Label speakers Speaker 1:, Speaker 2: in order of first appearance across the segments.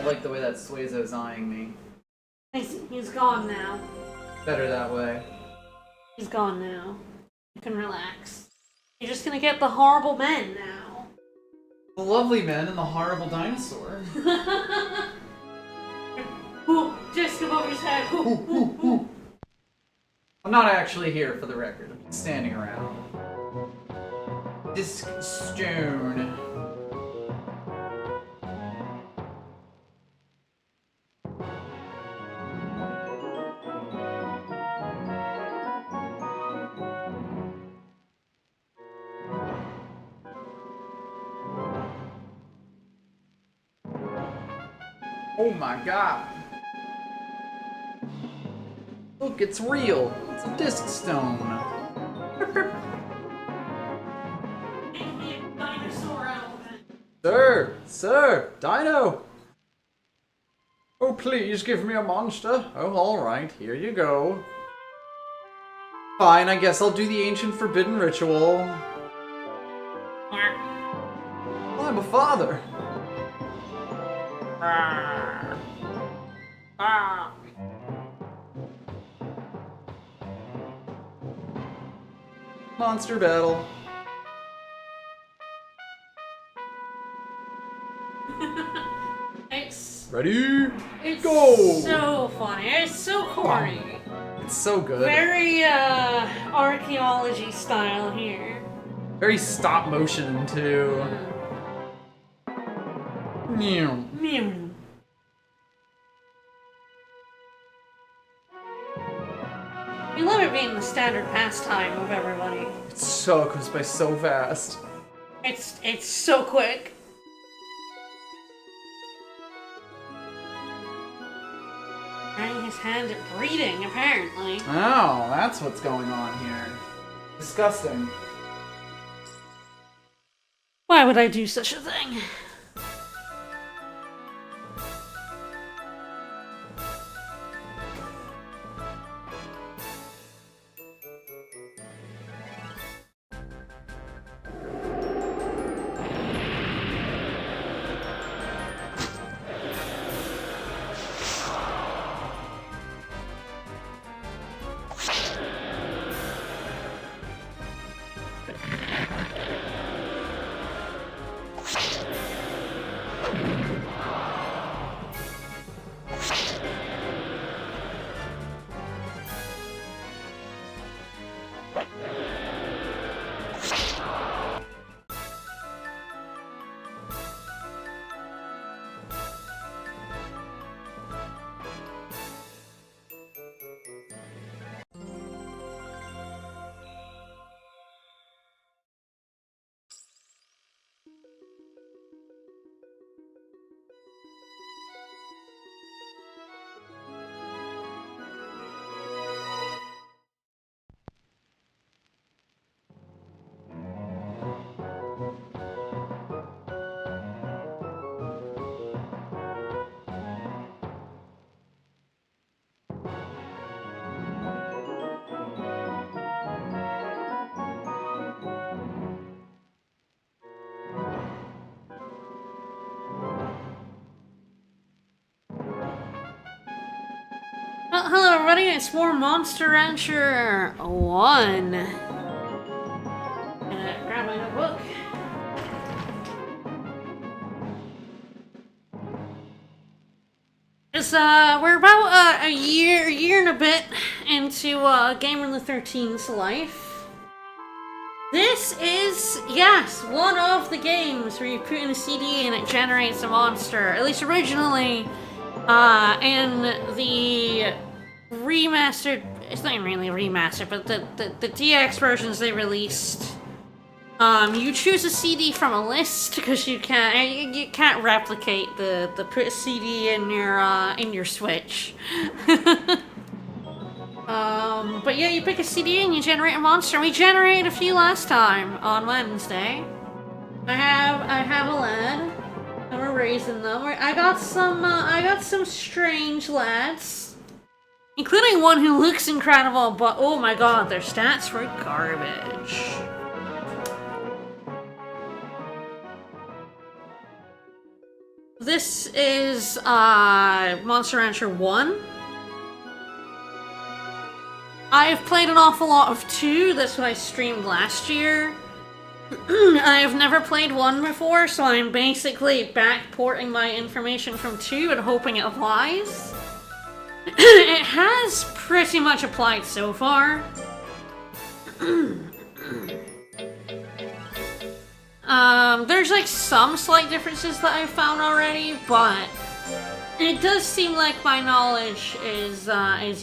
Speaker 1: don't like the way that Suezo's eyeing me.
Speaker 2: He's gone now.
Speaker 1: Better that way.
Speaker 2: He's gone now. You can relax. You're just gonna get the horrible men now.
Speaker 1: The lovely men and the horrible dinosaur.
Speaker 2: Ooh, just above his head. Ooh.
Speaker 1: I'm not actually here for the record. I'm just standing around. Disc stone. Oh my god. Look, it's real. It's a disc stone.
Speaker 2: Dinosaur element.
Speaker 1: Sir, Dino. Oh, please give me a monster. Oh, alright, here you go. Fine, I guess I'll do the ancient forbidden ritual. I'm a father. Monster battle. Ready?
Speaker 2: It's
Speaker 1: go!
Speaker 2: so funny. It's so corny.
Speaker 1: It's so good.
Speaker 2: Very archaeology style here.
Speaker 1: Very stop motion too. Meow.
Speaker 2: Meow. You love it being the standard pastime of everybody.
Speaker 1: It so goes by so fast.
Speaker 2: It's so quick. Trying his hand at breeding, apparently.
Speaker 1: Oh, that's what's going on here. Disgusting.
Speaker 2: Why would I do such a thing? Well, hello everybody, it's more Monster Rancher 1. Gonna grab my notebook. We're about a year and a bit into Gamer the 13's life. This is, yes, one of the games where you put in a CD and it generates a monster. At least originally, in the remastered, it's not even really remastered, but the DX versions they released, you choose a CD from a list because you can't replicate the put a CD in your Switch. But yeah, you pick a CD and you generate a monster. We generated a few last time on Wednesday. I have a lad, and we're raising them. I got some strange lads, including one who looks incredible, but oh my god, their stats were garbage. This is Monster Rancher 1. I've played an awful lot of 2, that's what I streamed last year. I've never played 1 before, so I'm basically backporting my information from 2 and hoping it applies. It has pretty much applied so far. There's like some slight differences that I've found already, but it does seem like my knowledge is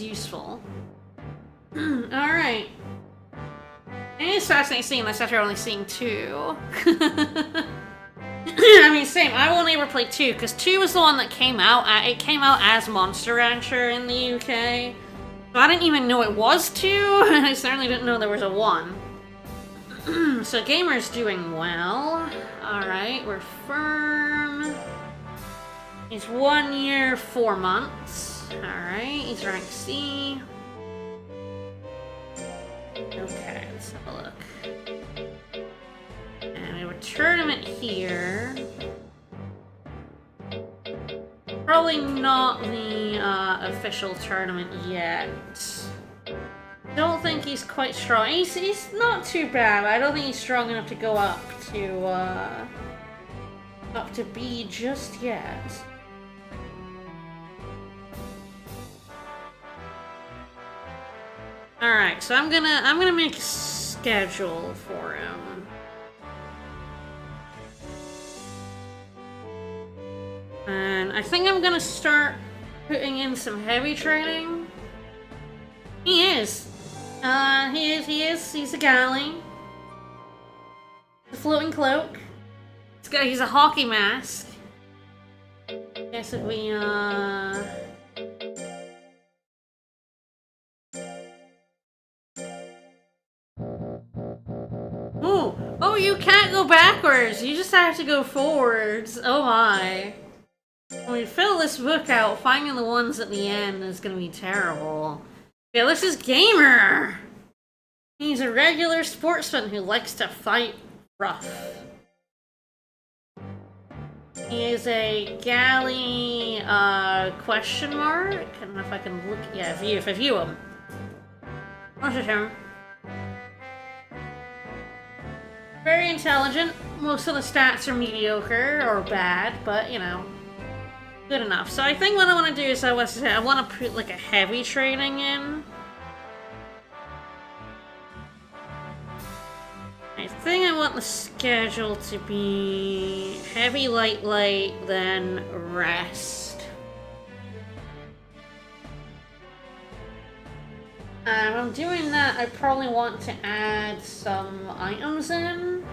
Speaker 2: useful. Alright. It is fascinating seeing this after only seeing 2. I mean, same. I won't ever play 2, because 2 was the one that came out. It came out as Monster Rancher in the UK. So I didn't even know it was 2, and I certainly didn't know there was a 1. So Gamer's doing well. Alright, we're firm. He's 1 year, 4 months. Alright, he's rank C. Okay, let's have a look. And we have a tournament here. Probably not the official tournament yet. Don't think he's quite strong. He's not too bad, but I don't think he's strong enough to go up to B just yet. Alright, so I'm gonna make a schedule for him. And I think I'm gonna start putting in some heavy training. He is. He's a galley. The floating cloak. He's a hockey mask. Guess if we, Ooh! Oh, you can't go backwards! You just have to go forwards. Oh my. When we fill this book out, finding the ones at the end is gonna be terrible. Yeah, this is Gamer! He's a regular sportsman who likes to fight rough. He is a galley, question mark? I don't know if I can look. Yeah, if I view him. What's it him? Very intelligent. Most of the stats are mediocre or bad, but you know, good enough. So I think what I want to do is I want to put like a heavy training in. I think I want the schedule to be heavy, light, light, then rest. If I'm doing that, I probably want to add some items in.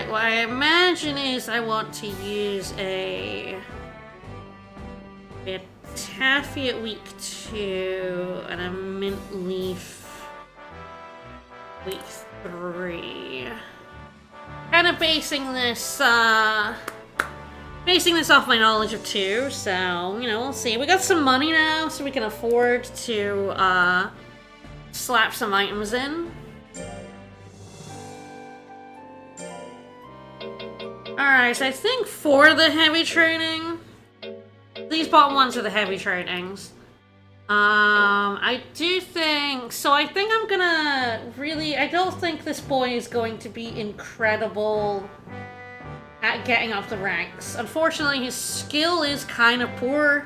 Speaker 2: What I imagine is I want to use a taffy at week 2 and a mint leaf week 3. Kind of basing this off my knowledge of 2, so, you know, we'll see. We got some money now, so we can afford to slap some items in. Alright, so I think for the heavy training, these bottom ones are the heavy trainings. I do think, so I think I'm gonna I don't think this boy is going to be incredible at getting up the ranks. Unfortunately, his skill is kind of poor.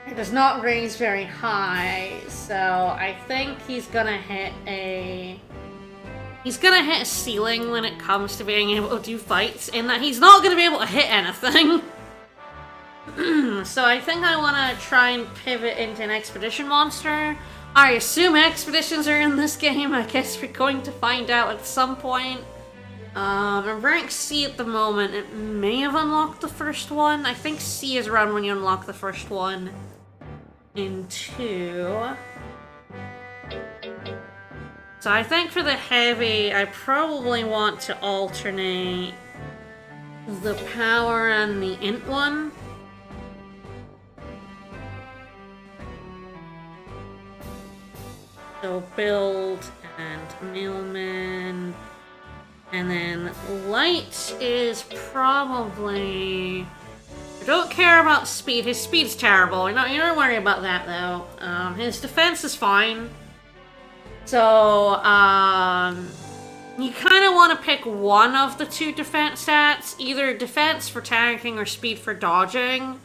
Speaker 2: It does not raise very high, so I think he's gonna hit a ceiling when it comes to being able to do fights, in that he's not gonna be able to hit anything. So I think I want to try and pivot into an expedition monster. I assume expeditions are in this game. I guess we're going to find out at some point. I'm rank C at the moment. It may have unlocked the first one. I think C is around when you unlock the first one in 2. So I think for the heavy, I probably want to alternate the power and the int one. So build and Mailman. And then light is probably... I don't care about speed. His speed's terrible. You don't worry about that, though. His defense is fine. So, you kind of want to pick one of the two defense stats. Either defense for tanking or speed for dodging.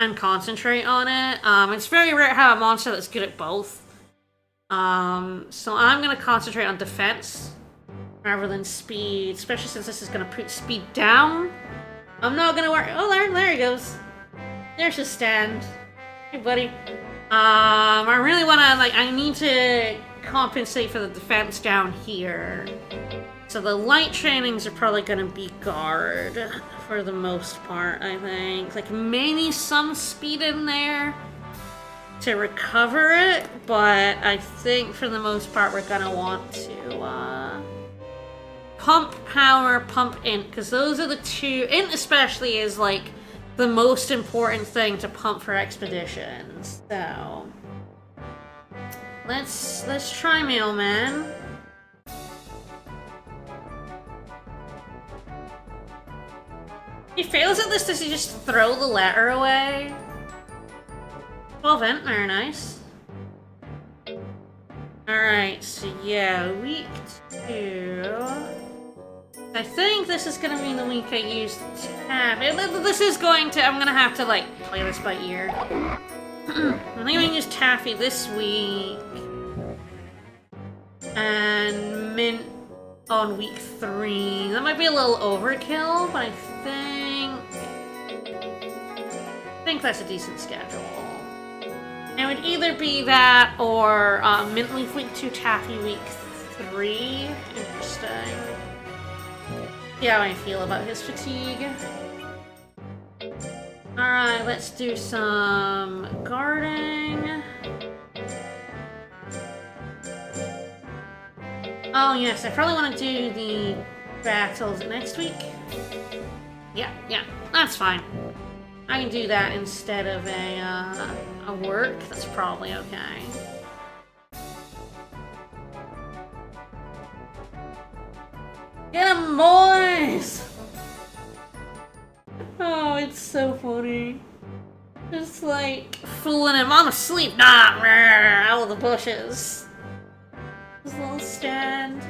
Speaker 2: And concentrate on it. It's very rare to have a monster that's good at both. So I'm going to concentrate on defense rather than speed, especially since this is going to put speed down. I'm not going to worry. Oh, there he goes. There's his stand. Hey, buddy. I really want to, I need to compensate for the defense down here. So the light trainings are probably going to be guard for the most part, I think. Maybe some speed in there to recover it, but I think for the most part we're gonna want to pump power, pump int, because those are the two. Int especially is the most important thing to pump for expeditions. So let's try Mailman. If he fails at this, does he just throw the letter away? 12 int, very nice. Alright, so yeah, week 2. I think this is gonna be the week I use Taff. This is going to, I'm gonna have to play this by ear. I'm gonna use Taffy this week. And Mint on week 3. That might be a little overkill, but I think that's a decent schedule. It would either be that or Mint Leaf week 2, Taffy week 3. Interesting. See how I feel about his fatigue. Alright, let's do some guarding. Oh yes, I probably want to do the battles next week. Yeah, that's fine. I can do that instead of a work. That's probably okay. Get 'em, boys! Oh, it's so funny. Just fooling him. I'm asleep. Nah, out of the bushes. His little stand.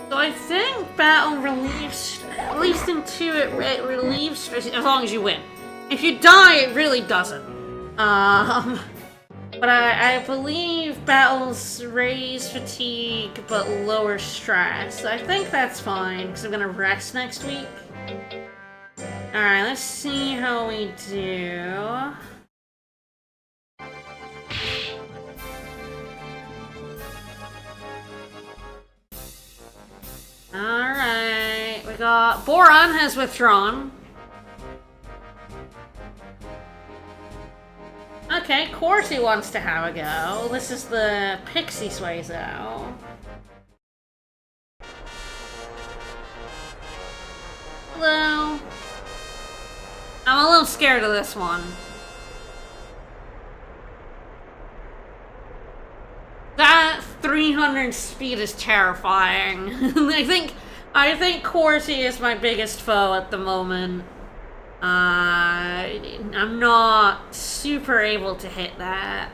Speaker 2: So I think battle relieves, at least in 2, it relieves stress, as long as you win. If you die, it really doesn't. But I believe battles raise fatigue, but lower stress. I think that's fine, because I'm gonna rest next week. Alright, let's see how we do. Alright, we got... Boron has withdrawn. Okay, of course he wants to have a go. This is the Pixie Suizo. Hello. I'm a little scared of this one. That 300 speed is terrifying. I think Corsi is my biggest foe at the moment. I'm not super able to hit that.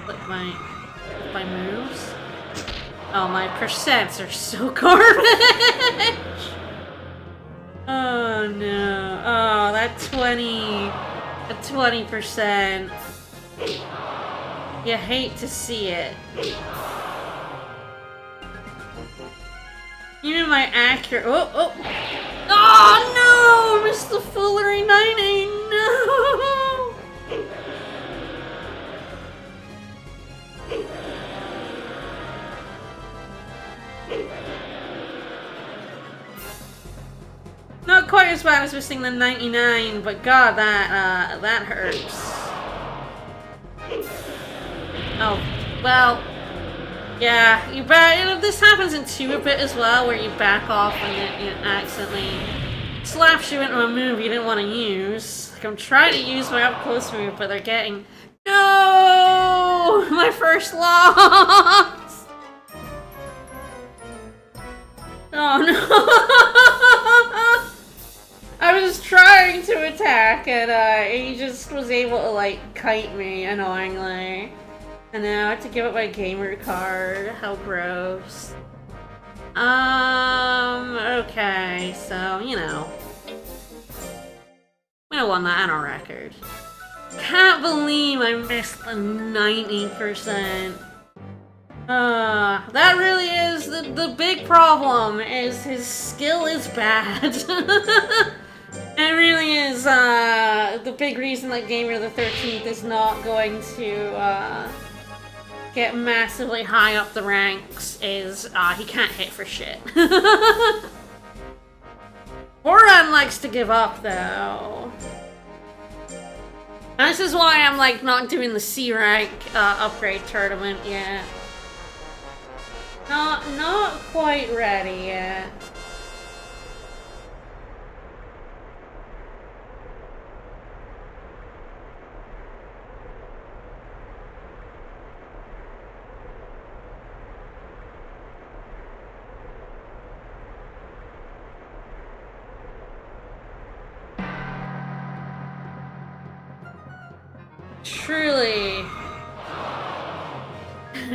Speaker 2: Look my moves. Oh, my percents are so garbage. Oh no. Oh, that 20%. You hate to see it. Even my accurate. Oh no! Missed the foolery 90. No! Not quite as bad as missing the 99, but god, that hurts. Oh, well. Yeah, this happens in 2 a bit as well, where you back off and you accidentally slaps you into a move you didn't want to use. Like, I'm trying to use my up-close move, but they're getting... No! My first loss! Oh no! I was trying to attack and he just was able to like kite me annoyingly. And now I have to give up my gamer card. How gross. Okay, so, you know. I'm gonna won that on a record. Can't believe I missed the 90%. That really is the big problem, is his skill is bad. It really is, the big reason that Gamer the 13th is not going to, get massively high up the ranks is, he can't hit for shit. Boran likes to give up, though. And this is why I'm, like, not doing the C rank, upgrade tournament yet. Not quite ready yet.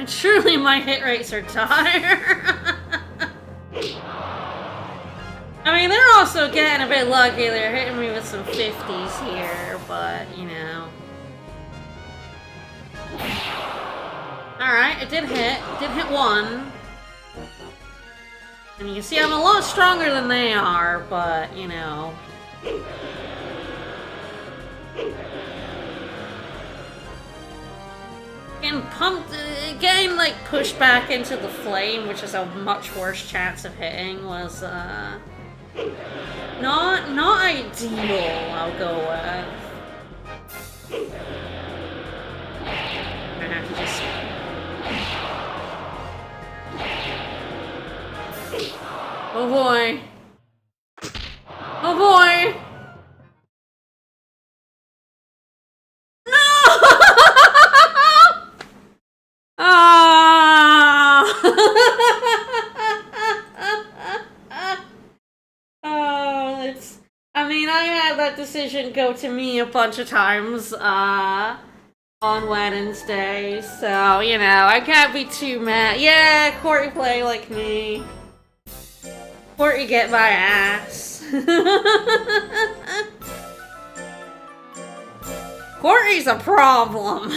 Speaker 2: Truly my hit rates are dire. I mean, they're also getting a bit lucky. They're hitting me with some 50s here, but, you know. Alright, it did hit. It did hit one. And you can see I'm a lot stronger than they are, but, you know. Getting like pushed back into the flame, which is a much worse chance of hitting, was not ideal. I'll go with. I have to just. Oh boy! Oh boy! Decision go to me a bunch of times on Wednesday, so you know I can't be too mad. Yeah, Courtney play like me. Courtney get my ass. Courtney's a problem.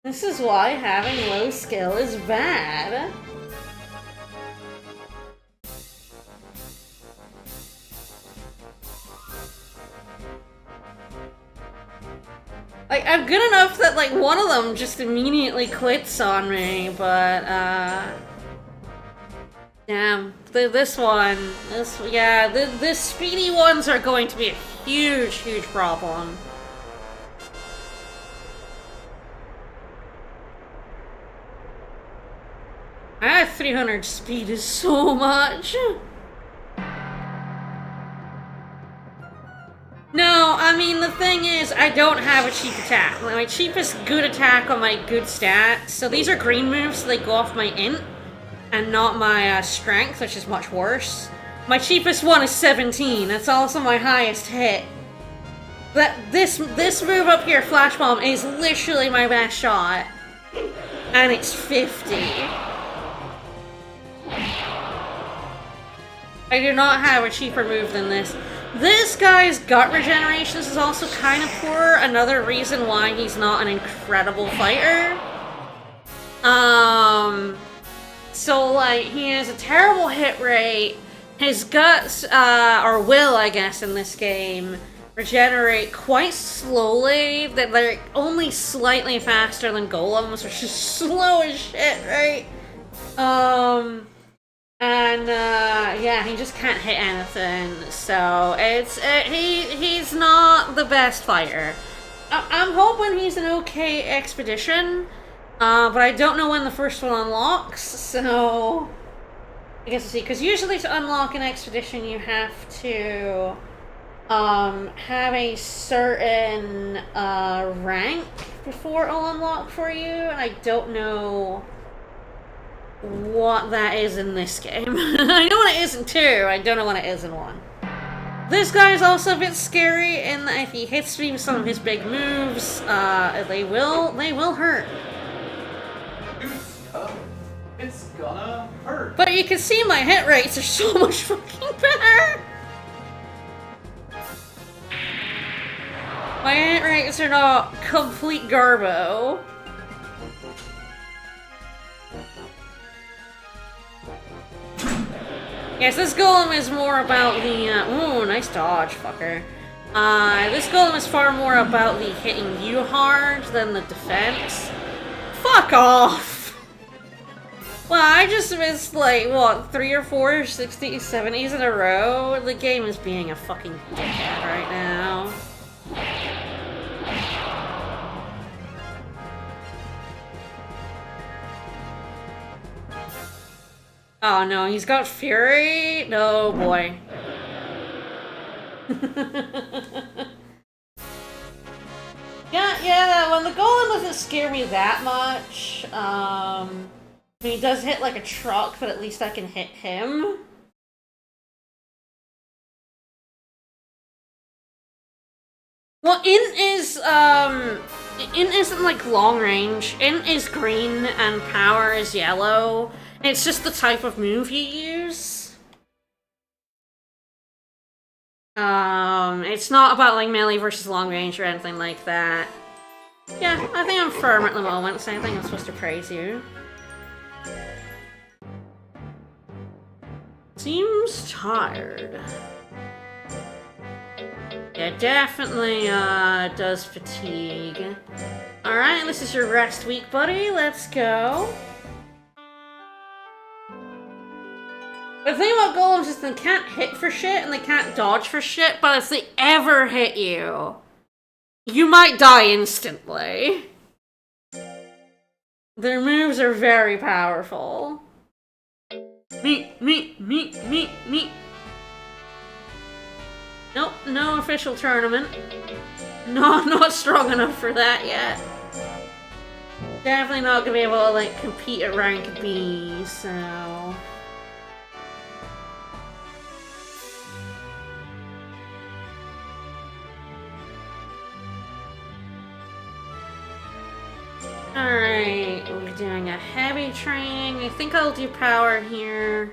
Speaker 2: This is why having low skill is bad. Like, I'm good enough that, like, one of them just immediately quits on me, but, damn. This speedy ones are going to be a huge, huge problem. I have 300 speed is so much. No, I mean, the thing is, I don't have a cheap attack. My cheapest good attack on my good stats, so these are green moves, so they go off my int, and not my strength, which is much worse. My cheapest one is 17, that's also my highest hit. This move up here, Flash Bomb, is literally my best shot. And it's 50. I do not have a cheaper move than this. This guy's gut regenerations is also kind of poor. Another reason why he's not an incredible fighter. So like, he has a terrible hit rate. His guts, or will, I guess, in this game, regenerate quite slowly. That they're only slightly faster than golems, which is slow as shit, right? Yeah, he just can't hit anything, so he's not the best fighter. I'm hoping he's an okay expedition, But I don't know when the first one unlocks, so I guess we'll see. Because usually to unlock an expedition, you have to have a certain rank before it'll unlock for you, and I don't know what that is in this game. I know what it is in 2, I don't know what it is in 1. This guy is also a bit scary in that if he hits me with some of his big moves, they will hurt.
Speaker 1: It's gonna hurt.
Speaker 2: But you can see my hit rates are so much fucking better! My hit rates are not complete garbo. Yes, this golem is more about the, ooh, nice dodge, fucker. This golem is far more about the hitting you hard than the defense. Fuck off! Well, I just missed, like, what, 3 or 4 60s, 70s in a row? The game is being a fucking dickhead right now. Oh no, he's got Fury? No, boy. Yeah, when the golem doesn't scare me that much. I mean, he does hit like a truck, but at least I can hit him. Well, Int isn't like long range. Int is green and power is yellow. It's just the type of move you use. It's not about like melee versus long range or anything like that. Yeah, I think I'm firm at the moment, so I think I'm supposed to praise you. Seems tired. Yeah, definitely, does fatigue. Alright, this is your rest week, buddy. Let's go. The thing about golems is they can't hit for shit and they can't dodge for shit, but if they ever hit you, you might die instantly. Their moves are very powerful. Meat. Nope, no official tournament. No, not strong enough for that yet. Definitely not gonna be able to, like, compete at rank B, so... Alright, we're doing a heavy training. I think I'll do power here.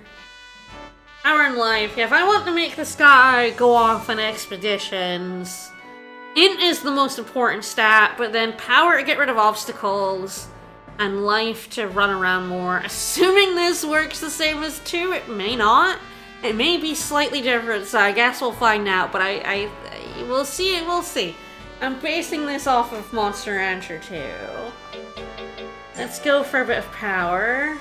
Speaker 2: Power and life. Yeah, if I want to make this guy go off on expeditions, Int is the most important stat, but then power to get rid of obstacles, and life to run around more. Assuming this works the same as 2, it may not. It may be slightly different, so I guess we'll find out, but we'll see, we'll see. I'm basing this off of Monster Rancher 2. Let's go for a bit of power.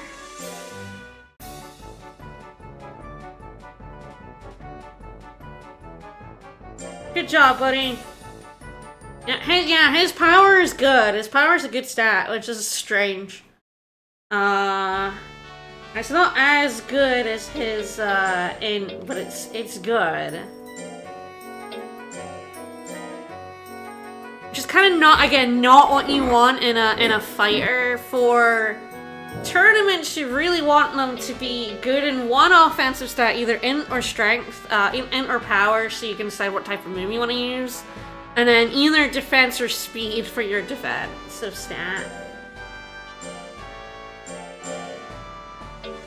Speaker 2: Good job, buddy. Yeah, his power is good. His power is a good stat, which is strange. It's not as good as his, but it's good. Which is kind of not, again, not what you want in a fighter. For tournaments, you really want them to be good in one offensive stat, either int or strength, int or power, so you can decide what type of move you want to use. And then either defense or speed for your defensive stat.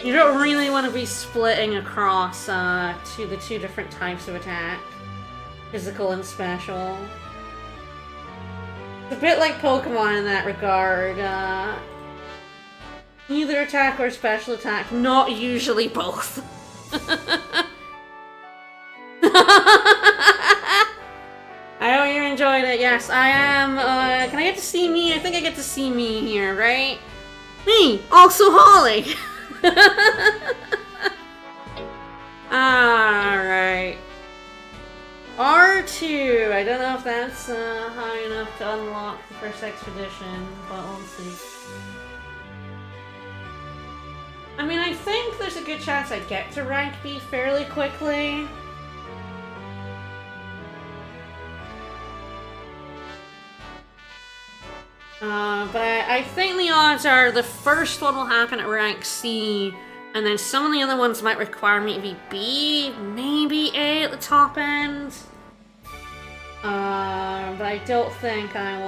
Speaker 2: You don't really want to be splitting across to the 2 different types of attack. Physical and special. It's a bit like Pokemon in that regard. Either attack or special attack, not usually both. I hope you enjoyed it. Yes, I am. Can I get to see me? I think I get to see me here, right? Me, also Holly. Alright. R2, I don't know if that's high enough to unlock the first expedition, but we'll see. I mean, I think there's a good chance I get to rank B fairly quickly. But I think the odds are the first one will happen at rank C, and then some of the other ones might require me to be B, maybe A at the top end. But I don't think I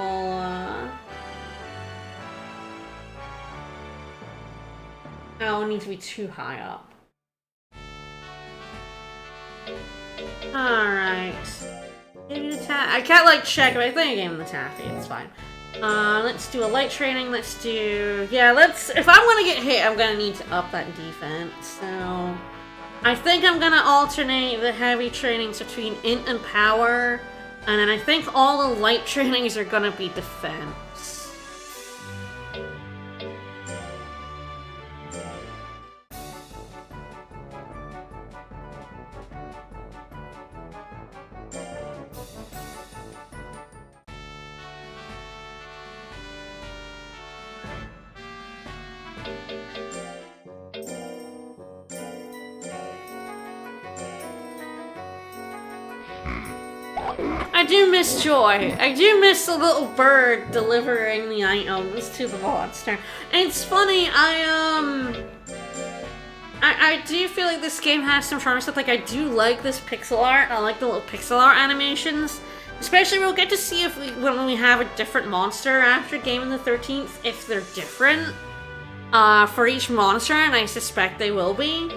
Speaker 2: will need to be too high up. Alright. I can't, like, check, but I think I gave him the taffy, it's fine. Let's do a light training, let's do... Yeah, if I'm gonna get hit, I'm gonna need to up that defense, so... I think I'm gonna alternate the heavy trainings between int and power, and then I think all the light trainings are gonna be defense. I do miss Joy. I do miss the little bird delivering the items to the monster. And it's funny, I do feel like this game has some charm stuff. Like, I do like this pixel art. I like the little pixel art animations. Especially, we'll get to see if when we have a different monster after Game of the 13th, if they're different for each monster, and I suspect they will be.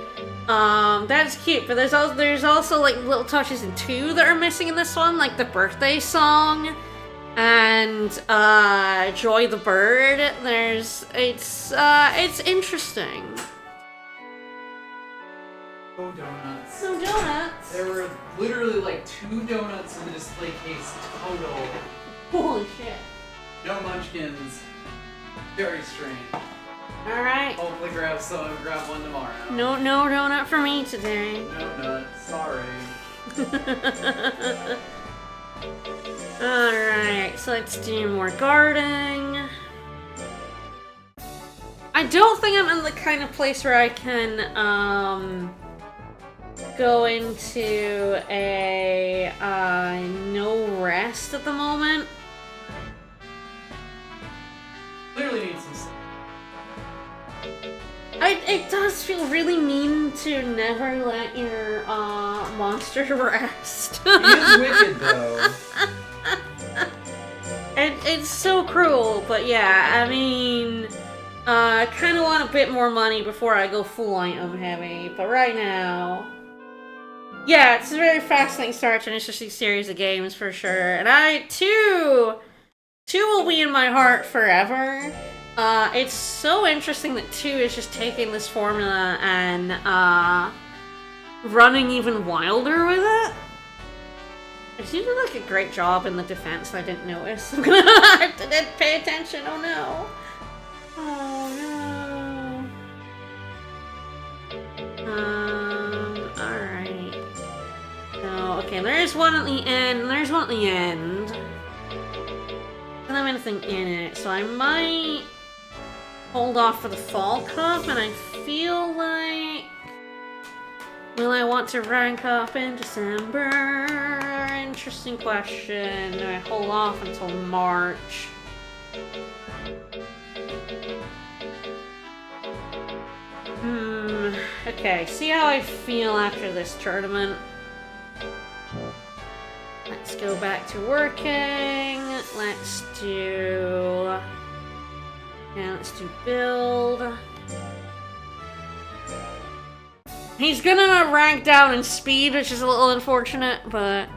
Speaker 2: That's cute, but there's also like little touches in 2 that are missing in this one, like the birthday song and Joy the Bird. It's interesting.
Speaker 1: Oh, donuts.
Speaker 2: So donuts.
Speaker 1: There were literally like 2 donuts in the display case total.
Speaker 2: Holy shit.
Speaker 1: No munchkins. Very strange.
Speaker 2: Alright.
Speaker 1: Hopefully grab one tomorrow.
Speaker 2: No donut for me today.
Speaker 1: No nut. Sorry.
Speaker 2: Alright, so let's do more guarding. I don't think I'm in the kind of place where I can, go into a, no rest at the moment.
Speaker 1: Clearly need some sleep.
Speaker 2: It does feel really mean to never let your, monster rest.
Speaker 1: He is wicked, though.
Speaker 2: It's so cruel, but yeah, I mean, I kind of want a bit more money before I go full item heavy, but right now... Yeah, it's a very fascinating start to an interesting series of games for sure, and two will be in my heart forever. It's so interesting that 2 is just taking this formula and, running even wilder with it. It seems like a great job in the defense I didn't notice. I'm gonna have to pay attention, oh no. Oh no. Alright. So, okay, there's one at the end, and there's one at the end. I don't have anything in it, so I might hold off for the Fall Cup, and I feel like... Will I want to rank up in December? Interesting question. Do I hold off until March? Okay, see how I feel after this tournament. Let's go back to working. Let's do build. He's gonna rank down in speed, which is a little unfortunate, but...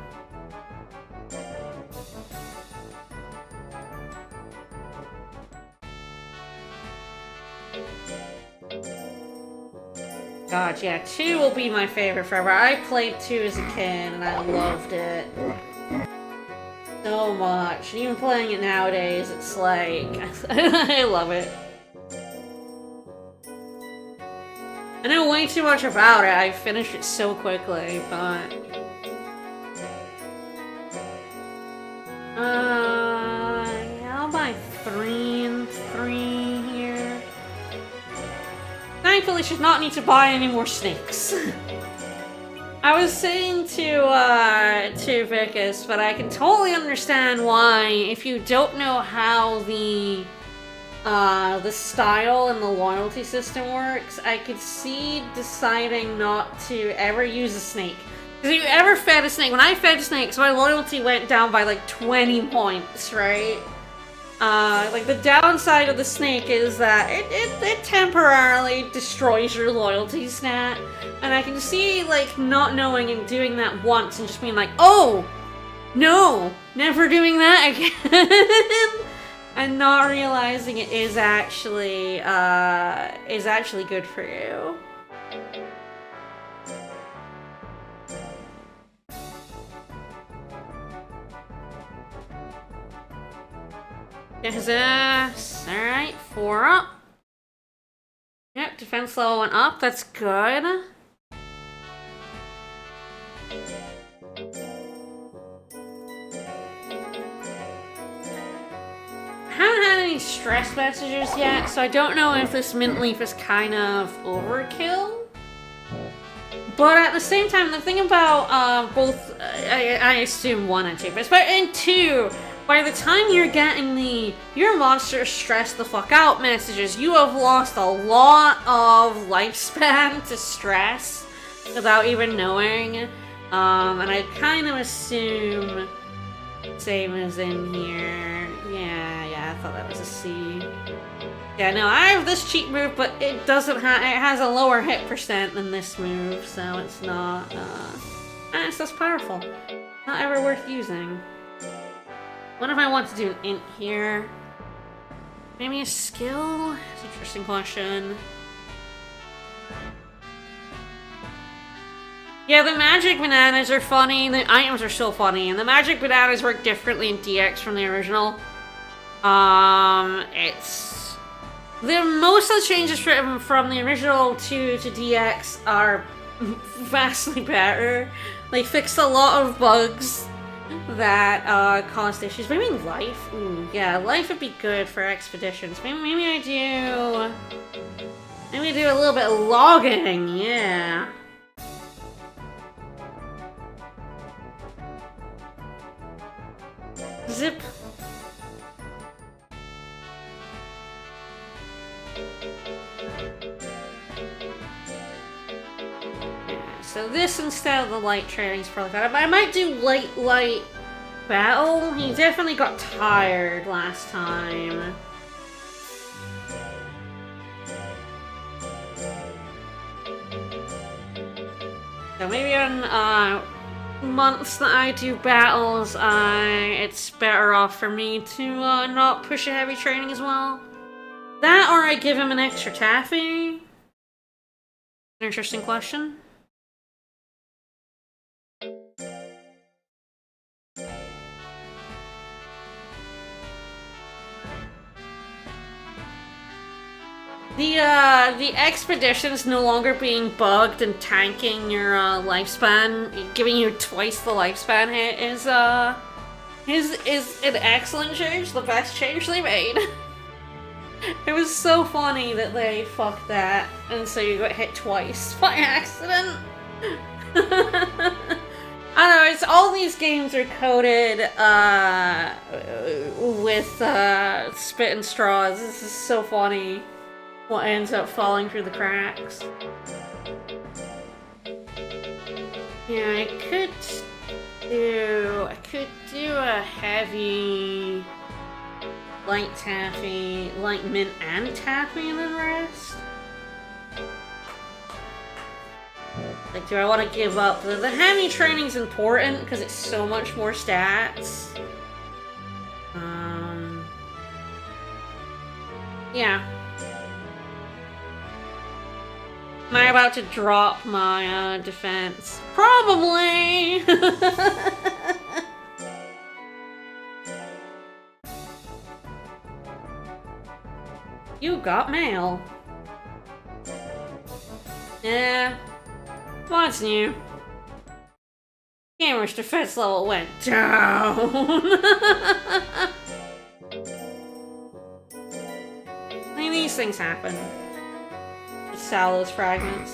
Speaker 2: God, yeah, 2 will be my favorite forever. I played 2 as a kid, and I loved it so much. Even playing it nowadays, it's like... I love it. I know way too much about it. I finished it so quickly, but... Yeah, I'll buy 3 and 3 here. Thankfully, she's not need to buy any more snakes. I was saying to Vicus, but I can totally understand why, if you don't know how the style and the loyalty system works, I could see deciding not to ever use a snake. Because if you ever fed a snake, when I fed snakes, my loyalty went down by like 20 points, right? Like the downside of the snake is that it temporarily destroys your loyalty stat. And I can see like not knowing and doing that once and just being like, oh, no, never doing that again. And not realizing it is actually good for you. Alright, 4 up. Yep, defense level went up, that's good. I haven't had any stress messages yet, so I don't know if this mint leaf is kind of overkill. But at the same time, the thing about both, I assume 1 and 2, but in 2, by the time you're getting your monster stressed the fuck out messages, you have lost a lot of lifespan to stress without even knowing. And I kind of assume same as in here. Yeah, I thought that was a C. Yeah, no, I have this cheat move, but it doesn't it has a lower hit percent than this move, so it's not, it's just powerful. Not ever worth using. What if I want to do an int here? Maybe a skill? It's an interesting question. Yeah, the magic bananas are funny, the items are so funny, and the magic bananas work differently in DX from the original. It's... most of the changes from the original to DX are vastly better. They fixed a lot of bugs that caused issues. Maybe life? Ooh, yeah, life would be good for expeditions. Maybe I do a little bit of logging, yeah. Zip. So this instead of the light training is probably better. But I might do light battle. He definitely got tired last time. So maybe on months that I do battles, it's better off for me to not push a heavy training as well. That or I give him an extra taffy. An interesting question. The expedition's no longer being bugged and tanking your lifespan, giving you twice the lifespan hit is an excellent change, the best change they made. It was so funny that they fucked that, and so you got hit twice by accident. I don't know, it's all these games are coded with spit and straws. This is so funny. What ends up falling through the cracks. Yeah, I could do a heavy light taffy, light mint and taffy and then rest. Like, do I want to give up? The heavy training's important because it's so much more stats. Yeah. Am I about to drop my defense? Probably! You got mail. Yeah. What's new? Gamer's defense level went down. I mean, these things happen. Salos fragments.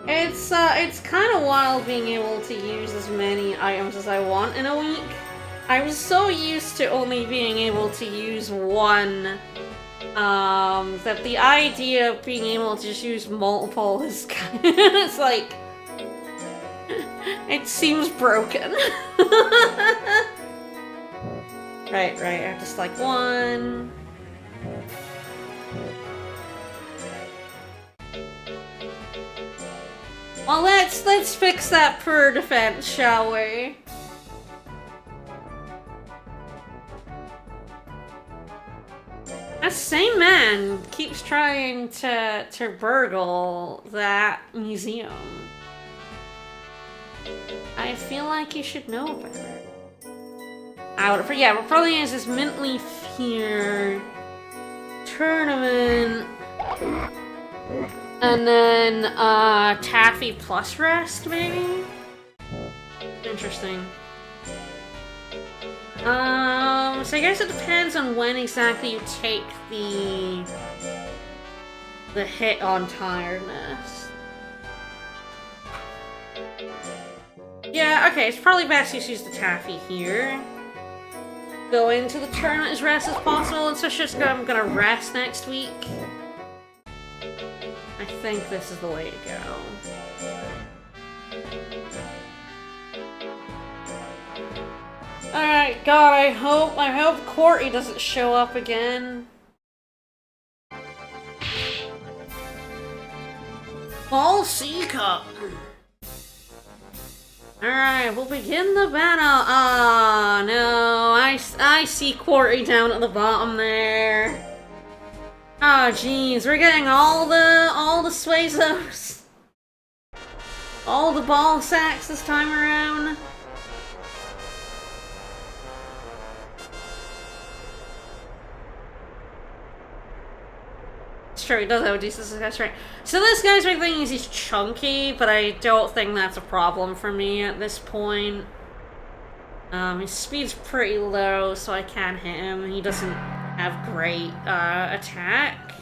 Speaker 2: It's kind of wild being able to use as many items as I want in a week. I'm so used to only being able to use one, that the idea of being able to just use multiple is kind of, it's like, it seems broken. Right, I have to select one. Well, let's fix that poor defense, shall we? That same man keeps trying to burgle that museum. I feel like you should know better. Yeah, what probably is this mint leaf here. Tournament. And then, Taffy plus rest, maybe? Interesting. So I guess it depends on when exactly you take the hit on tiredness. Yeah, okay, it's probably best to use the Taffy here. Go into the tournament as rest as possible, and so I'm gonna rest next week. I think this is the way to go. Alright, God, I hope Courtney doesn't show up again. Fall Sea Cup. Alright, we'll begin the battle. Oh no, I see Courtney down at the bottom there. Oh jeez, we're getting all the Suezos. All the ball sacks this time around. It's true, he does have a decent success rate. So this guy's big thing is he's chunky, but I don't think that's a problem for me at this point. His speed's pretty low, so I can't hit him. He doesn't have great attack.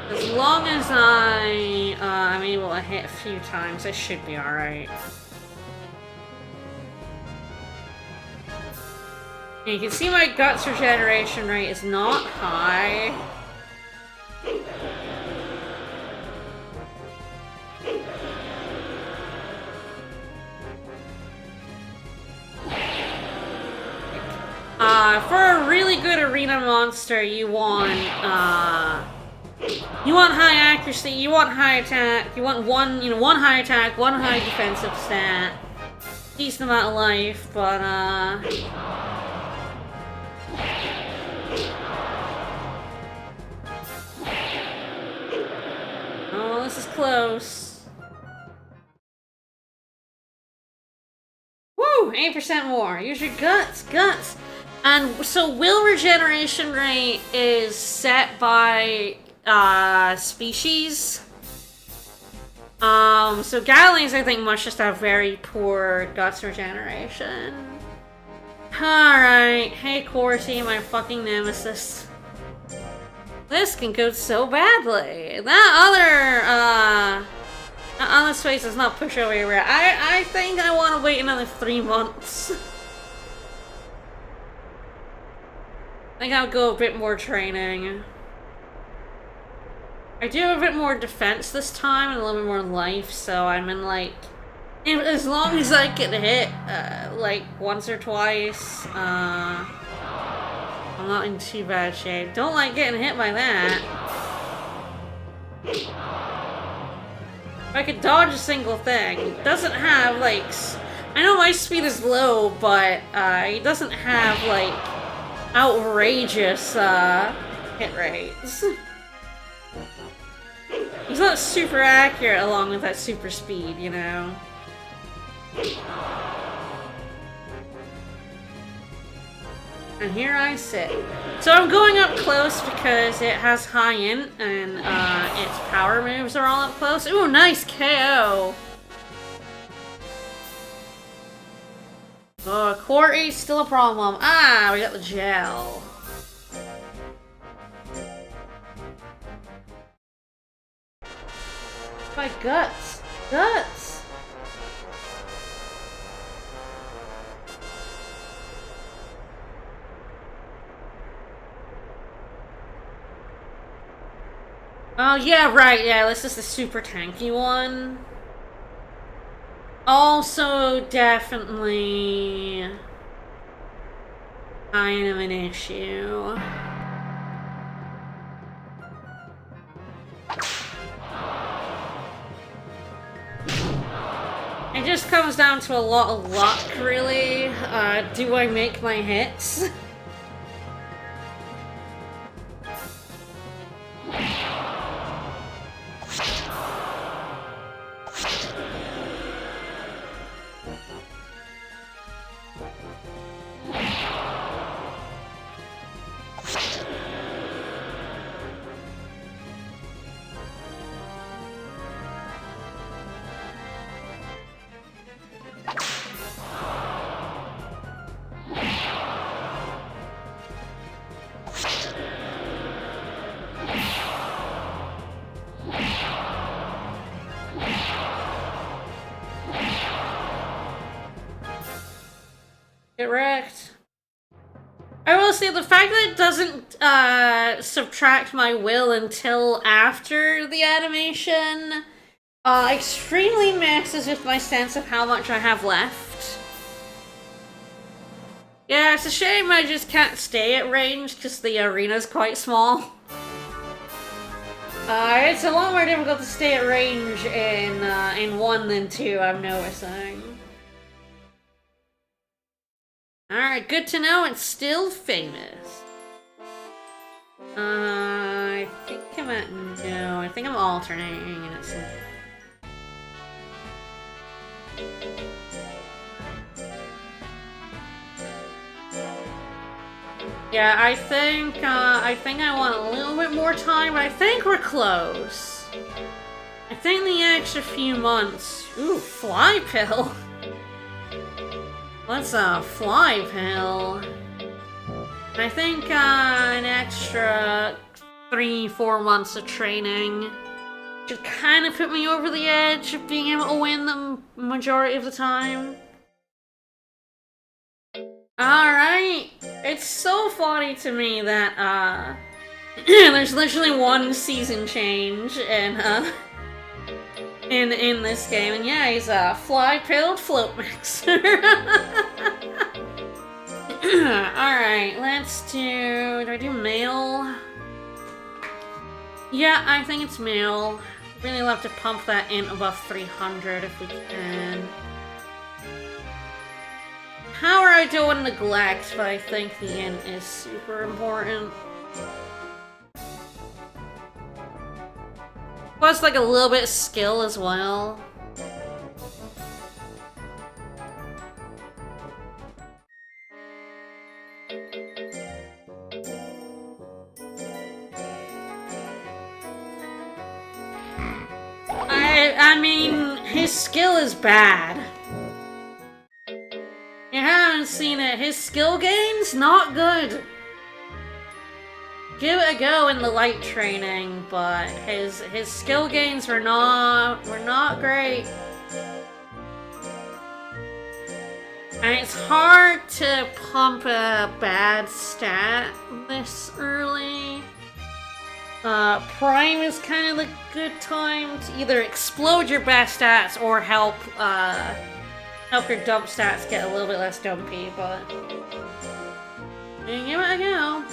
Speaker 2: As long as I'm able to hit a few times, I should be alright. You can see my guts regeneration rate is not high. For a really good arena monster, you want high accuracy, you want high attack, you want one high attack, one high defensive stat, decent amount of life, but oh, this is close. Woo! 8% more. Use your guts. And so will regeneration rate is set by species. So Gatling, I think, must just have very poor guts regeneration. Alright. Hey Corty, my fucking nemesis. This can go so badly. That other space does not push over here. I think I want to wait another 3 months. I think I'll go a bit more training. I do have a bit more defense this time and a little bit more life, so I'm in like... As long as I can hit, like, once or twice, I'm not in too bad shape. Don't like getting hit by that. If I could dodge a single thing. It doesn't have, like... I know my speed is low, but, it doesn't have, like, outrageous, hit rates. He's not super accurate along with that super speed, you know? And here I sit. So I'm going up close because it has high int and its power moves are all up close. Ooh, nice KO. Oh, core 8's still a problem. Ah, we got the gel. My guts. Guts. Oh, yeah, right, yeah, this is the super tanky one. Also, definitely kind of an issue. It just comes down to a lot of luck, really. Do I make my hits? Get wrecked. I will say the fact that it doesn't subtract my will until after the animation extremely messes with my sense of how much I have left. Yeah, it's a shame I just can't stay at range because the arena's quite small. It's a lot more difficult to stay at range in 1 than 2, I'm noticing. Alright, good to know it's still famous. I think I'm at... No, I think I'm alternating and it's... Yeah, I think I want a little bit more time, but I think we're close. I think the extra few months... Ooh, fly pill! What's a fly pill? I think an extra 3-4 months of training should kind of put me over the edge of being able to win the majority of the time. Alright. It's so funny to me that there's literally one season change in this game, and yeah, he's a fly-pilled float mixer. Alright, let's do I do male? Yeah, I think it's male. Really love to pump that in above 300 if we can. Power I don't neglect, but I think the int is super important. Plus, like, a little bit of skill as well. I mean, his skill is bad. You haven't seen it. His skill gain's not good. Give it a go in the light training, but his skill gains were not great. And it's hard to pump a bad stat this early. Prime is kind of the good time to either explode your best stats or help your dump stats get a little bit less dumpy, but give it a go.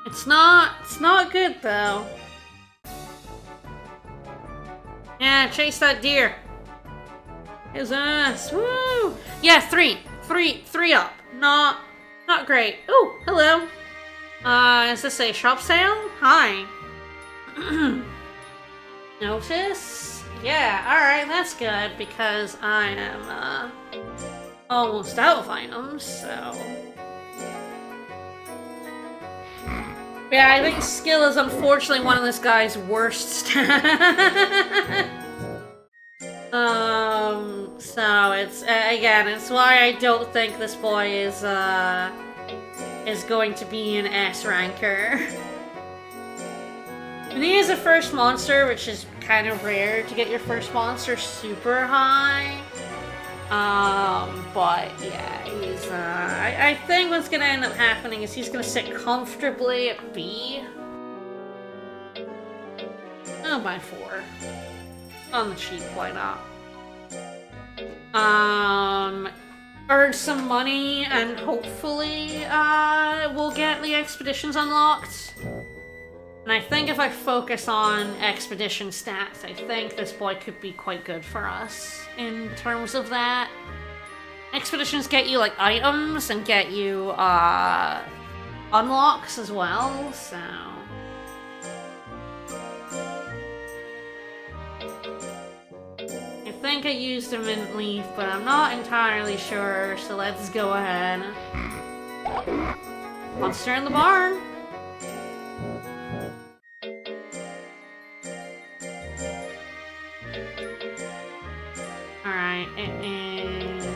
Speaker 2: It's not good though. Yeah, chase that deer. His ass. Woo! Yeah, three up. Not great. Ooh, hello. Is this a shop sale? Hi. Notice? Yeah, alright, that's good, because I am, almost out of items, so... Yeah, I think skill is unfortunately one of this guy's worst stats. So it's, again, it's why I don't think this boy is going to be an S ranker. And he is a first monster, which is kind of rare to get your first monster super high. But yeah, he's, I think what's gonna end up happening is he's gonna sit comfortably at B. Oh, by 4. On the cheap, why not? Earn some money, and hopefully, we'll get the expeditions unlocked. And I think if I focus on expedition stats, I think this boy could be quite good for us in terms of that. Expeditions get you, like, items and get you, unlocks as well, so... I think I used a mint leaf, but I'm not entirely sure, so let's go ahead. Monster in the barn! Alright, it is...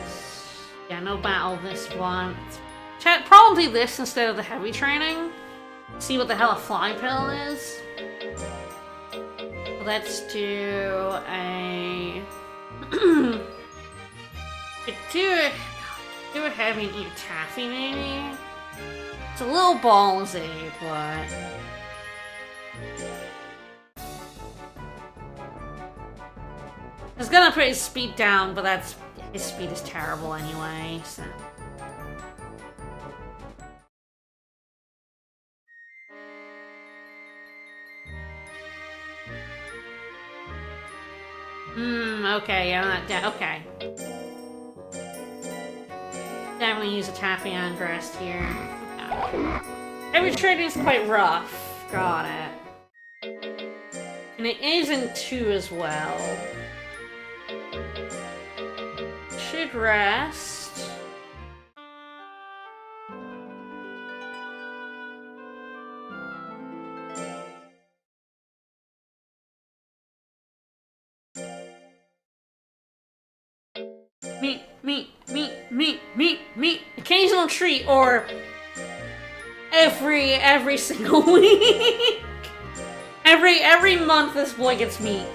Speaker 2: Yeah, no battle this one. Probably this instead of the heavy training. See what the hell a fly pill is. Let's do a... do a heavy and eat a taffy, maybe? It's a little ballsy, but... I was gonna put his speed down, but his speed is terrible anyway, so... Okay, yeah, okay. Definitely use a taffy and rest here. Yeah. Every training is quite rough. Got it. And it is in 2 as well. Should rest. Meat. Occasional treat, or every single week. every month this boy gets meat.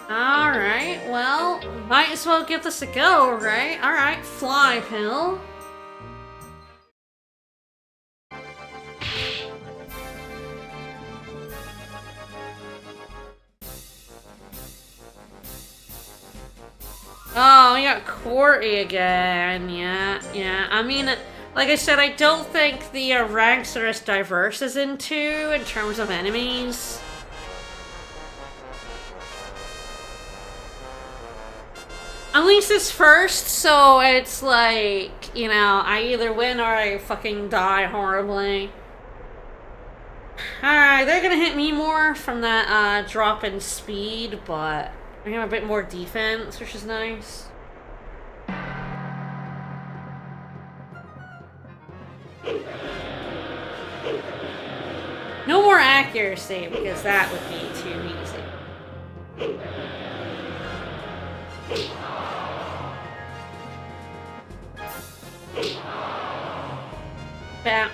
Speaker 2: Alright, well, might as well give this a go, right? Alright, fly pill. Oh, we got Courtney again. Yeah. I mean, like I said, I don't think the ranks are as diverse as in 2 in terms of enemies. At least it's first, so it's like, you know, I either win or I fucking die horribly. Alright, they're gonna hit me more from that drop in speed, but... we have a bit more defense, which is nice. No more accuracy, because that would be too easy. Bam.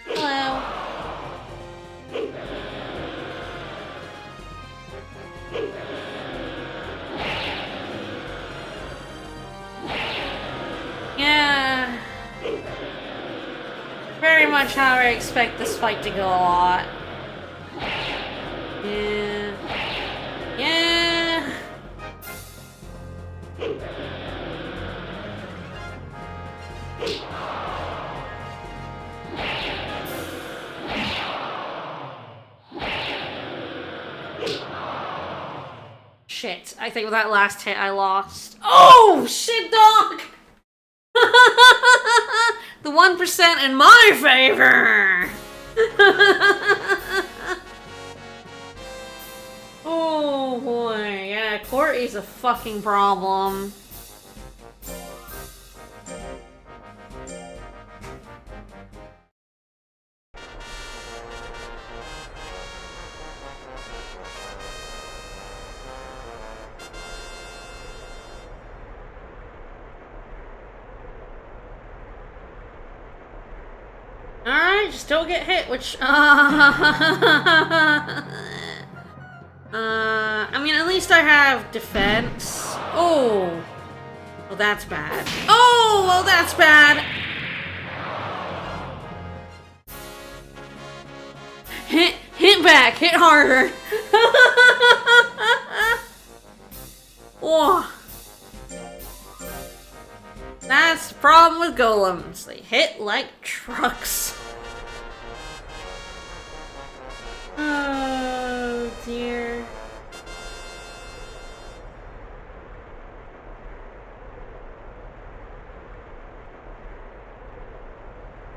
Speaker 2: Hello. Yeah. Very much how I expect this fight to go a lot. Yeah. Shit, I think with that last hit I lost. Oh, shit, dog! The 1% in my favor! is a fucking problem. Alright, just don't get hit, which, I mean, at least I have defense. Oh. Well, that's bad. Oh, well, that's bad. Hit back, hit harder. Oh. That's the problem with golems. They hit like trucks. Oh, dear.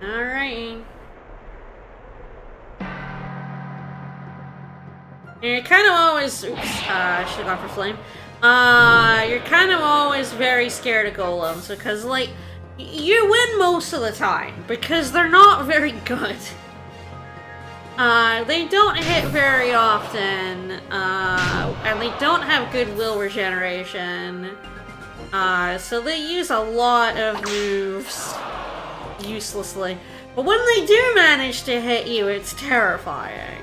Speaker 2: Alright. You're kind of always... Oops, I should have gone for flame. You're kind of always very scared of golems because, like, you win most of the time because they're not very good. They don't hit very often, and they don't have good will regeneration. So they use a lot of moves uselessly. But when they do manage to hit you, it's terrifying.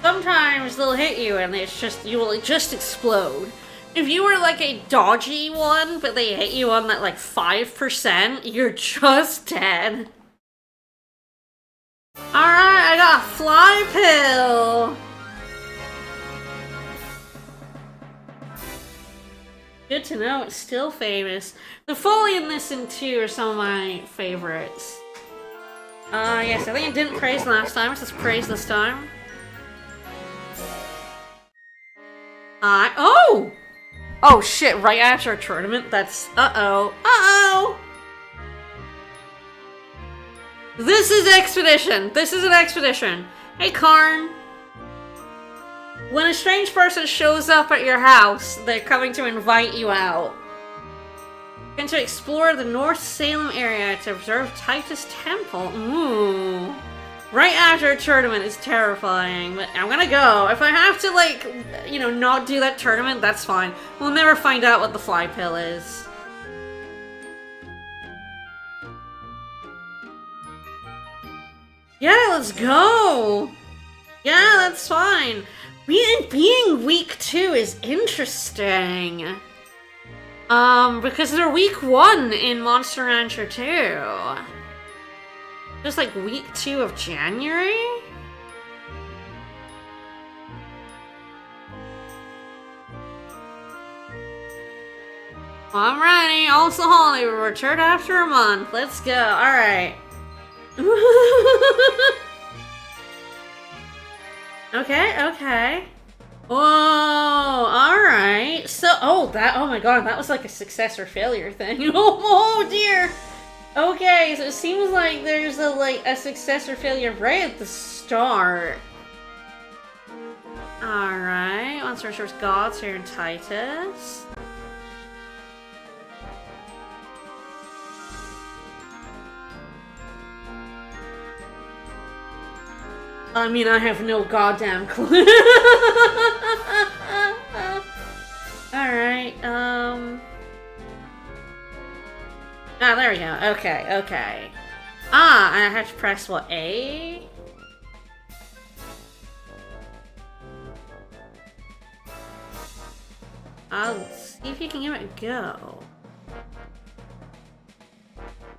Speaker 2: Sometimes they'll hit you and it's just, you will just explode. If you were like a dodgy one, but they hit you on that like 5%, you're just dead. Alright, I got a fly pill! Good to know, it's still famous. The Foley and this and 2 are some of my favorites. Yes, I think I didn't praise last time, so let's praise this time. Oh! Oh shit, right after a tournament? That's... Uh-oh. Uh-oh! This is Expedition! This is an expedition! Hey, Karn! When a strange person shows up at your house, they're coming to invite you out. And to explore the North Salem area to observe Titus Temple. Ooh. Right after a tournament is terrifying, but I'm gonna go. If I have to, like, you know, not do that tournament, that's fine. We'll never find out what the fly pill is. Yeah, let's go! Yeah, that's fine. Being week 2 is interesting. Because they're week 1 in Monster Rancher 2. Just like week 2 of January? I'm ready. Also holiday. We'll return after a month. Let's go. Alright. Okay. Whoa, alright. So, oh my god, that was like a success or failure thing. Oh dear. Okay, so it seems like there's a success or failure right at the start. Alright, once restores gods here in Titus. I mean, I have no goddamn clue. Alright, Ah, there we go. Okay. Ah, I have to press, what, A? I'll see if you can give it a go.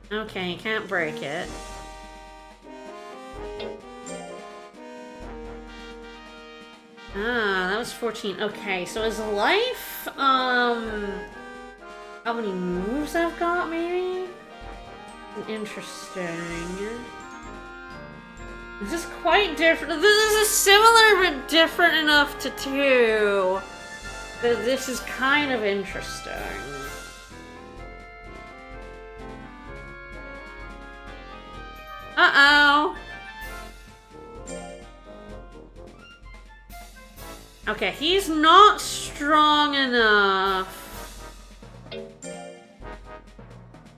Speaker 2: Okay, you can't break it. Ah, that was 14. Okay, so his life, how many moves I've got, maybe? Interesting. This is quite different. This is similar but different enough to 2 that this is kind of interesting. Uh-oh. Okay, he's not strong enough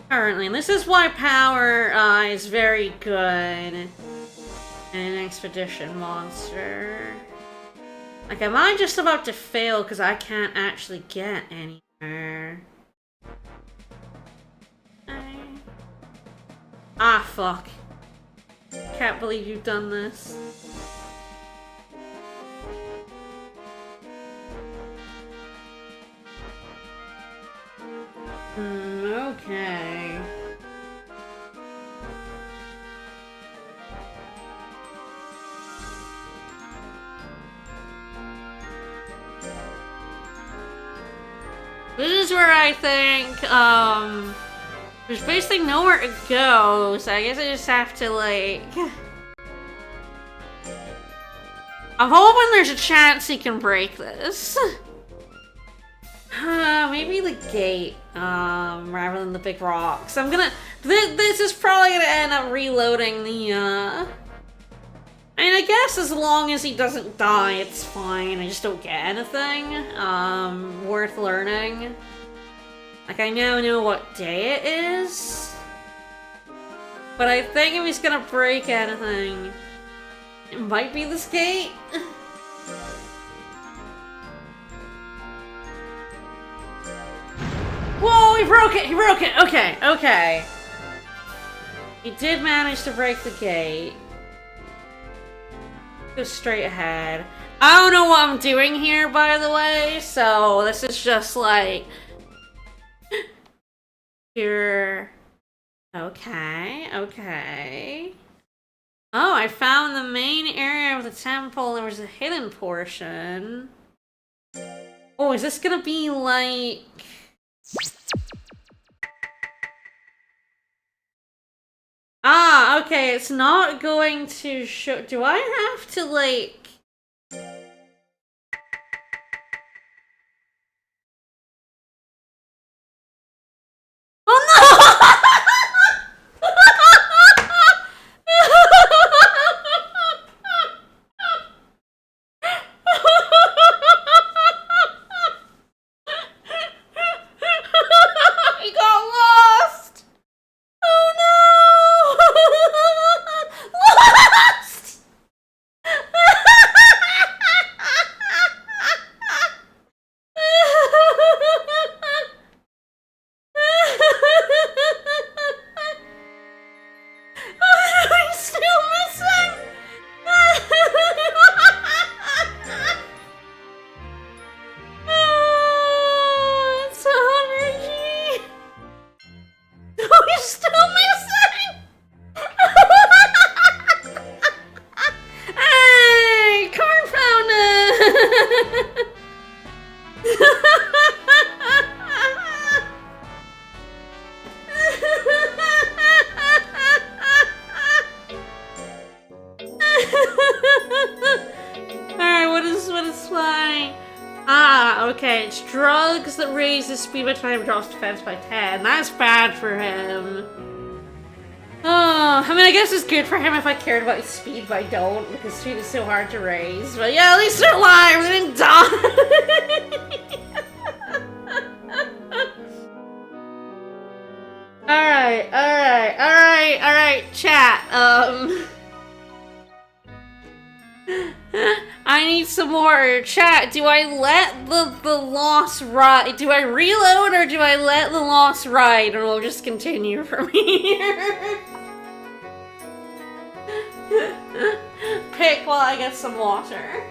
Speaker 2: currently, and this is why power is very good in an expedition monster. Like, am I just about to fail because I can't actually get anywhere? Ah, fuck. Can't believe you've done this. Okay. This is where I think, there's basically nowhere to go, so I guess I just have to, like... I'm hoping there's a chance he can break this. Maybe the gate, rather than the big rocks. I'm gonna... This is probably gonna end up reloading the, I mean, I guess as long as he doesn't die, it's fine. I just don't get anything, worth learning. Like, I now know what day it is. But I think if he's gonna break anything, it might be this gate. Whoa, he broke it! He broke it! Okay, okay. He did manage to break the gate. Go straight ahead. I don't know what I'm doing here, by the way, so this is just like... Here... Okay, okay. Oh, I found the main area of the temple. There was a hidden portion. Oh, is this gonna be like... Ah, okay, it's not going to show... Do I have to, like... Oh, no! He got lost! Oh no! Lost! He's still missing! Oh, it's 100G! Oh, he's still missing! Hey, Corn found it! Alright, what is flying? Ah, okay, it's drugs that raise his speed by 20 and drops defense by 10. That's bad for him. Oh, I mean, I guess it's good for him if I cared about his speed, but I don't, because speed is so hard to raise. But yeah, at least they're alive, they didn't die! Alright, chat, I need some more chat. Do I let the loss ride? Do I reload or do I let the loss ride and we'll just continue from here? Pick while I get some water.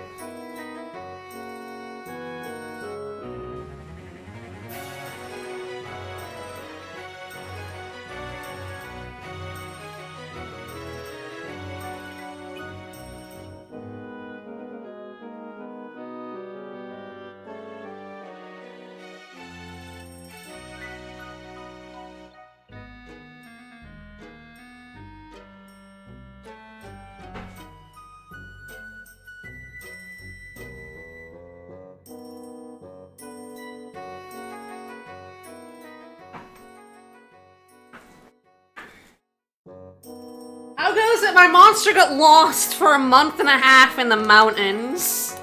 Speaker 2: How goes it? My monster got lost for a month and a half in the mountains.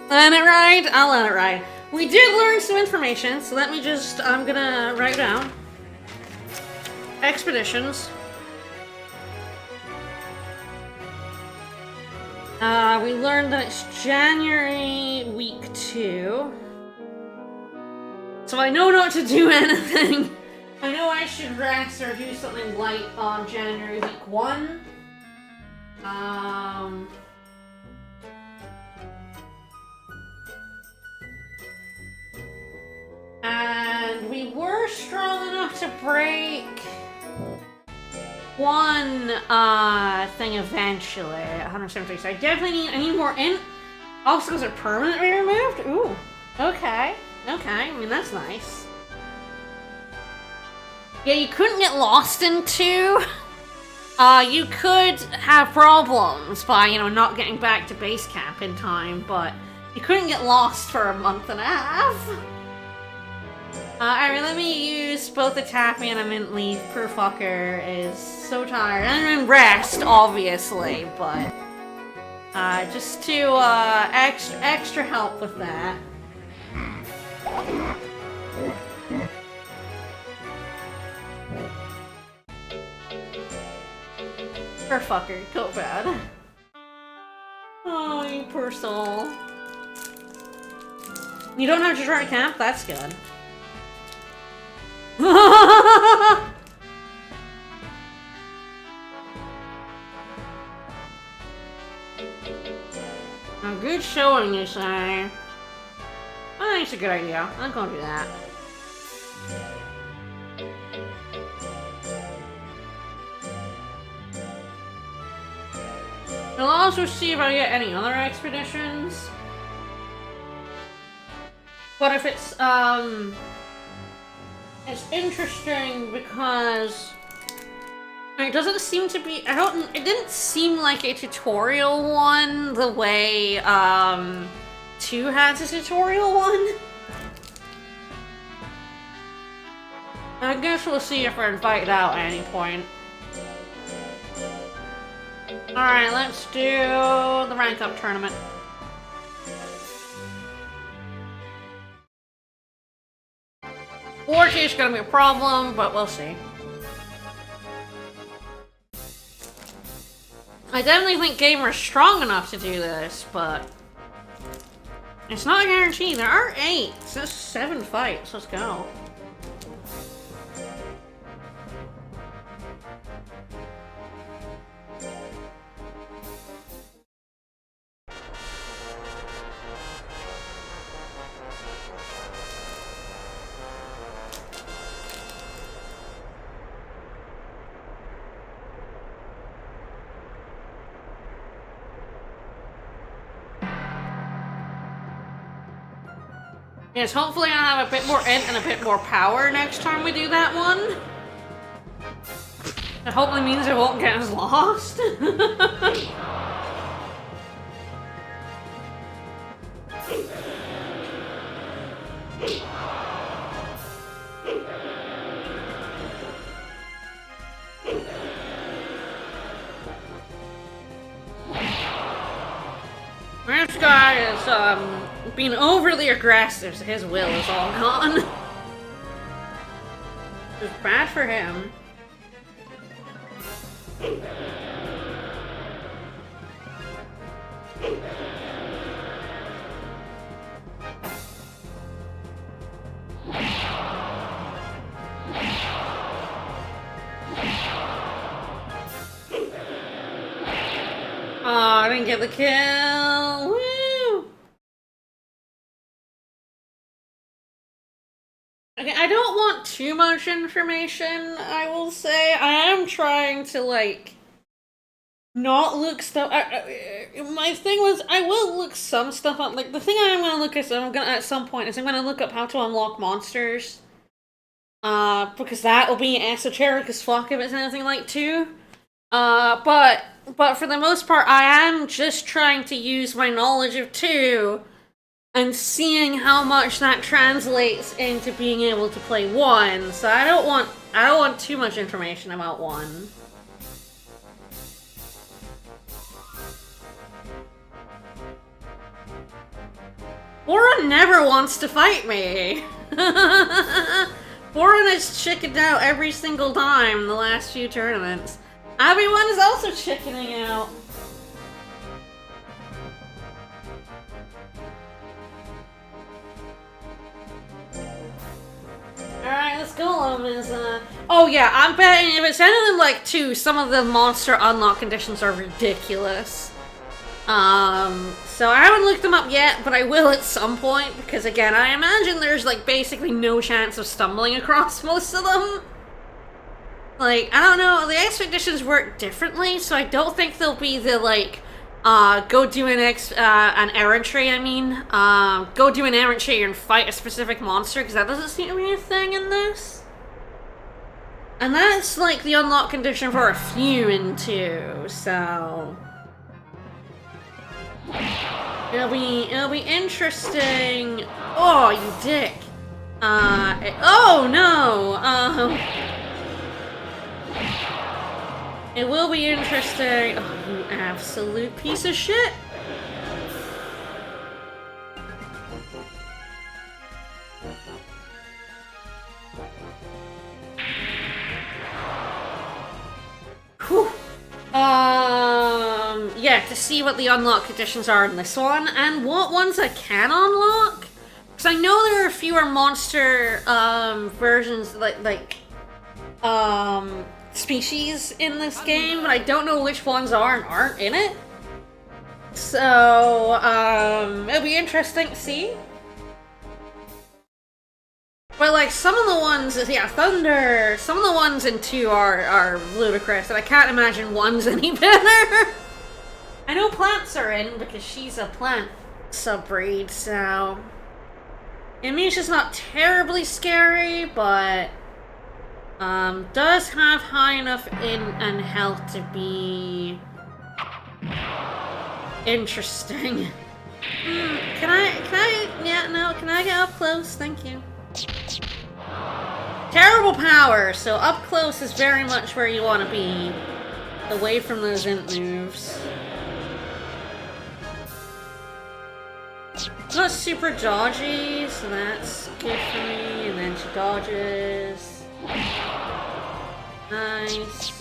Speaker 2: Let it ride? I'll let it ride. We did learn some information, so let me just, I'm gonna write down. Expeditions. We learned that it's January week 2. So I know not to do anything. I know I should rest or do something light on January week 1. And we were strong enough to break one thing eventually at 173. So I need more int. Obstacles are permanently removed? Ooh. Okay. Okay. I mean, that's nice. Yeah, you couldn't get lost in 2. You could have problems by, you know, not getting back to base camp in time, but you couldn't get lost for a month and a half. Alright, let me use both a taffy and a mint leaf. Poor fucker is so tired. And rest, obviously, but just to extra help with that. Poor fucker, go bad. Oh, you poor soul. You don't have to try to camp? That's good. A good showing, you say? I think it's a good idea. I'm gonna do that. I'll also see if I get any other expeditions. But if it's interesting because it doesn't seem to be, it didn't seem like a tutorial one the way 2 has a tutorial one. I guess we'll see if we're invited out at any point. Alright, let's do the rank up tournament. Warty is gonna be a problem, but we'll see. I definitely think Gamer's strong enough to do this, but it's not a guarantee. There are 8, so that's 7 fights. Let's go. Yes, hopefully I'll have a bit more int and a bit more power next time we do that one. That hopefully means I won't get as lost. This guy is, being overly aggressive, so his will is all gone. It's bad for him. Oh, I didn't get the kill. Woo! Okay, I don't want too much information, I will say. I am trying to, like, not look stuff. My thing was, I will look some stuff up. Like, the thing I am going to look at some point is I'm going to look up how to unlock monsters. Because that will be esoteric as fuck if it's anything like 2. But for the most part, I am just trying to use my knowledge of 2 and seeing how much that translates into being able to play 1. So I don't want too much information about 1. Boron never wants to fight me. Boron has chickened out every single time in the last few tournaments. Everyone is also chickening out. Alright, let's go, Lumens. Oh yeah, I'm betting if it's anything like 2, some of the monster unlock conditions are ridiculous. So I haven't looked them up yet, but I will at some point, because again, I imagine there's like basically no chance of stumbling across most of them. Like, I don't know, the expeditions work differently, so I don't think there'll be the like, go do an errantry, go do an errantry and fight a specific monster, because that doesn't seem to be a thing in this. And that's like the unlock condition for a few in 2, so... It'll be interesting. Oh, you dick. Oh no! It will be interesting. Oh, you absolute piece of shit! Whew. Yeah, to see what the unlock conditions are in this one, and what ones I can unlock. Because I know there are fewer monster, versions, species in this game, but I don't know which ones are and aren't in it. So, it'll be interesting to see. But like, some of the ones, yeah, Thunder, some of the ones in 2 are ludicrous, and I can't imagine one's any better. I know plants are in, because she's a plant subbreed, so... Amnesia's not terribly scary, but... does have high enough in and health to be... interesting. Can I get up close? Thank you. Terrible power, so up close is very much where you want to be. Away from those int moves. It's not super dodgy, so that's good for me, and then she dodges. Nice.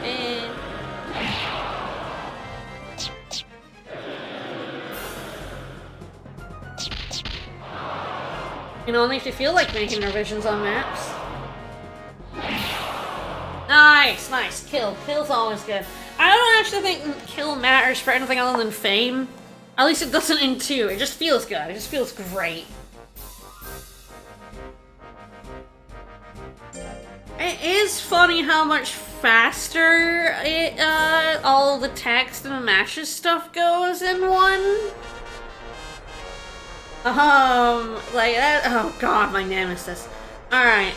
Speaker 2: And... You know, only if you feel like making revisions on maps. Nice, nice. Kill. Kill's always good. I don't actually think kill matters for anything other than fame. At least it doesn't in 2. It just feels good. It just feels great. It is funny how much faster all the text and the matches stuff goes in 1. Like that. Oh god, my nemesis. Alright,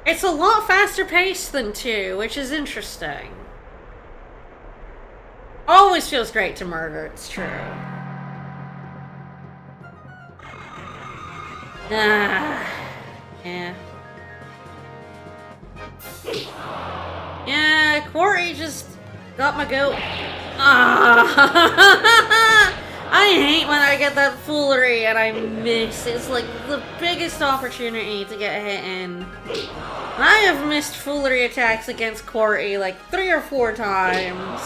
Speaker 2: it's a lot faster paced than 2, which is interesting. Always feels great to murder, it's true. Yeah. Yeah, Quarry just got my goat. I hate when I get that foolery and I miss. It's like the biggest opportunity to get hit in. I have missed foolery attacks against Quarry like 3 or 4 times.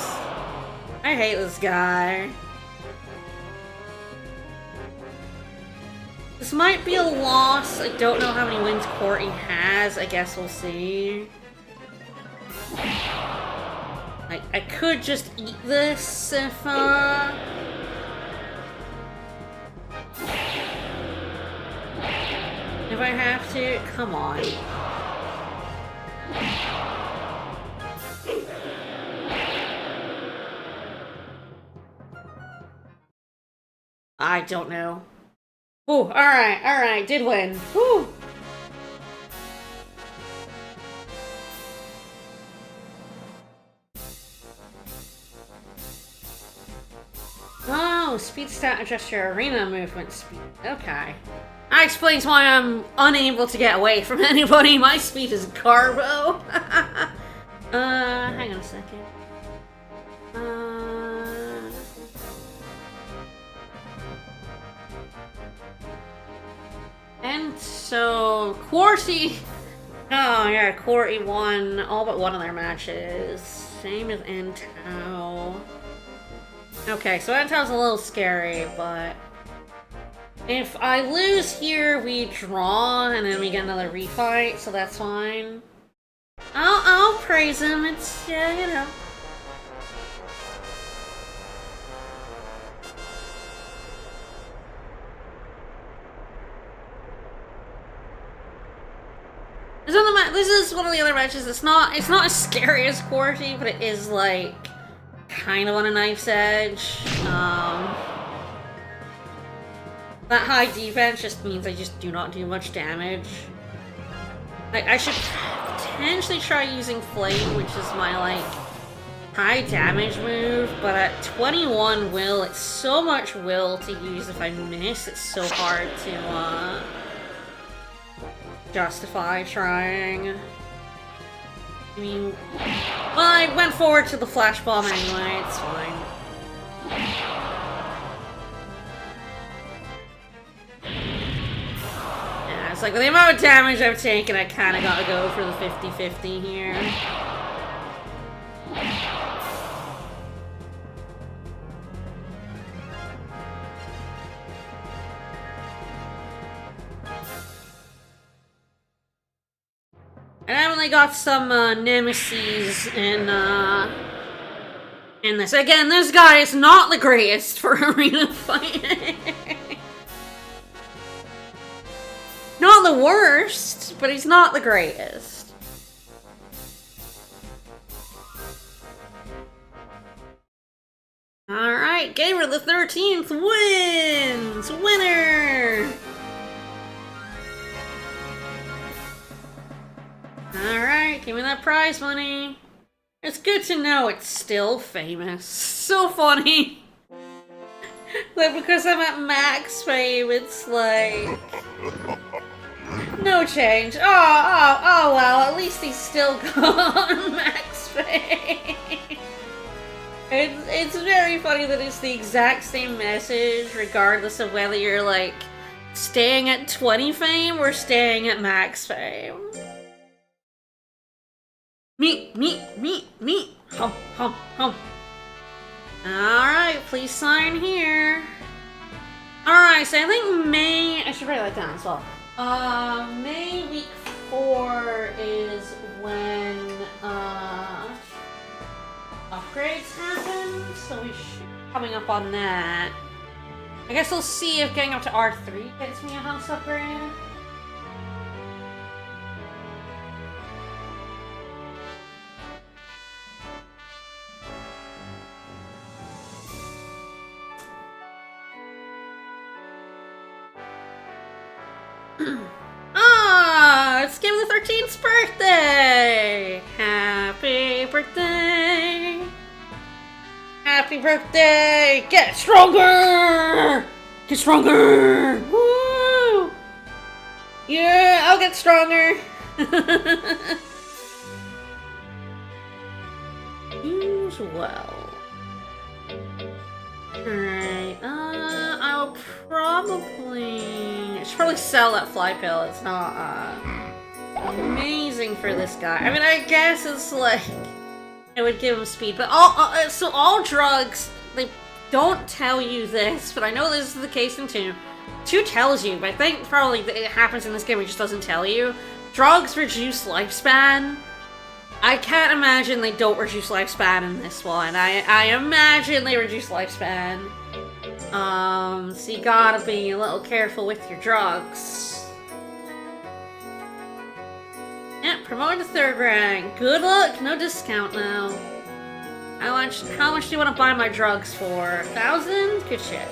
Speaker 2: I hate this guy. This might be a loss. I don't know how many wins Quarry has. I guess we'll see. I could just eat this if, If I have to, come on. I don't know. Ooh, alright, did win. Woo! Oh, speed stat adjusts your arena movement speed. Okay. That explains why I'm unable to get away from anybody. My speed is carbo. Hang on a second. And so, Quarty... Oh, yeah, Quarty won all but one of their matches. Same as Entau. Okay, so Entau's a little scary, but... If I lose here, we draw, and then we get another refight, so that's fine. I'll praise him, it's, yeah, you know. This is one of the other matches. It's not as scary as Quarty, but it is like kind of on a knife's edge. That high defense just means I just do not do much damage. I should potentially try using Flame, which is my like high damage move, but at 21 will, it's so much will to use if I miss. It's so hard to justify trying. I mean, well, I went forward to the flash bomb anyway, it's fine. Yeah, it's like with the amount of damage I've taken, I kinda gotta go for the 50-50 here. And I only got some nemesis in this. Again, this guy is not the greatest for arena fighting. Not the worst, but he's not the greatest. Alright, Gamer the 13th wins! Winner! Alright, give me that prize money. It's good to know it's still famous. So funny. Like, because I'm at max fame, it's like... no change. Oh, well, at least he's still got max fame. It's very funny that it's the exact same message, regardless of whether you're, like, staying at 20 fame or staying at max fame. Me. Hum, hum, hum. Alright, please sign here. Alright, so I think May... I should write that down as well. May week 4 is when, upgrades happen, so we should be coming up on that. I guess we'll see if getting up to R3 gets me a house upgrade. It's Game of the 13th's birthday! Happy birthday! Happy birthday! Get stronger! Get stronger! Woo! Yeah, I'll get stronger! Use well. Alright, I'll probably... I should probably sell that fly pill. It's not, amazing for this guy. I mean, I guess it's like... it would give him speed, but so all drugs, they don't tell you this, but I know this is the case in 2. 2 tells you, but I think probably it happens in this game, it just doesn't tell you. Drugs reduce lifespan. I can't imagine they don't reduce lifespan in this one. I imagine they reduce lifespan. So you gotta be a little careful with your drugs. Yeah, promoted to 3rd rank. Good luck, no discount now. How much do you want to buy my drugs for? 1,000? Good shit.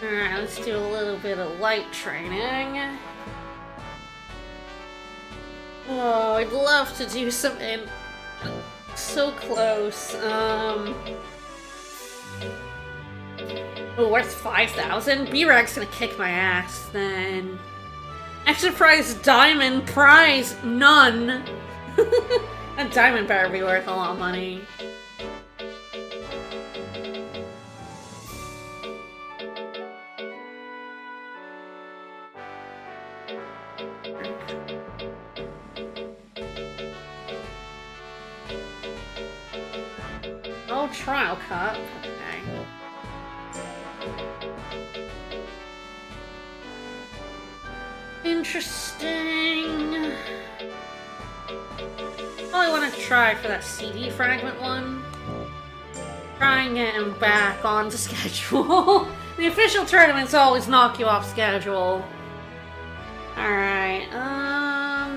Speaker 2: Alright, let's do a little bit of light training. Oh, I'd love to do something so close. Oh, worth 5,000? B-Rag's gonna kick my ass, then. Extra prize diamond, prize none. A diamond better be worth a lot of money. Oh, trial cup. Okay. Interesting. Probably want to try for that CD fragment one. Try and get him back onto schedule. The official tournaments always knock you off schedule. Alright, I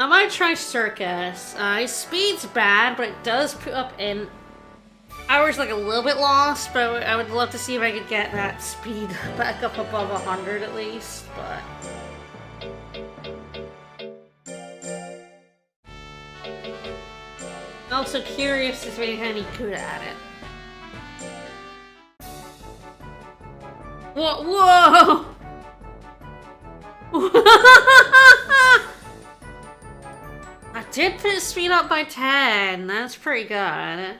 Speaker 2: might try Circus. His speed's bad, but it does put up in hours like a little bit lost, but I would love to see if I could get that speed back up above 100 at least, but... Also curious if he's any good at it. Whoa! I did put his speed up by 10. That's pretty good.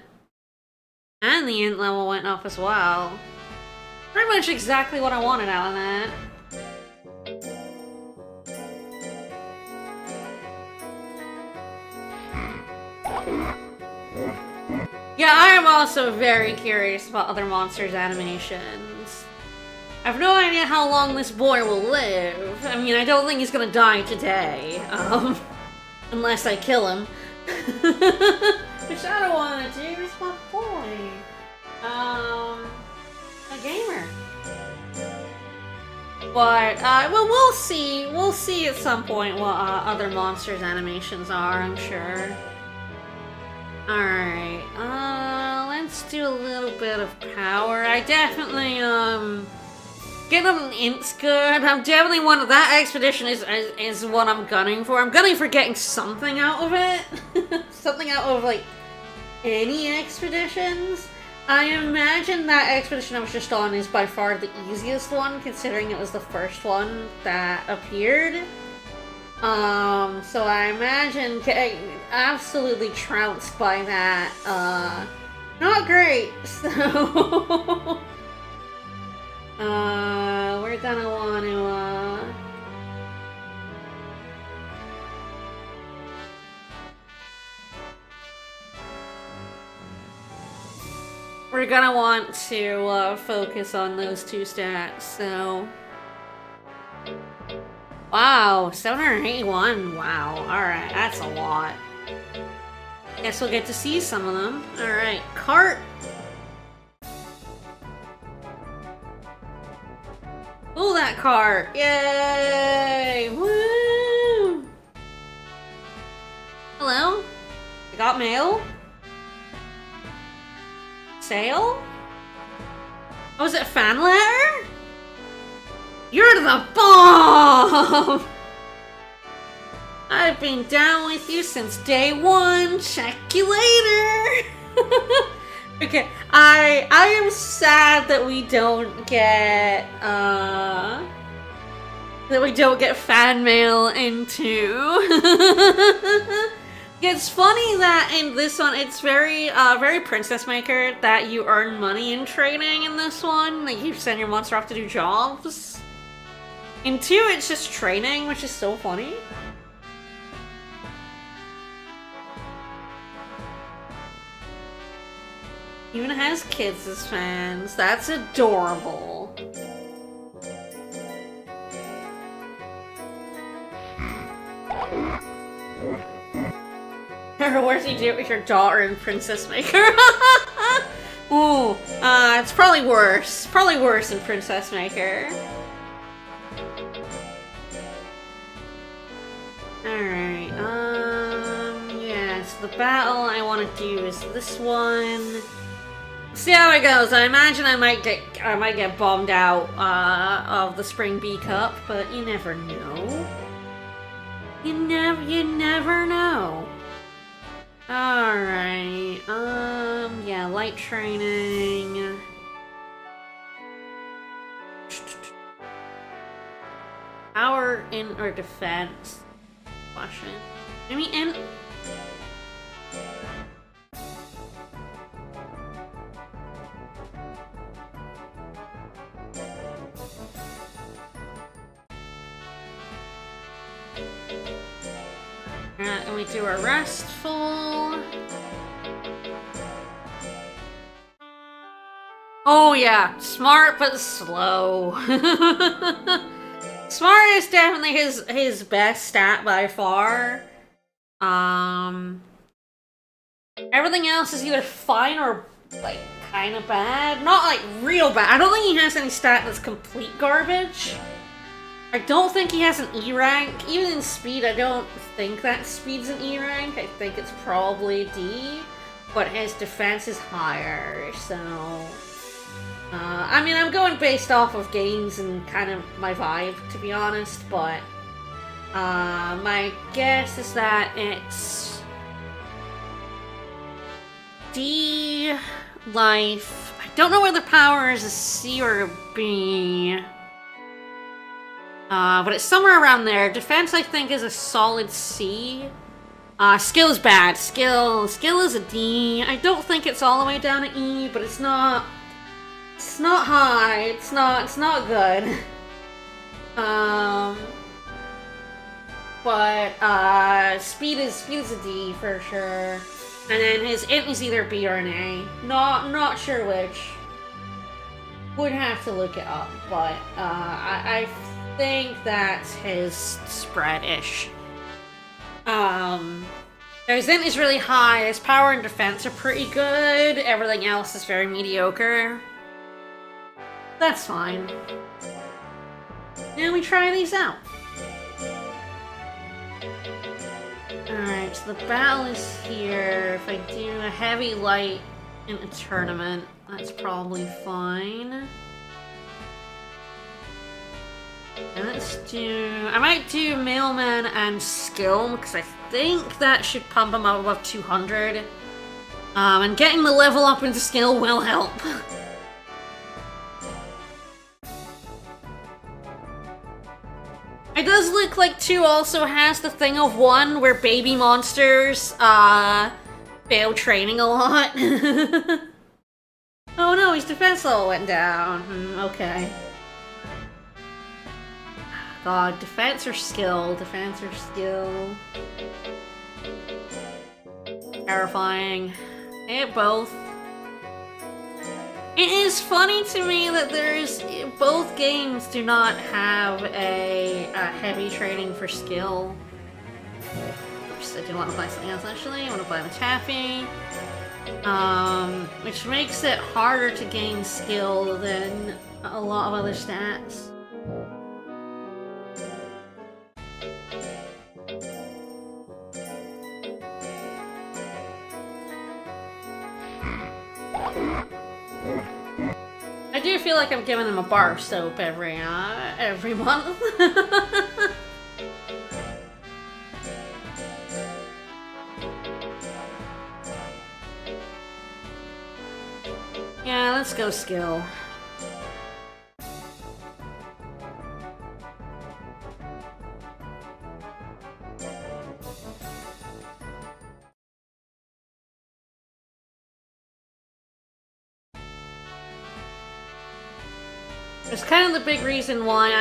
Speaker 2: And the int level went up as well. Pretty much exactly what I wanted out of that. Yeah, I am also very curious about other monsters' animations. I have no idea how long this boy will live. I mean, I don't think he's gonna die today. Unless I kill him. Which I don't want to do. He's my boy. A gamer. But, well, we'll see. We'll see at some point what other monsters' animations are, I'm sure. Alright, let's do a little bit of power. I definitely, getting an int's good. I'm definitely one of that expedition is what I'm gunning for. I'm gunning for getting something out of it. Something out of, like, any expeditions. I imagine that expedition I was just on is by far the easiest one, considering it was the first one that appeared. So I imagine getting absolutely trounced by that, not great, so... we're gonna want to, we're gonna want to, focus on those two stats, so... Wow, 781. Wow, alright, that's a lot. Guess we'll get to see some of them. Alright, cart. Pull that cart! Yay! Woo! Hello? I got mail? Sale? Oh, is it a fan letter? You're the bomb! I've been down with you since day one. Check you later. Okay, I am sad that we don't get fan mail into. It's funny that in this one it's very very Princess Maker that you earn money in trading in this one. Like you send your monster off to do jobs. In 2, it's just training, which is so funny. Even has kids as fans. That's adorable. Where's you do it with your daughter in Princess Maker? Ooh, it's probably worse. Probably worse in Princess Maker. Alright, yeah, so the battle I want to do is this one. See how it goes. I imagine I might get bombed out, of the Spring Bee Cup, but you never know. You never know. Alright, yeah, light training. power in or defense? Question. I mean, in. And we do a restful. Oh yeah, smart but slow. Smart is definitely his best stat by far. Everything else is either fine or like kind of bad. Not like real bad. I don't think he has any stat that's complete garbage. I don't think he has an E rank. Even in speed, I don't think that speed's an E rank. I think it's probably D. But his defense is higher, so... I mean, I'm going based off of games and kind of my vibe, to be honest, but... my guess is that it's... D... Life... I don't know whether power is a C or a B... but it's somewhere around there. Defense, I think, is a solid C. Skill is bad. Skill is a D. I don't think it's all the way down to E, but it's not... It's not high. It's not good. Speed is a D for sure. And then his int is either B or an A. Not sure which. Would have to look it up, but I think that's his spread-ish. His int is really high, his power and defense are pretty good, everything else is very mediocre. That's fine. Now we try these out. Alright, so the battle is here. If I do a heavy light in a tournament, that's probably fine. And let's do... I might do Mailman and Skill, because I think that should pump him up above 200. And getting the level up into Skill will help. It does look like 2 also has the thing of 1, where baby monsters, fail training a lot. Oh no, his defense level went down. Okay. God, defense or skill? Defense or skill? Terrifying. They have both. It is funny to me that both games do not have a heavy training for skill. Oops, I do want to play something else actually. I want to play the Taffy. Which makes it harder to gain skill than a lot of other stats. I do feel like I'm giving him a bar of soap every month. Yeah, let's go skill. It's kind of the big reason why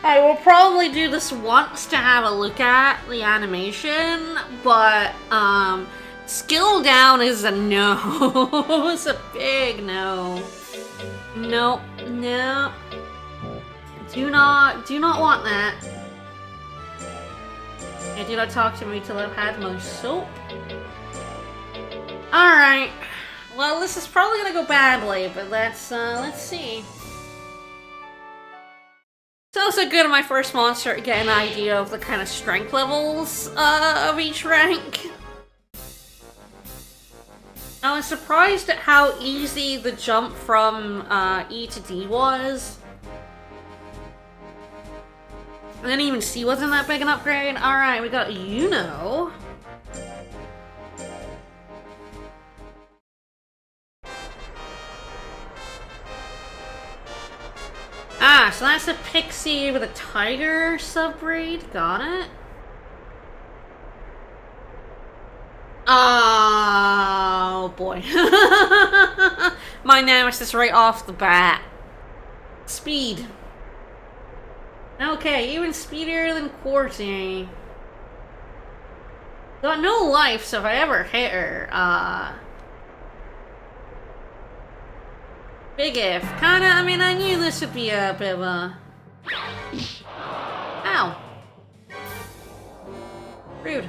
Speaker 2: I will probably do this once to have a look at the animation, but skill down is a no. It's a big no. No, no. Do not want that. Yeah, do not talk to me till I've had my soap. Alright. Well, this is probably gonna go badly, but let's see. It's also good in my first monster to get an idea of the kind of strength levels of each rank. I was surprised at how easy the jump from E to D was. And then even C wasn't that big an upgrade. Alright, we got Yuno. so that's a pixie with a tiger subbreed. Got it. Oh boy. My nemesis right off the bat. Speed. Okay, even speedier than Quarty. Got no life, so if I ever hit her, big if. Kinda, I mean, I knew this would be a bit of a... Ow. Rude.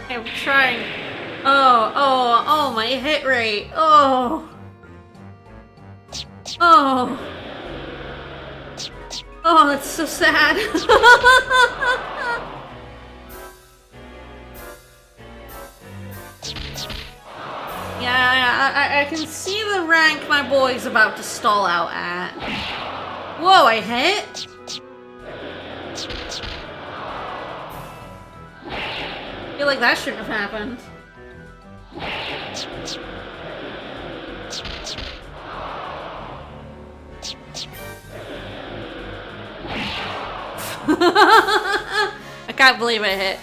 Speaker 2: Okay, I'm trying. Oh, my hit rate. Oh. Oh, that's so sad. Yeah, I can see the rank my boy's about to stall out at. Whoa, I hit? I feel like that shouldn't have happened. I can't believe I hit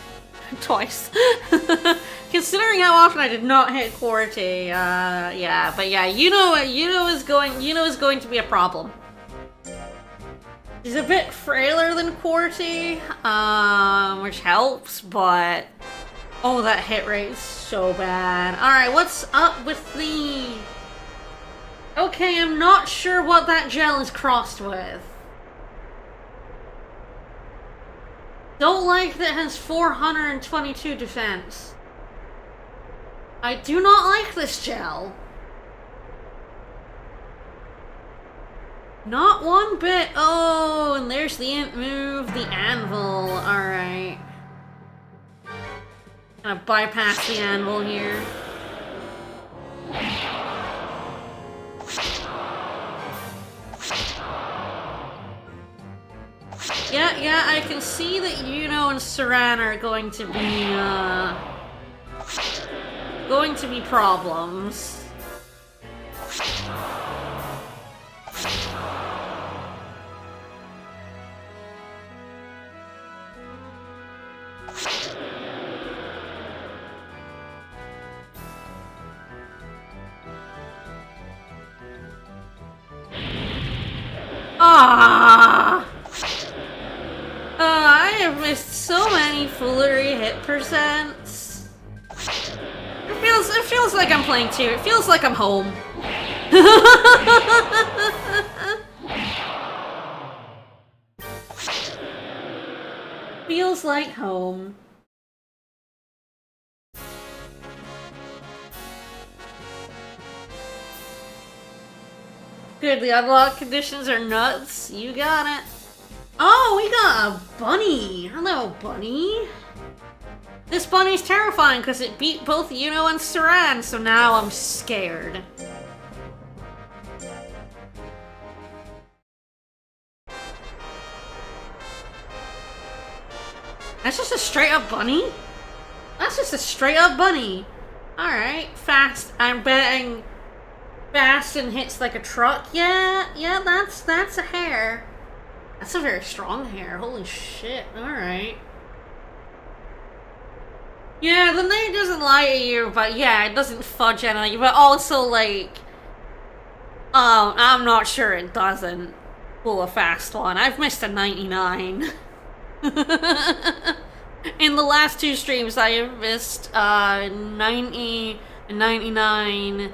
Speaker 2: twice. Considering how often I did not hit Quarty, yeah, but yeah, Yuno is going to be a problem. He's a bit frailer than Quarty, which helps, but oh, that hit rate is so bad. All right, what's up with the? Okay, I'm not sure what that gel is crossed with. Don't like that it has 422 defense. I do not like this gel. Not one bit. Oh, and there's the int move, the anvil. Alright. Gonna bypass the anvil here. Yeah, I can see that Yuno and Saran are going to be problems. I have missed so many foolery hit percents. It feels like I'm playing too. It feels like I'm home. Feels like home. Good, the unlock conditions are nuts. You got it. Oh, we got a bunny. Hello, bunny. This bunny's terrifying because it beat both Yuno and Saran, so now I'm scared. That's just a straight up bunny? That's just a straight up bunny. Alright, fast. I'm betting fast and hits like a truck. Yeah, that's a hare. That's a very strong hare. Holy shit. Alright. Yeah, the name doesn't lie to you, but yeah, it doesn't fudge anything. But also, like, I'm not sure it doesn't pull a fast one. I've missed a 99. In the last two streams, I have missed 90 and 99.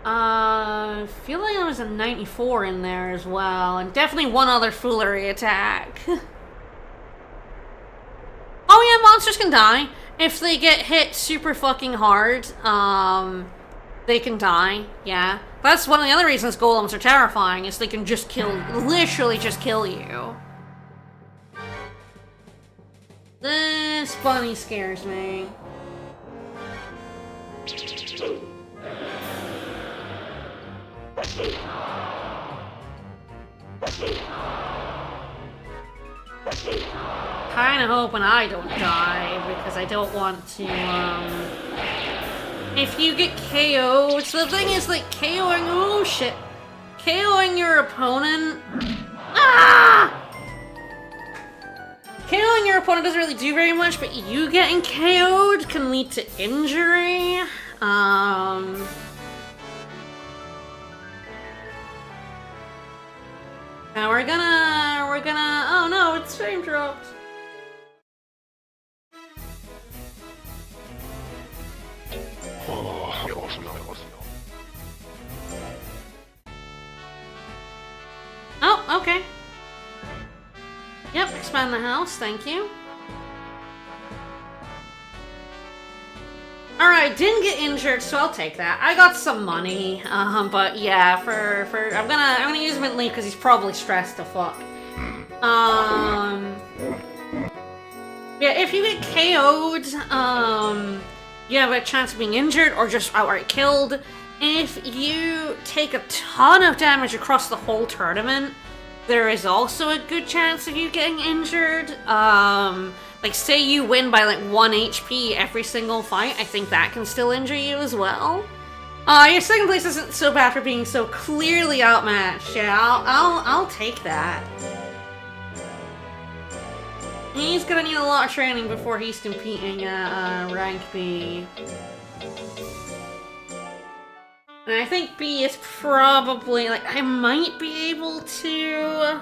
Speaker 2: I feel like there was a 94 in there as well, and definitely one other foolery attack. Oh yeah, monsters can die. If they get hit super fucking hard, they can die, yeah. That's one of the other reasons golems are terrifying, is they can just literally just kill you. This bunny scares me. Kinda hoping I don't die, because I don't want to, if you get KO'd, so the thing is, like, KOing your opponent, Ah! KOing your opponent doesn't really do very much, but you getting KO'd can lead to injury. Now we're gonna, oh no, it's frame dropped. Oh, okay. Yep, expand the house, thank you. Alright, didn't get injured, so I'll take that. I got some money, but yeah, I'm gonna use him in leave because he's probably stressed to fuck. Yeah, if you get KO'd, you have a chance of being injured or just outright killed. If you take a ton of damage across the whole tournament, there is also a good chance of you getting injured. Like, say you win by, like, 1 HP every single fight, I think that can still injure you as well. Your second place isn't so bad for being so clearly outmatched. Yeah, I'll take that. He's gonna need a lot of training before he's competing at rank B. And I think B is probably, like, I might be able to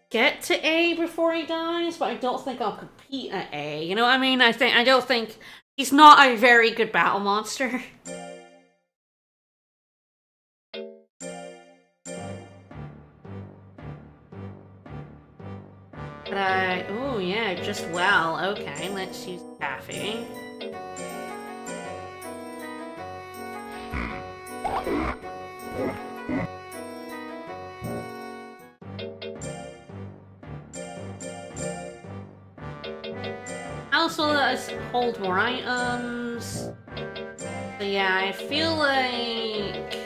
Speaker 2: get to A before he dies, but I don't think I'll compete at A. You know what I mean? I don't think he's not a very good battle monster. But oh yeah, just well. Okay, let's use Taffy. Also, let us hold more items. So yeah, I feel like...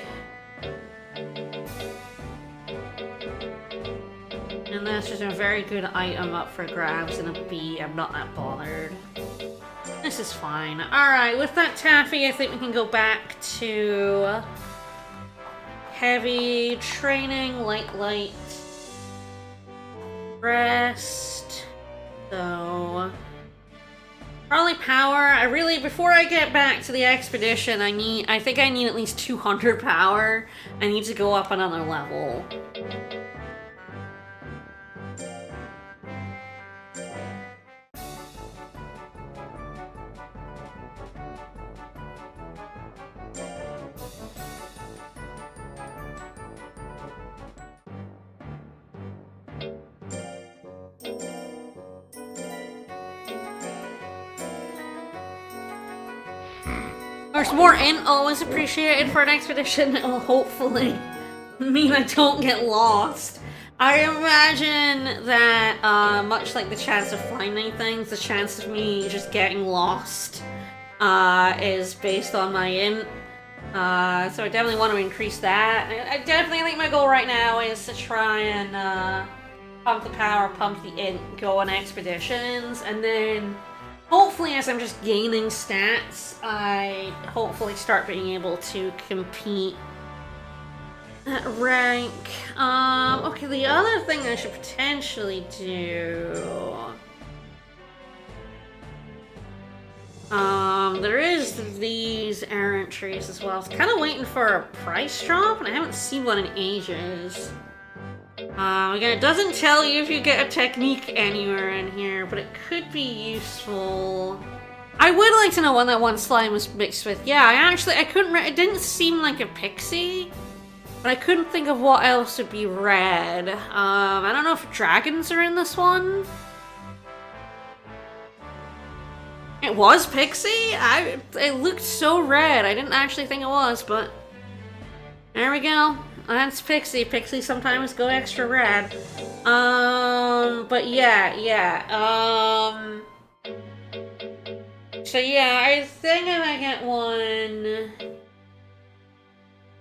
Speaker 2: And that's just a very good item up for grabs in a B. I'm not that bothered. This is fine. Alright, with that Taffy, I think we can go back to... heavy training, light. Rest. So... probably power. I really, before I get back to the expedition, I think I need at least 200 power. I need to go up another level. There's more int always appreciated for an expedition. It'll hopefully mean I don't get lost. I imagine that, much like the chance of finding things, the chance of me just getting lost is based on my int. So I definitely want to increase that. I definitely think my goal right now is to try and pump the power, pump the int, go on expeditions, and then hopefully as I'm just gaining stats, I hopefully start being able to compete at rank. Okay, the other thing I should potentially do... there is these errant trees as well. I was kind of waiting for a price drop, and I haven't seen one in ages. Again, it doesn't tell you if you get a technique anywhere in here, but it could be useful. I would like to know what that one slime was mixed with. Yeah, I couldn't, it didn't seem like a pixie, but I couldn't think of what else would be red. I don't know if dragons are in this one. It was pixie? It looked so red. I didn't actually think it was, but there we go. That's Pixie. Pixie sometimes go extra red. But yeah. So yeah, I think if I get one...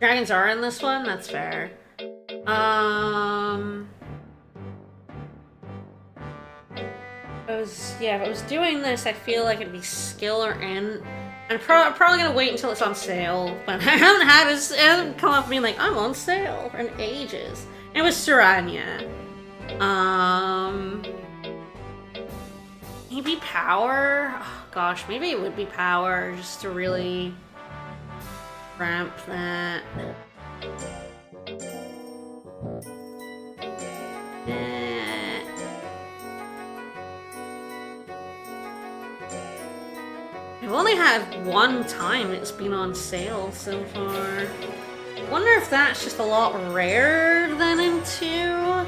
Speaker 2: Dragons are in this one? That's fair. If I was doing this, I feel like it'd be skill or int. I'm probably gonna wait until it's on sale, but I haven't it hasn't come up being like, I'm on sale in ages. It was Serania. Maybe power? Oh, gosh, maybe it would be power just to really ramp that. I've only had one time it's been on sale so far. Wonder if that's just a lot rarer than in 2?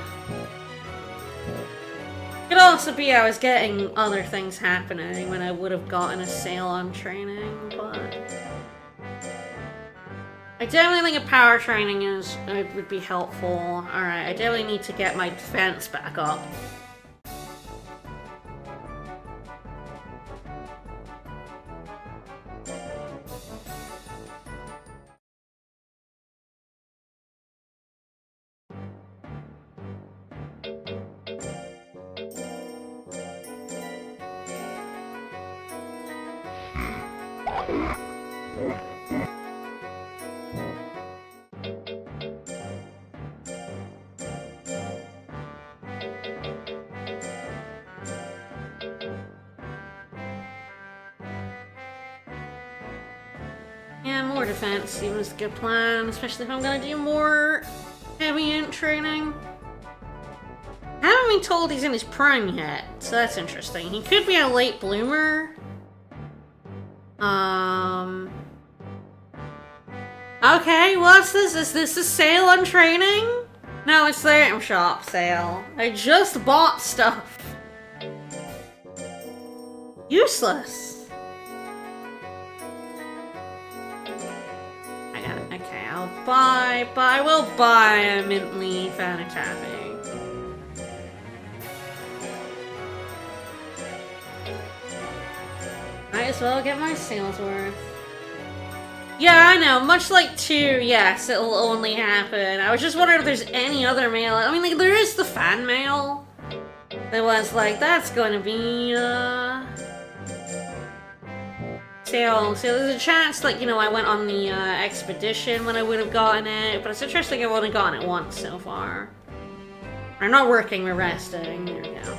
Speaker 2: Could also be I was getting other things happening when I would have gotten a sale on training, but... I definitely think a power training would be helpful. Alright, I definitely need to get my defense back up. Yeah, more defense seems a good plan, especially if I'm gonna do more heavy int training. I haven't been told he's in his prime yet, so that's interesting. He could be a late bloomer. Okay, what's this? Is this a sale on training? No, it's the item shop sale. I just bought stuff. Useless. I got it. Okay, I'll buy, but I will buy a mint leaf and a tapping. Might as well get my sales worth. Yeah, I know. Much like 2, yes, it'll only happen. I was just wondering if there's any other mail. I mean, like, there is the fan mail. That was like, that's going to be, sale. So there's a chance, like, you know, I went on the, expedition when I would have gotten it. But it's interesting I've only gotten it once so far. I'm not working, we're resting. There we go.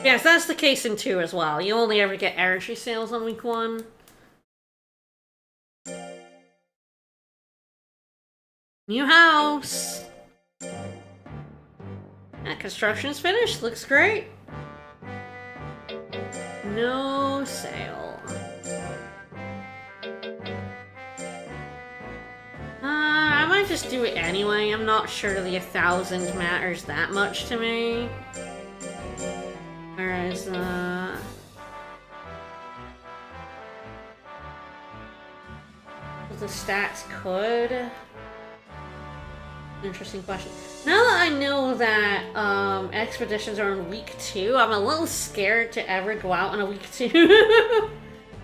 Speaker 2: Yes, that's the case in 2 as well. You only ever get Arashi sales on week 1. New house! That construction's finished, looks great. No sale. I might just do it anyway. I'm not sure the 1,000 matters that much to me. Whereas, the stats could? Interesting question. Now that I know that, expeditions are on week 2, I'm a little scared to ever go out on a week 2.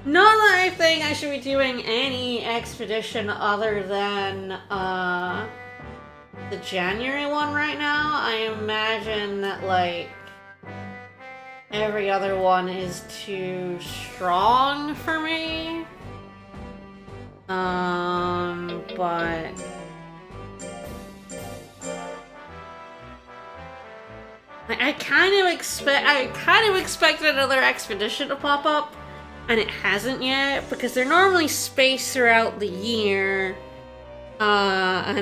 Speaker 2: Not that I think I should be doing any expedition other than, the January one right now. I imagine that, like, every other one is too strong for me. But I kind of expected another expedition to pop up, and it hasn't yet because they're normally spaced throughout the year. And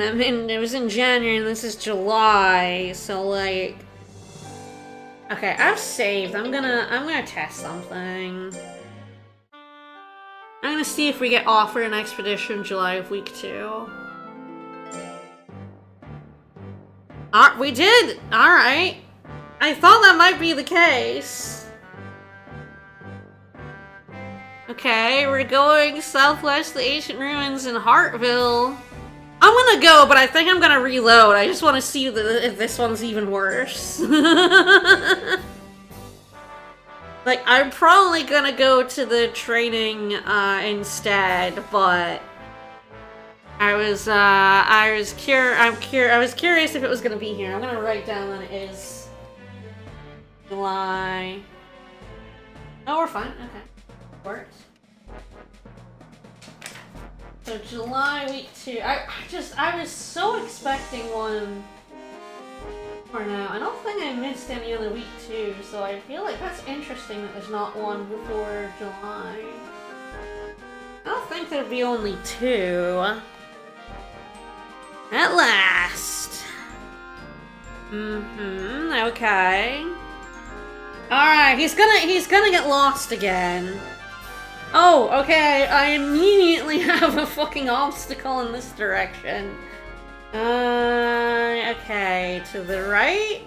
Speaker 2: it was in January, and this is July, so like. Okay, I've saved. I'm gonna test something. I'm gonna see if we get offered an expedition July of week 2. We did! Alright. I thought that might be the case. Okay, we're going southwest the ancient ruins in Hartville. I'm gonna go, but I think I'm gonna reload. I just want to see if this one's even worse. Like, I'm probably gonna go to the training instead, but I was curious if it was gonna be here. I'm gonna write down that it is July. Oh, we're fine. Okay, works. So July week 2. I was so expecting one for now. I don't think I missed any other week 2, so I feel like that's interesting that there's not one before July. I don't think there'd be only 2. At last. Okay. Alright, he's gonna get lost again. Oh, okay, I immediately have a fucking obstacle in this direction. Okay, to the right?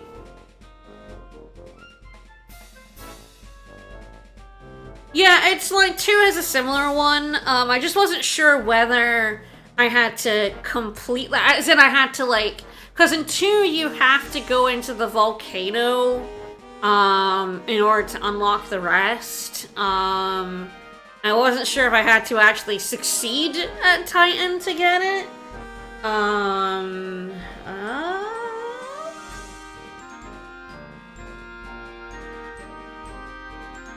Speaker 2: Yeah, it's like 2 has a similar one. I just wasn't sure whether I had to complete that. As in, I had to, like... Because in 2, you have to go into the volcano, in order to unlock the rest. I wasn't sure if I had to actually succeed at Titan to get it.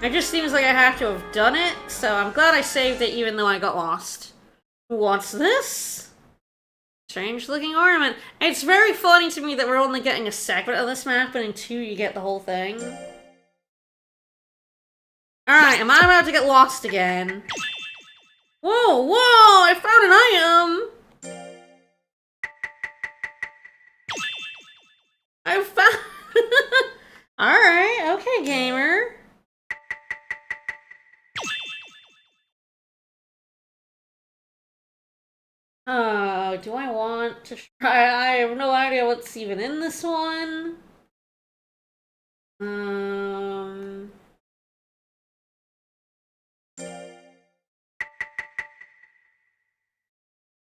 Speaker 2: It just seems like I have to have done it, so I'm glad I saved it even though I got lost. What's this? Strange looking ornament. It's very funny to me that we're only getting a segment of this map, and in 2 you get the whole thing. Alright, am I about to get lost again? Whoa, whoa! I found an item! I found... Alright, okay, gamer. Do I want to try? I have no idea what's even in this one.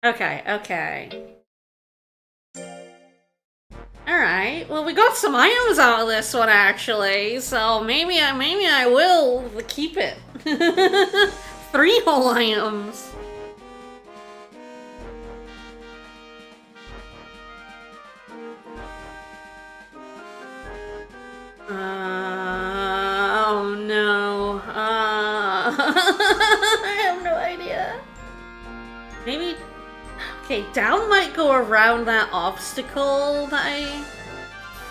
Speaker 2: Okay. Alright, well we got some items out of this one actually, so maybe I will keep it. 3 whole items. Oh no. I have no idea. Maybe... Okay, down might go around that obstacle that I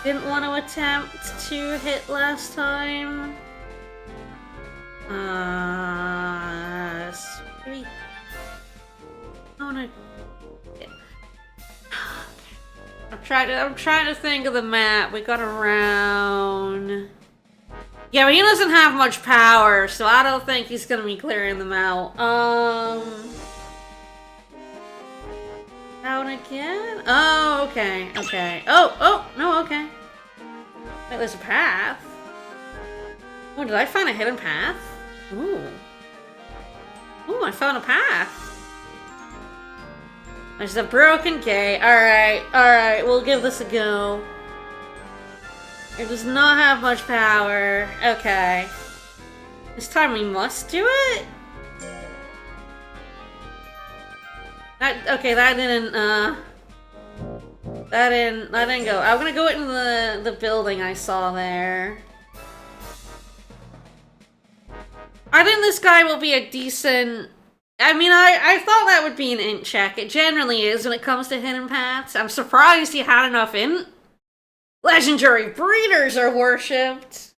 Speaker 2: didn't want to attempt to hit last time. Maybe... I wanna... I'm trying to think of the map. We got around... Yeah, but he doesn't have much power, so I don't think he's gonna be clearing them out. Down again? Oh, okay. Oh, no, okay. Wait, there's a path. Oh, did I find a hidden path? Ooh, I found a path. There's a broken gate. Alright, we'll give this a go. It does not have much power. Okay. This time we must do it? That didn't go. I'm gonna go into the building I saw there. I think this guy will be a decent... I mean, I thought that would be an int check. It generally is when it comes to hidden paths. I'm surprised he had enough int. Legendary breeders are worshipped.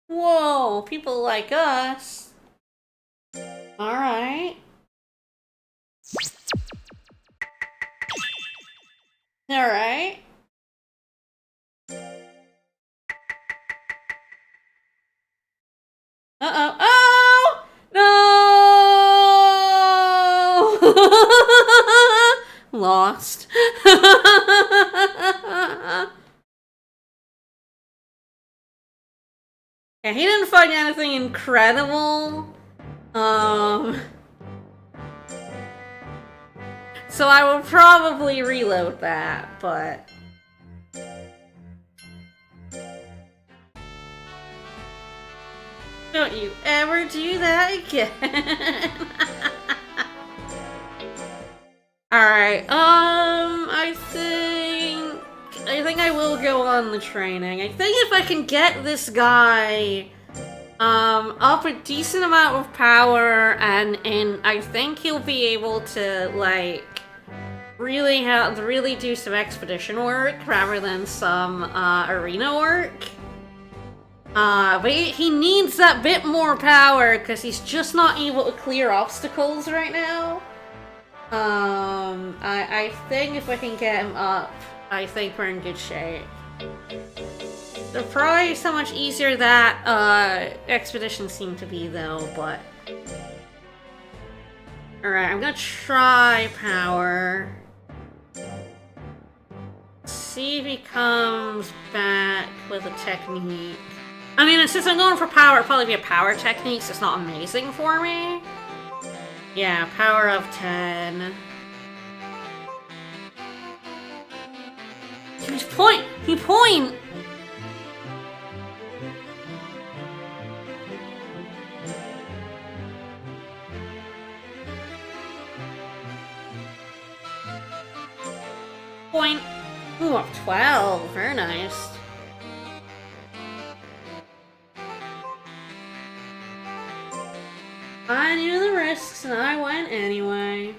Speaker 2: Whoa, people like us. Alright. Alright. Uh-oh. Oh! No! Lost. Yeah, he didn't find anything incredible. So I will probably reload that, but... Don't you ever do that again. Alright, I think I will go on the training. I think if I can get this guy up a decent amount of power, and I think he'll be able to, like, really do some expedition work rather than some, arena work. But he needs that bit more power, because he's just not able to clear obstacles right now. I think if I can get him up, I think we're in good shape. Surprised how much easier that, expedition seemed to be, though, but... Alright, I'm gonna try power. See if he comes back with a technique. I mean, since I'm going for power, it'll probably be a power technique, so it's not amazing for me. Yeah, power of 10. He point! Point. Ooh, up 12. Very nice. I knew the risks and I went anyway.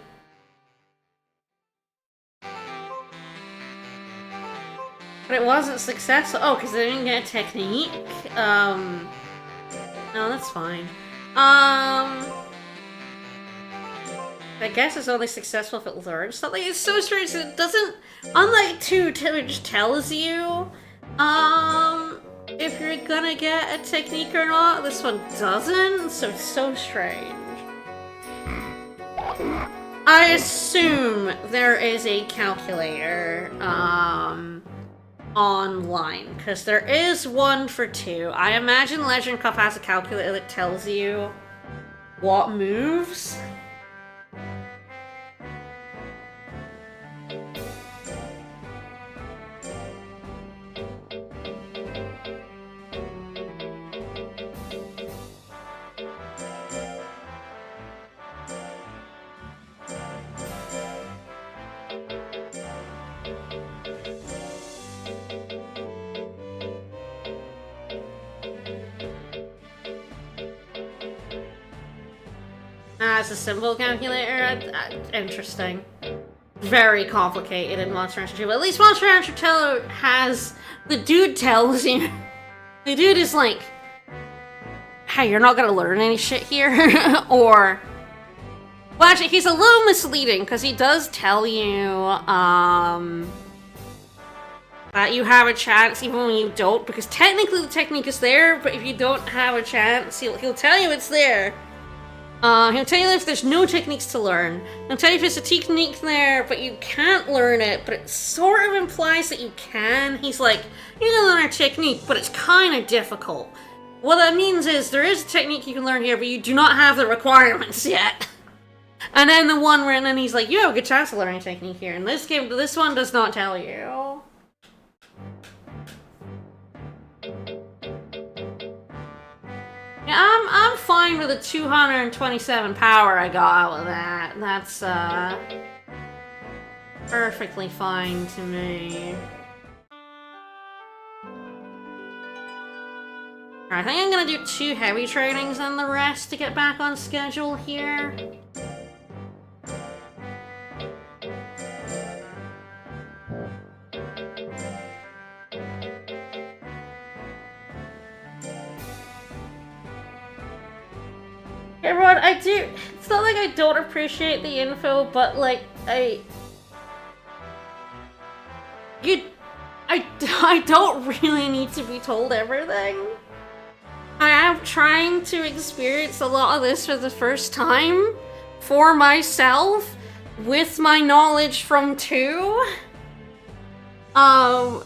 Speaker 2: But it wasn't successful. Oh, because I didn't get a technique? No, that's fine. I guess it's only successful if it learns something. It's so strange. It doesn't... Unlike 2, it just tells you, if you're gonna get a technique or not. This one doesn't, so it's so strange. I assume there is a calculator, online, because there is one for 2. I imagine Legend Cup has a calculator that tells you what moves. It's a symbol calculator? Interesting. Very complicated in Monster Hunter 2, but at least Monster Hunter 2 has... The dude tells you... The dude is like... Hey, you're not gonna learn any shit here? Or... Well, actually, he's a little misleading, because he does tell you, that you have a chance even when you don't, because technically the technique is there, but if you don't have a chance, he'll tell you it's there. He'll tell you if there's no techniques to learn. He'll tell you if there's a technique there, but you can't learn it, but it sort of implies that you can. He's like, you can learn a technique, but it's kind of difficult. What that means is there is a technique you can learn here, but you do not have the requirements yet. And then the one where then he's like, you have a good chance of learning a technique here. In this game, this one does not tell you. Yeah, I'm fine with the 227 power I got out of that. That's, perfectly fine to me. Alright, I think I'm gonna do 2 heavy trainings and the rest to get back on schedule here. Everyone, it's not like I don't appreciate the info, but like, I don't really need to be told everything. I am trying to experience a lot of this for the first time for myself with my knowledge from 2. I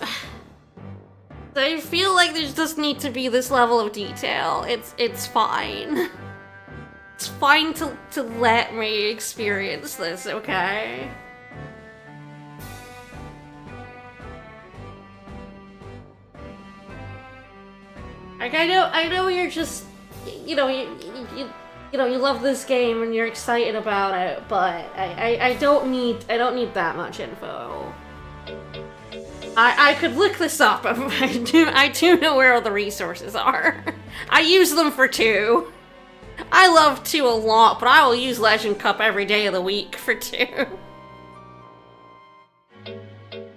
Speaker 2: feel like there just need to be this level of detail. It's fine. It's fine to let me experience this, okay? Like, I know you're just, you love this game and you're excited about it, but I don't need that much info. I could look this up, but I do know where all the resources are. I use them for 2. I love 2 a lot, but I will use Legend Cup every day of the week for 2.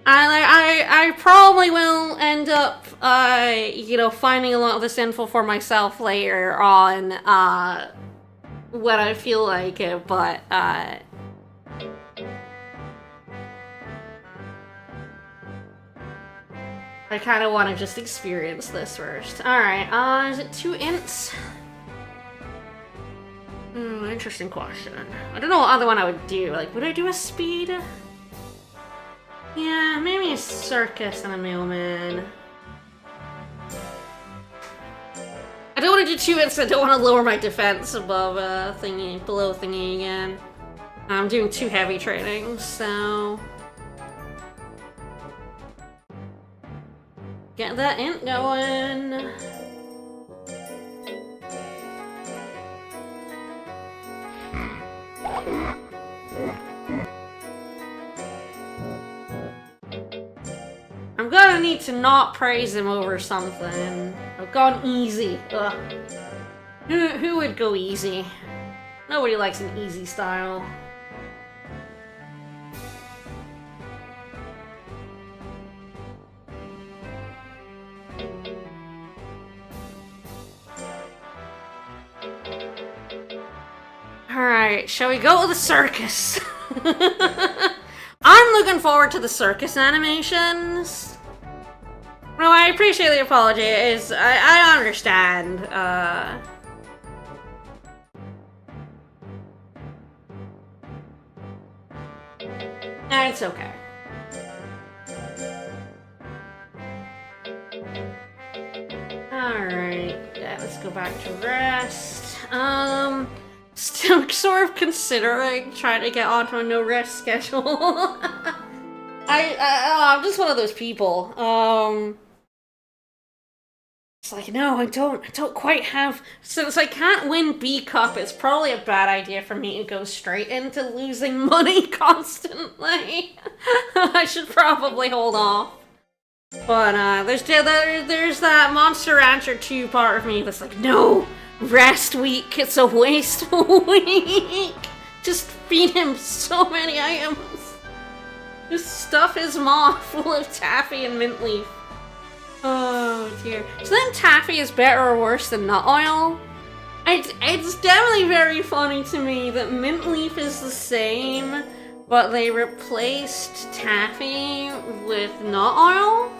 Speaker 2: I probably will end up, finding a lot of this info for myself later on, when I feel like it, but, I kind of want to just experience this first. Alright, is it 2 ints? Interesting question. I don't know what other one I would do. Like, would I do a speed? Yeah, maybe a circus and a mailman. I don't want to do 2 ints, I don't want to lower my defense above below thingy again. I'm doing 2 heavy trainings, so... Get that int going. I'm gonna need to not praise him over something. I've gone easy. Ugh. Who would go easy? Nobody likes an easy style. Alright, shall we go to the circus? I'm looking forward to the circus animations. No, I appreciate the apology. I understand. It's okay. Alright, yeah, let's go back to rest. Still sort of considering trying to get onto a no rest schedule. I'm just one of those people. It's like, no, I don't quite have, since I can't win B Cup, it's probably a bad idea for me to go straight into losing money constantly. I should probably hold off. But there's that Monster Rancher 2 part of me that's like, no! Rest week, it's a waste week! Just feed him so many items. Just stuff his maw full of taffy and mint leaf. Oh dear. So then taffy is better or worse than nut oil? It's definitely very funny to me that mint leaf is the same, but they replaced taffy with nut oil?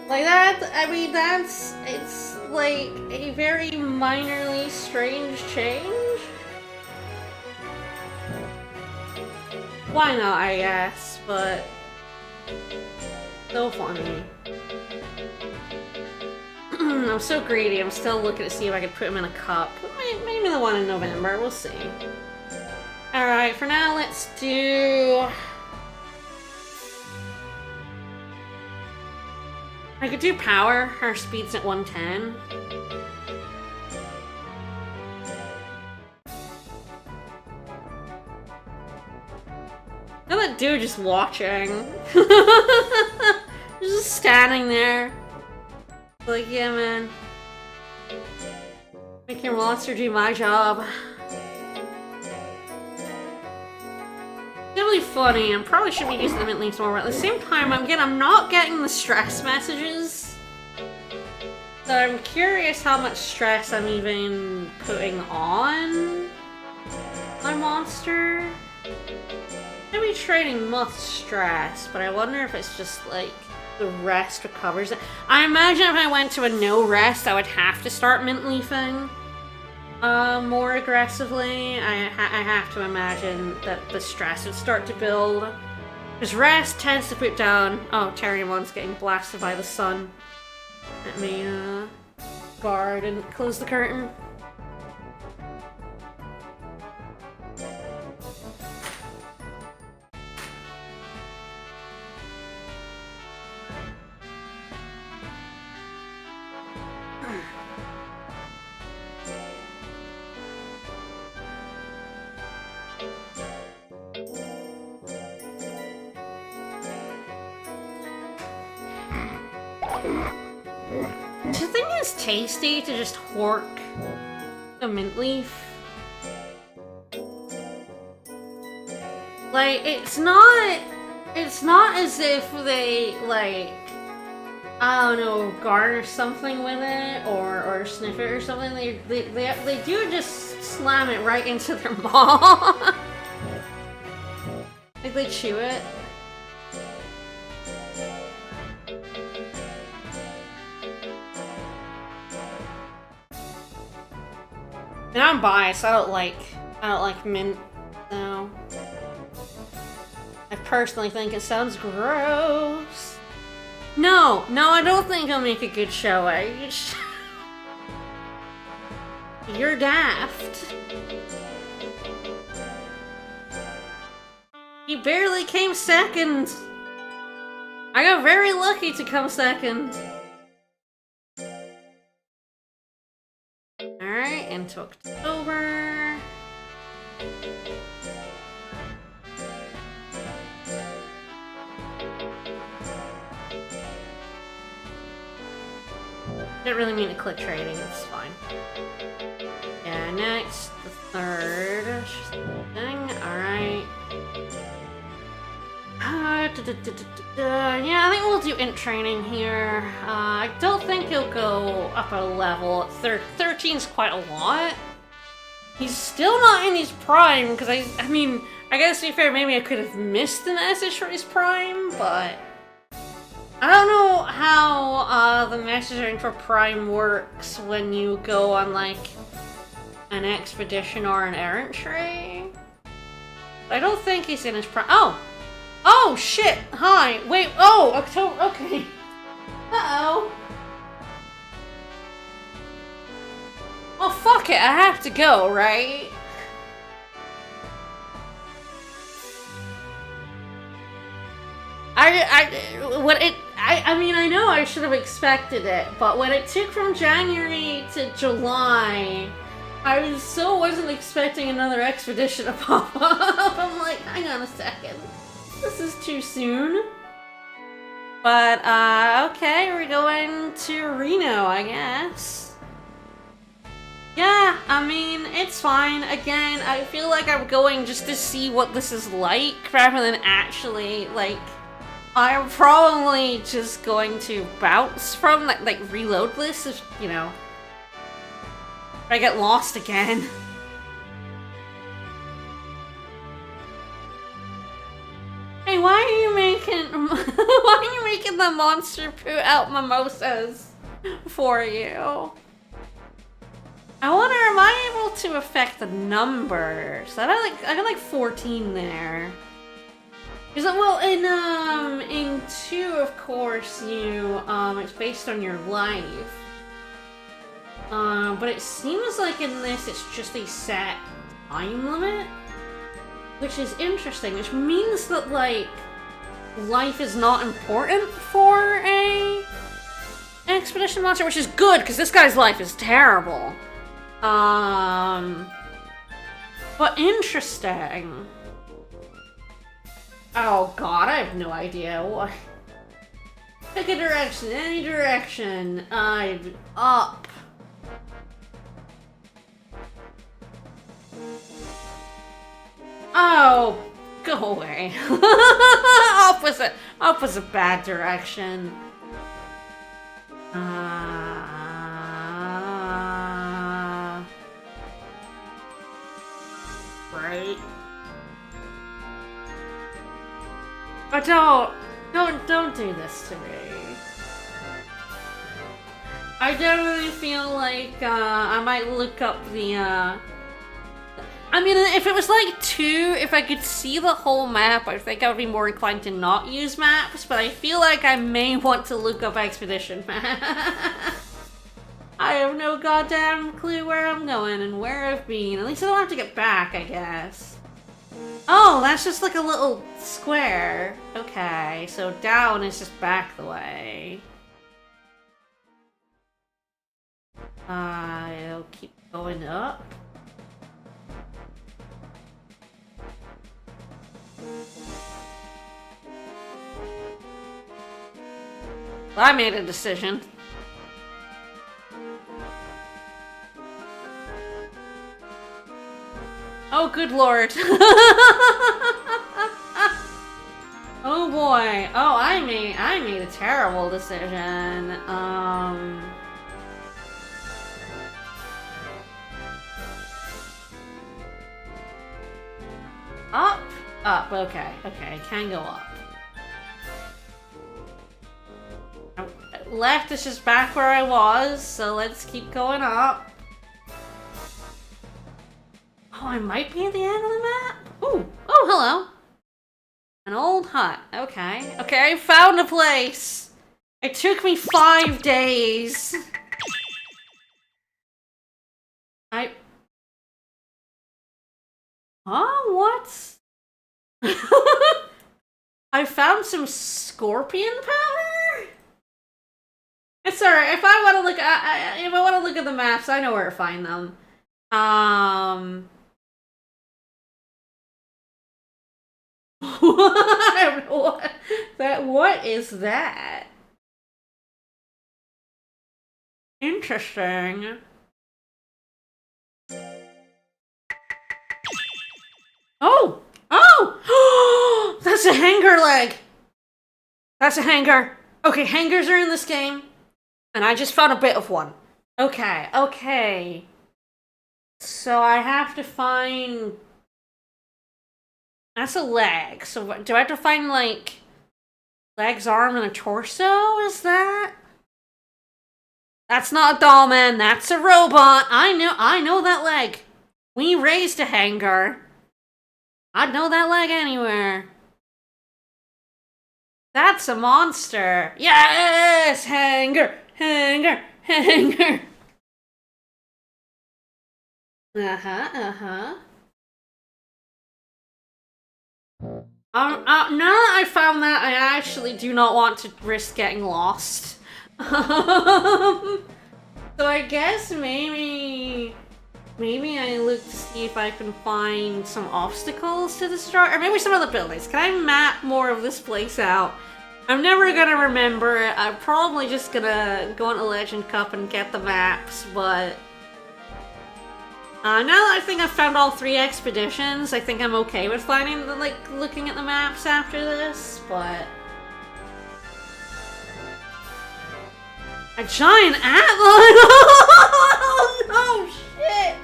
Speaker 2: Like that, I mean, it's like a very minorly strange change. Why not, I guess, but so funny. I'm so greedy, I'm still looking to see if I can put him in a cup. Maybe the one in November, we'll see. Alright, for now, let's do... I could do power. Our speed's at 110. Look at that dude just watching. Just standing there. Like, yeah, man. Make your monster do my job. Really funny, and probably should be using them at least more, but at the same time, I'm not getting the stress messages. So I'm curious how much stress I'm even putting on my monster. Maybe training must stress, but I wonder if it's just like the rest recovers it. I imagine if I went to a no rest, I would have to start mint leafing. More aggressively. I have to imagine that the stress would start to build. Because rest tends to put down... Oh, Terriermon's getting blasted by the sun. Let me, guard and close the curtain. Do you think it's tasty to just hork a mint leaf? Like, it's not as if they, like, I don't know, garnish something with it or sniff it or something. They do just slam it right into their maw. Like they chew it. And I'm biased. I don't like mint, though. I personally think it sounds gross. No, I don't think I'll make a good show. You're daft. You barely came second. I got very lucky to come second. Alright, into October. Didn't really mean to click trading, it's fine. Yeah, next, the third thing, alright. Yeah, I think we'll do int training here. I don't think he'll go up a level. 13's quite a lot. He's still not in his prime, because I mean, I guess to be fair, maybe I could have missed the message for his prime, but I don't know how the messaging for prime works when you go on, like, an expedition or an errantry. I don't think he's in his prime. Oh, shit! Hi! Wait, October, okay. Uh-oh. Well, fuck it, I have to go, right? I mean, I know I should have expected it, but when it took from January to July, I wasn't expecting another expedition to pop up. I'm like, hang on a second. This is too soon. But, okay, we're going to Reno, I guess. Yeah, I mean, it's fine. Again, I feel like I'm going just to see what this is like, rather than actually, like, I'm probably just going to bounce from, like reload this, if, you know, if I get lost again. Hey, why are you making the monster put out mimosas for you? I wonder, am I able to affect the numbers? I got like 14 there. Is it, well, in 2, of course, you, it's based on your life. But it seems like in this, it's just a set time limit. Which is interesting, which means that, like, life is not important for an expedition monster, which is good, because this guy's life is terrible. But interesting. Oh god, I have no idea what. Pick a direction, any direction. I'm up. Oh, go away. Up was a bad direction. Right. But don't do this to me. I definitely feel like, I might look up the, I mean, if it was like 2, if I could see the whole map, I think I would be more inclined to not use maps, but I feel like I may want to look up expedition map. I have no goddamn clue where I'm going and where I've been. At least I don't have to get back, I guess. Oh, that's just like a little square. Okay, so down is just back the way. I'll keep going up. I made a decision. Oh, good lord. Oh boy. Oh, I made a terrible decision. Up? Up, okay. Okay, I can go up. Left is just back where I was, so let's keep going up. Oh, I might be at the end of the map? Ooh. Oh, hello. An old hut. Okay. Okay, I found a place. It took me 5 days. Oh, what? I found some scorpion powder? It's alright. If I want to look at if I want to look at the maps, I know where to find them. I don't know what is that? Interesting. Oh! Oh! That's a hanger leg! That's a hanger. Okay, hangers are in this game. And I just found a bit of one. Okay, okay. So I have to find... That's a leg. So do I have to find, like, legs, arm, and a torso? Is that? That's not a doll man. That's a robot. I know that leg. We raised a hanger. I'd know that leg anywhere. That's a monster. Yes! Hanger! Hanger! Hanger! Uh-huh, uh-huh. Now that I found that, I actually do not want to risk getting lost. So I guess maybe I look to see if I can find some obstacles to destroy, or maybe some other buildings. Can I map more of this place out? I'm never gonna remember it. I'm probably just gonna go into Legend Cup and get the maps, but... now that I think I've found all 3 expeditions, I think I'm okay with finding, looking at the maps after this, but... A giant antlion! Oh no, shit!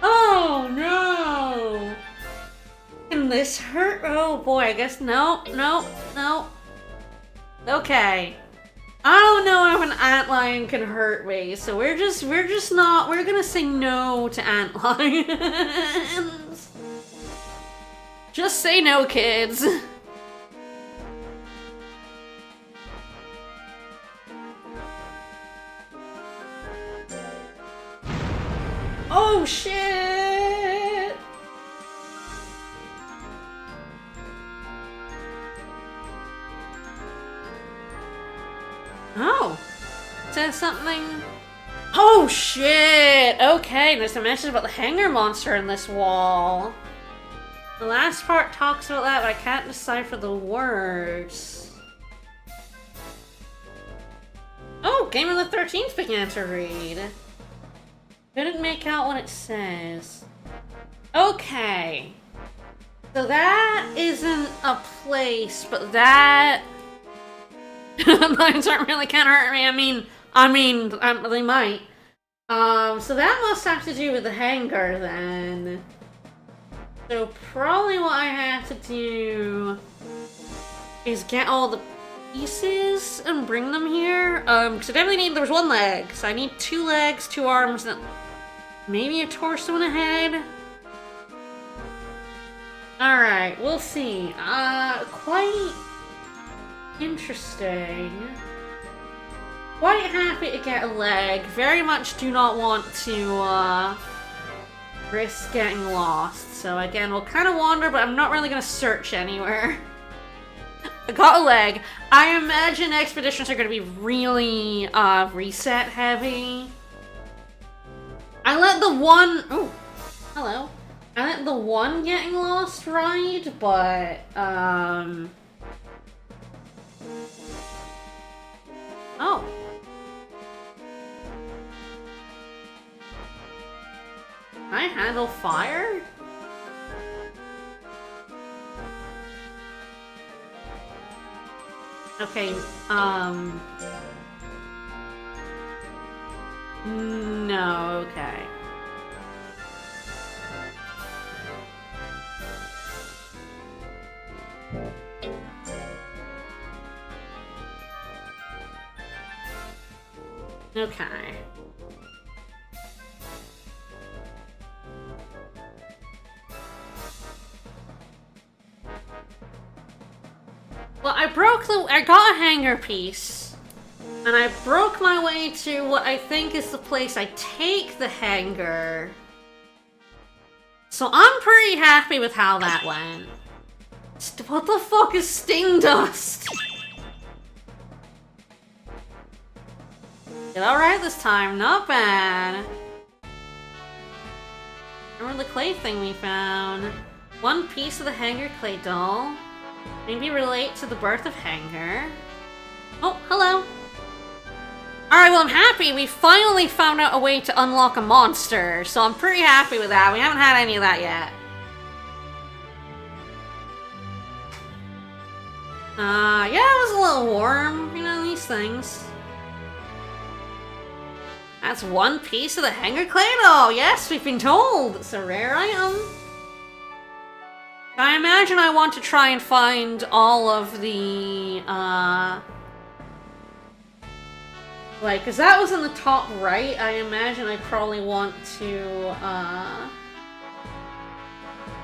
Speaker 2: Oh no! Can this hurt? Oh boy, I guess no. Okay. I don't know if an antlion can hurt me, so we're gonna say no to antlions. Just say no, kids. Oh shit! Oh, says something. Oh shit! Okay, there's a message about the hanger monster in this wall. The last part talks about that, but I can't decipher the words. Oh, Game of the 13th began to read. Couldn't make out what it says. Okay. So that isn't a place, but that... Lions aren't really can't hurt me. I mean, they might. So that must have to do with the hangar then. So probably what I have to do is get all the pieces and bring them here. Because I definitely need, there was 1 leg, so I need 2 legs, 2 arms, and maybe a torso and a head. Alright, we'll see. Quite interesting. Quite happy to get a leg. Very much do not want to risk getting lost. So again, we'll kind of wander, but I'm not really going to search anywhere. I got a leg. I imagine expeditions are going to be really reset heavy. I let the one... Oh, hello. I let the one getting lost ride, but Oh. Can I handle fire? Okay, no, okay. Okay. Well, I got a hanger piece, and I broke my way to what I think is the place I take the hanger. So I'm pretty happy with how that went. What the fuck is sting dust? Did alright this time, not bad. Remember the clay thing we found? One piece of the hanger clay doll. Maybe relate to the birth of Hanger. Oh, hello. Alright, well I'm happy. We finally found out a way to unlock a monster, so I'm pretty happy with that. We haven't had any of that yet. Yeah, it was a little warm. You know, these things. That's one piece of the Hanger clay doll. Yes, we've been told. It's a rare item. I imagine I want to try and find all of the, like, cause that was in the top right. I imagine I probably want to,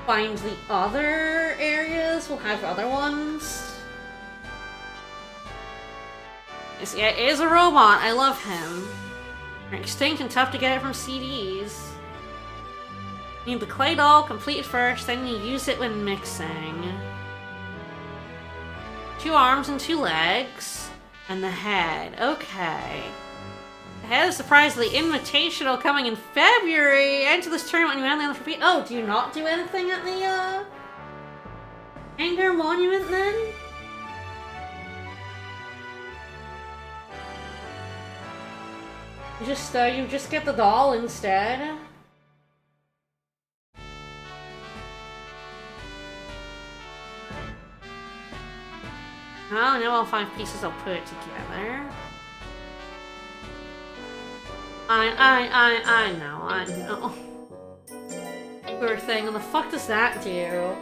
Speaker 2: find the other areas. We'll have other ones. Yeah, it is a robot. I love him. They're extinct and tough to get it from CDs. Need the clay doll complete first, then you use it when mixing. 2 arms and 2 legs. And the head. Okay. The head is surprisingly invitational coming in February. Enter this tournament when you have the other. Oh, do you not do anything at the, Hanger Monument then? You just get the doll instead? Oh, now all 5 pieces I'll put it together. I know. Poor thing, what the fuck does that do?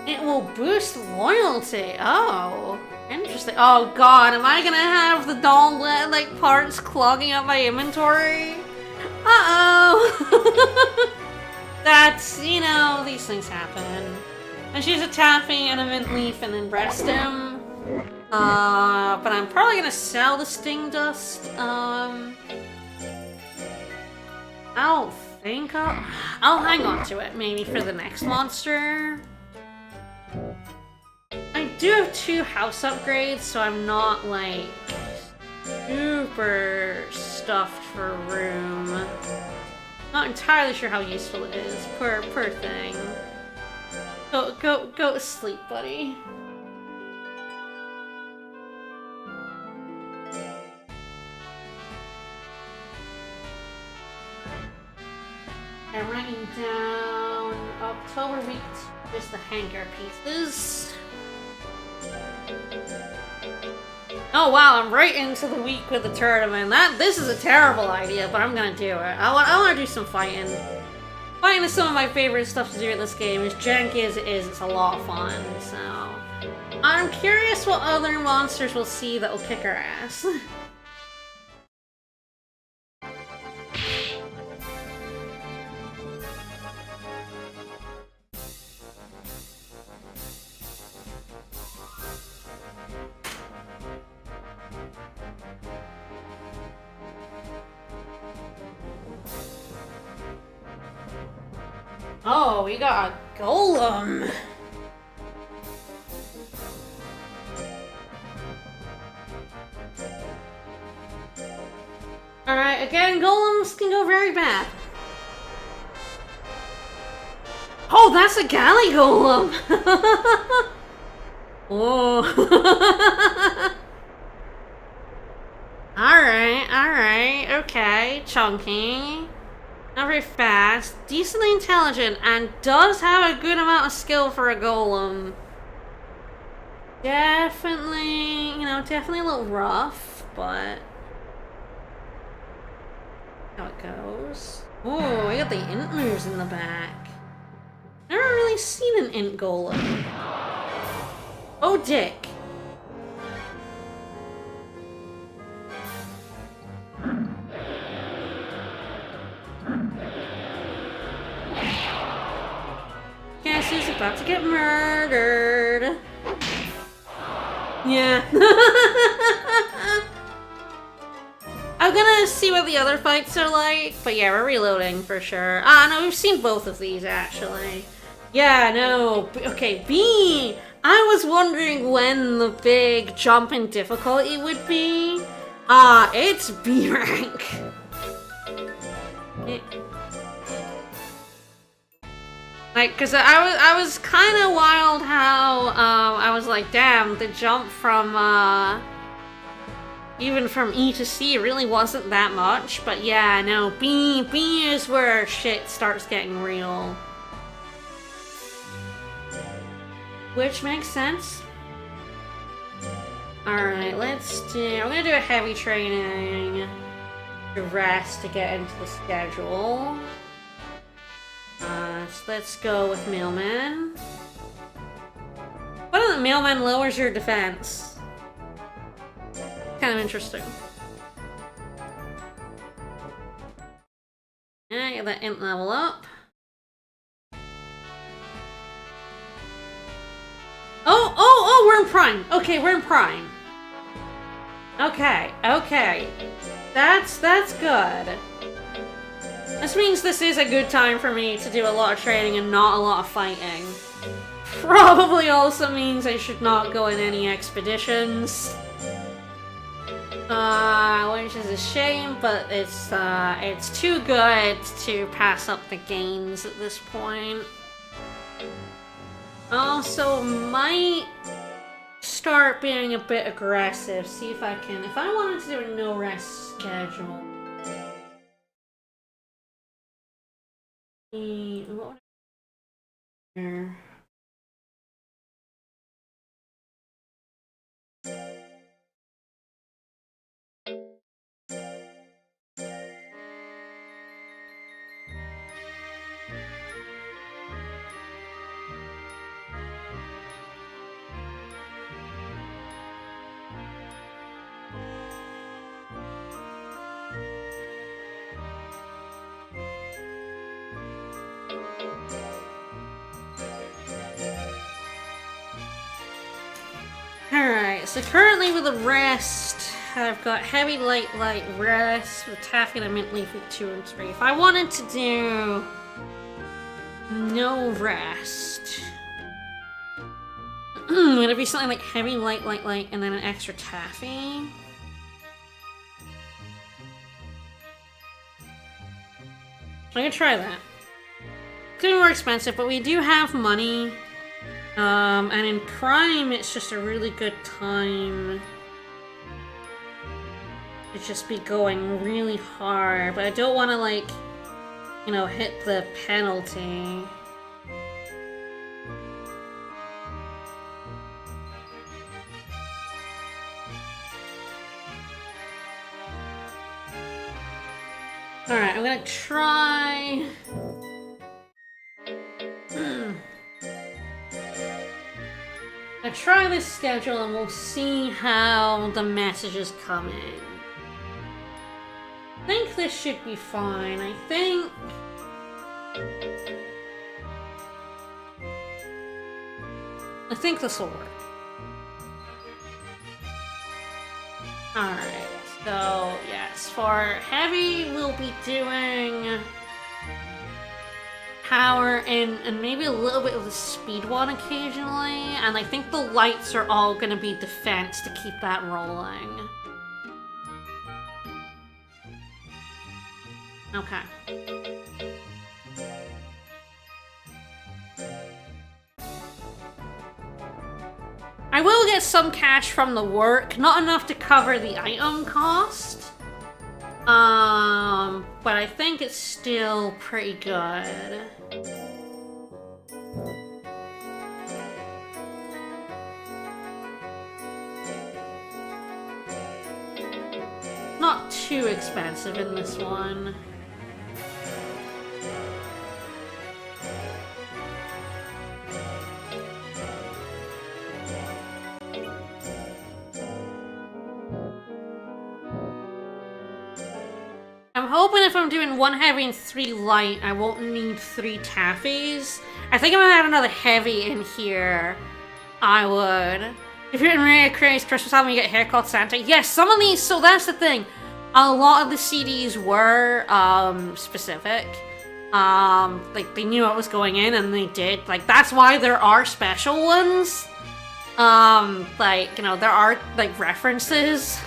Speaker 2: It will boost loyalty. Oh, interesting. Oh god, am I gonna have the doll like parts clogging up my inventory? Uh-oh. That's, you know, these things happen. And she's a Taffy and a Mint Leaf and then breast him. But I'm probably gonna sell the sting dust. I'll hang on to it maybe for the next monster. I do have 2 house upgrades, so I'm not like super stuffed for room. Not entirely sure how useful it is per thing. Go to sleep, buddy. I'm writing down October week is the hanger pieces. Oh wow, I'm right into the week with the tournament. This is a terrible idea, but I'm gonna do it. I want to do some fighting. Fighting is some of my favorite stuff to do in this game. As janky as it is, it's a lot of fun. So I'm curious what other monsters we'll see that will kick our ass. Oh, we got a golem. Alright, again, golems can go very bad. Oh, that's a galley golem! Oh. okay, chunky. Not very fast, decently intelligent, and does have a good amount of skill for a golem. Definitely, definitely a little rough, but how it goes. Oh, I got the int moves in the back. Never really seen an int golem. Oh, dick. Guess who's about to get murdered? Yeah. I'm gonna see what the other fights are like, but yeah, we're reloading for sure. No, we've seen both of these actually. Yeah, no. Okay, B. I was wondering when the big jump in difficulty would be. It's B rank. Like, cause I was kind of wild how I was like, damn, the jump from even from E to C really wasn't that much. But yeah, no, B is where shit starts getting real. Which makes sense. Alright, I'm gonna do a heavy training to rest to get into the schedule. So let's go with Mailman. One of the Mailman lowers your defense. Kind of interesting. Yeah, get that int level up. Oh, we're in Prime. Okay, we're in Prime. Okay. That's good. This means this is a good time for me to do a lot of training and not a lot of fighting. Probably also means I should not go in any expeditions. Which is a shame, but it's too good to pass up the gains at this point. Also, might start being a bit aggressive. See if I can. If I wanted to do a no rest schedule. What would Alright, so currently with the rest, I've got heavy, light, rest with taffy and mint leaf with 2 and 3. If I wanted to do no rest, would it be something like heavy, light, and then an extra taffy? I'm gonna try that. It's gonna be more expensive, but we do have money. And in Prime, it's just a really good time to just be going really hard, but I don't want to, like, hit the penalty. Alright, I'm gonna try... I'll try this schedule and we'll see how the messages come in. I think this should be fine. I think this will work. Alright, so yes, for heavy we'll be doing power and maybe a little bit of the speed one occasionally, and I think the lights are all gonna be defense to keep that rolling. Okay. I will get some cash from the work, not enough to cover the item cost. But I think it's still pretty good. Not too expensive in this one. I'm hoping if I'm doing 1 heavy and 3 light, I won't need 3 taffies. I think if I had another heavy in here, I would. If you're in Mariah Carey's Christmas album, you get Haircut Santa. Yes, some of these, so that's the thing. A lot of the CDs were, specific. Like, they knew what was going in, and they did. Like, that's why there are special ones. Like, you know, there are, like, references.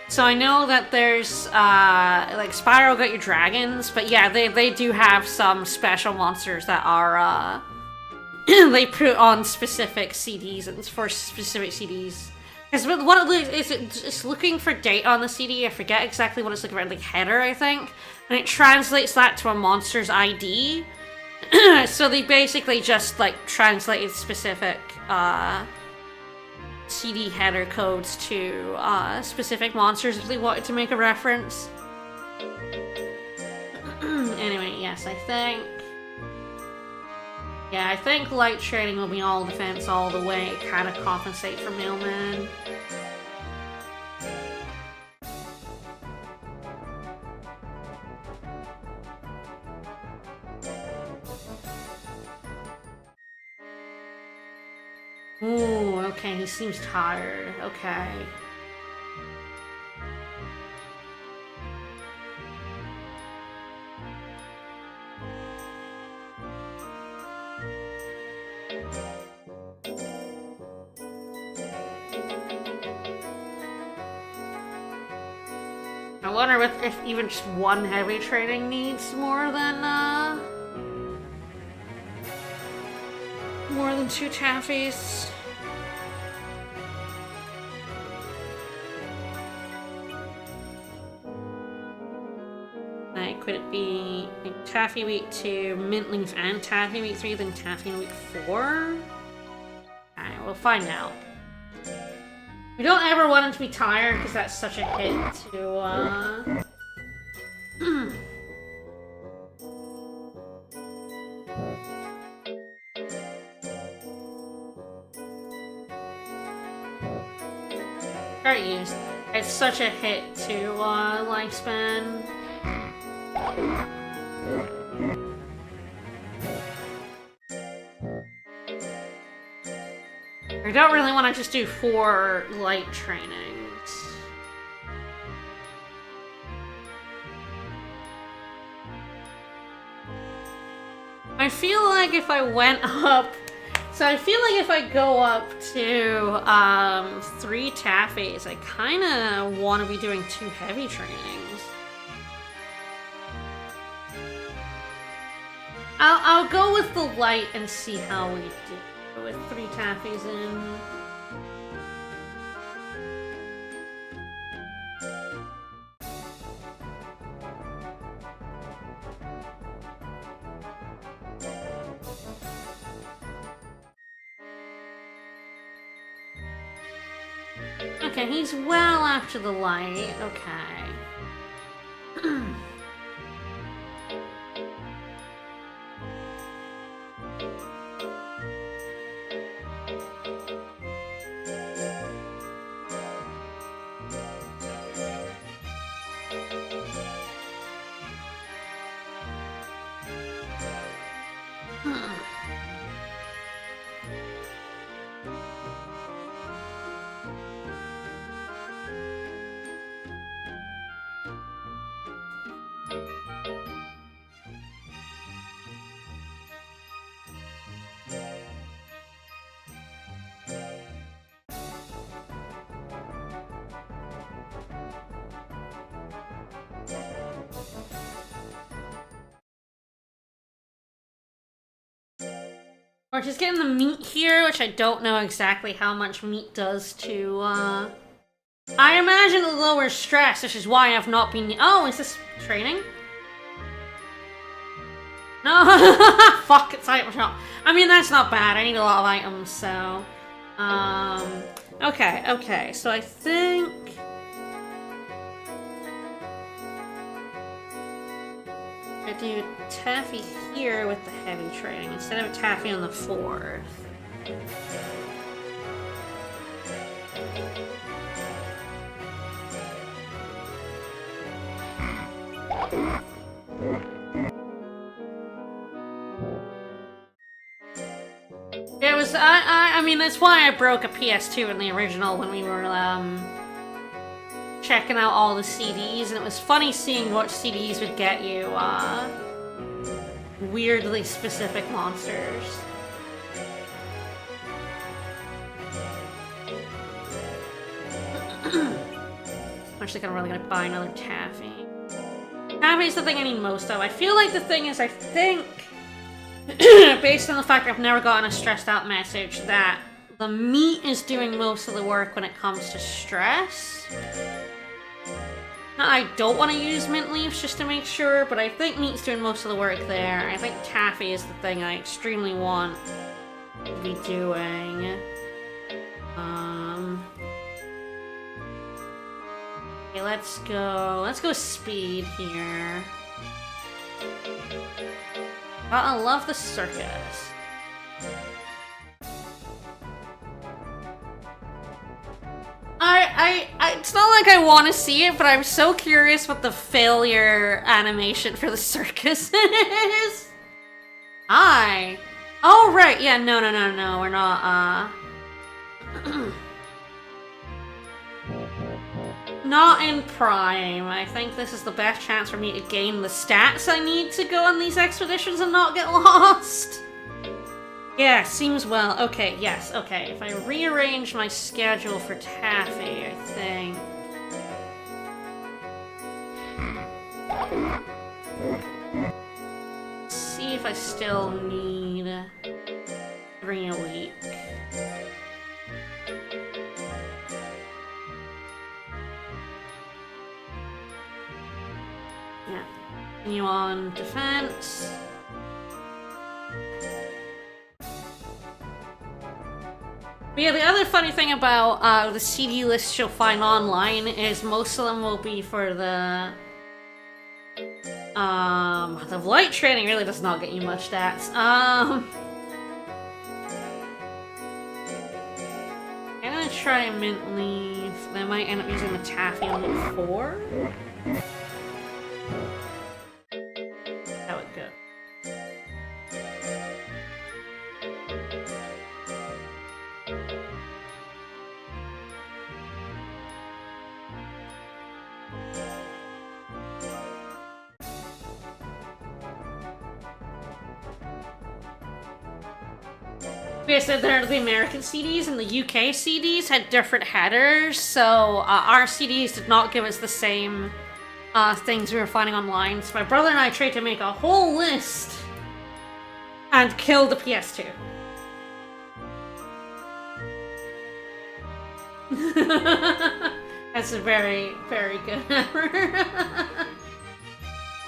Speaker 2: So I know that there's, like, Spyro Got Your Dragons, but yeah, they do have some special monsters that are, they put on specific CDs and for specific CDs. Because what it is, it's looking for date on the CD. I forget exactly what it's looking for, like header, I think, and it translates that to a monster's ID. So they basically just like translated specific CD header codes to specific monsters if they wanted to make a reference. Anyway, yes, I think. Yeah, I think light training will be all defense all the way, kind of compensate for Mailman. Ooh, okay, he seems tired. Okay. I wonder if even just 1 heavy training needs more than 2 taffies. Like, could it be like, Taffy Week 2, Mint Leaf and Taffy Week 3, then Taffy Week 4? Alright, we'll find out. We don't ever want him to be tired, because that's such a hit to, It's such a hit to, lifespan. I don't really want to just do 4 light trainings. I feel like if I went up... So I feel like if I go up to 3 taffies, I kind of want to be doing 2 heavy trainings. I'll go with the light and see how we do with 3 taffies in. Okay, he's well after the light. Okay. We're just getting the meat here, which I don't know exactly how much meat does to, I imagine it lowers stress, which is why I've not been... Oh, is this training? No, fuck, it's item shop. I mean, that's not bad. I need a lot of items, so... Okay, so I think... I do Taffy here with the heavy training, instead of Taffy on the 4th. It was, I mean, that's why I broke a PS2 in the original when we were, checking out all the CDs, and it was funny seeing what CDs would get you, weirdly specific monsters. I'm actually really gonna buy another Taffy. Taffy's the thing I need most of. I feel like the thing is, I think, based on the fact I've never gotten a stressed out message, that the meat is doing most of the work when it comes to stress. Now, I don't want to use mint leaves just to make sure, but I think meat's doing most of the work there. I think Taffy is the thing I extremely want to be doing. Okay, let's go speed here. I love the circus. It's not like I want to see it, but I'm so curious what the failure animation for the circus is. Hi. Oh, right. Yeah, no. We're not, not in Prime. I think this is the best chance for me to gain the stats I need to go on these expeditions and not get lost. Yeah, seems well. Okay, yes, okay. If I rearrange my schedule for Taffy, I think... See if I still need 3 a week. Yeah. Continue on defense. But yeah, the other funny thing about the CD lists you'll find online is most of them will be for the light training really does not get you much stats. I'm gonna try mint leaf. I might end up using the Taffy on the 4. That would go. Okay, so there are the American CDs and the UK CDs had different headers, so our CDs did not give us the same things we were finding online. So my brother and I tried to make a whole list and kill the PS2. That's a very, very good effort.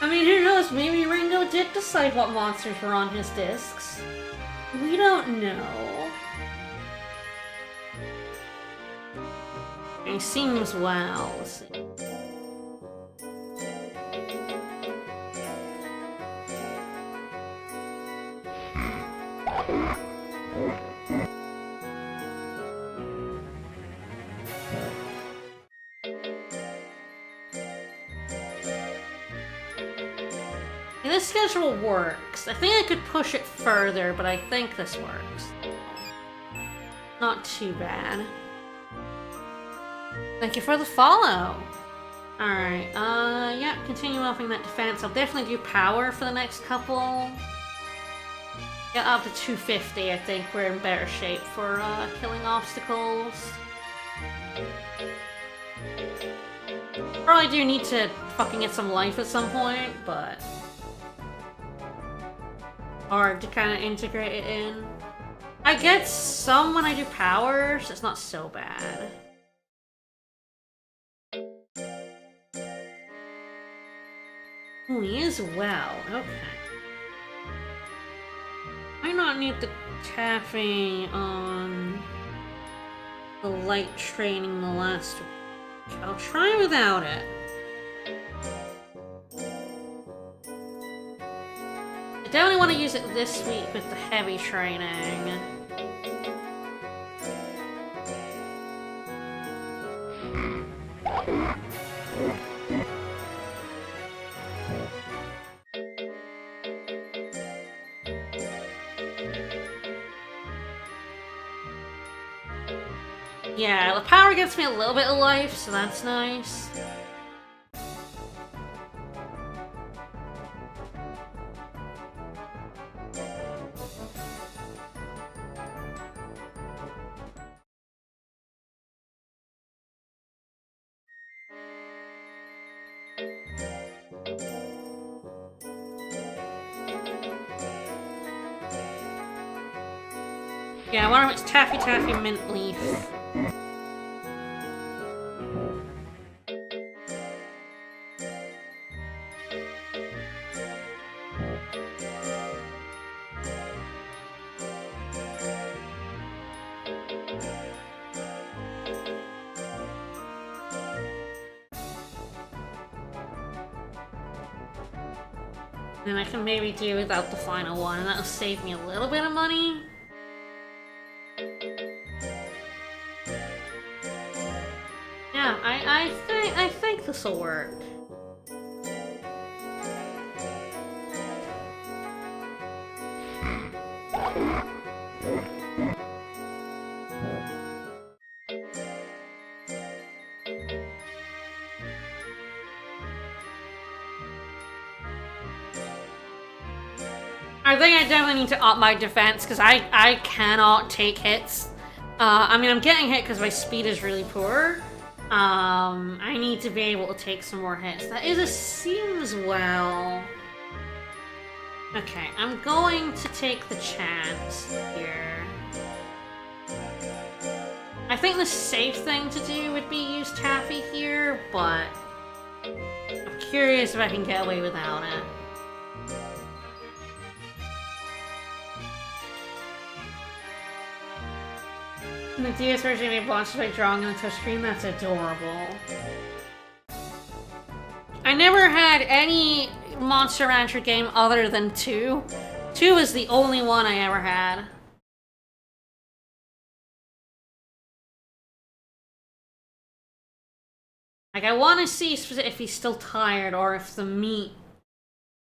Speaker 2: I mean, who knows? Maybe Ringo did decide what monsters were on his discs. We don't know. It seems well. Let's see. And this schedule works. I think I could push it further, but I think this works. Not too bad. Thank you for the follow. Alright, yeah, continue upping that defense. I'll definitely do power for the next couple. Get up to 250, I think we're in better shape for killing obstacles. Probably do need to fucking get some life at some point, but... hard to kind of integrate it in. I get some when I do powers, it's not so bad. Oh, he is well. Okay. Might not need the taffy on the light training the last week. I'll try without it. I definitely want to use it this week with the heavy training. Yeah, the power gives me a little bit of life, so that's nice. Yeah, I wonder if it's Taffy Taffy Mint Leaf. And I can maybe do without the final one, and that'll save me a little bit of money. Yeah, I think this will work. I think I definitely need to up my defense because I cannot take hits. I mean, I'm getting hit because my speed is really poor. I need to be able to take some more hits. That is a seems well. Okay, I'm going to take the chance here. I think the safe thing to do would be use Taffy here, but I'm curious if I can get away without it. The DS version may be launched by drawing on the touchscreen. That's adorable. I never had any Monster Rancher game other than 2. 2 is the only one I ever had. Like, I want to see if he's still tired or if the meat...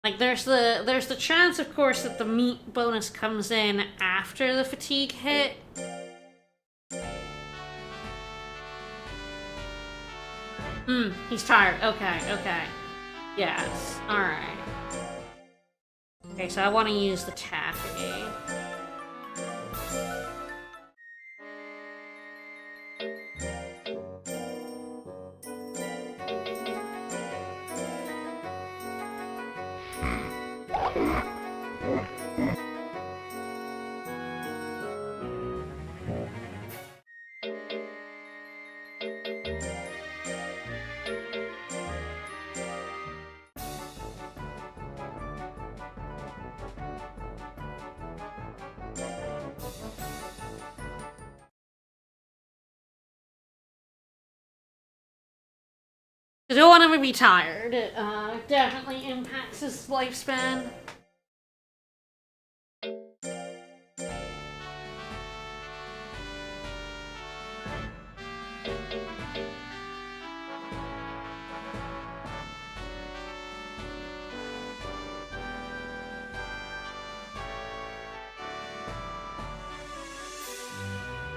Speaker 2: Like, there's the chance, of course, that the meat bonus comes in after the fatigue hit. He's tired. Okay. Yes. Alright. Okay, so I want to use the Taffy. I don't want him to be tired. It definitely impacts his lifespan.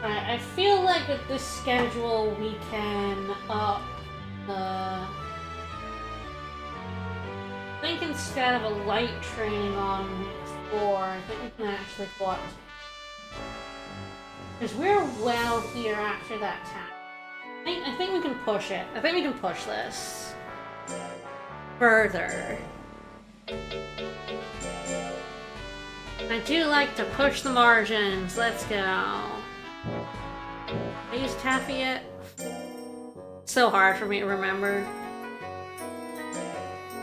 Speaker 2: I feel like with this schedule we can up I think instead of a light training on week 4, I think we can actually go up. Because we're well here after that time. I think we can push it. I think we can push this further. I do like to push the margins. Let's go. I use Taffy yet? So hard for me to remember.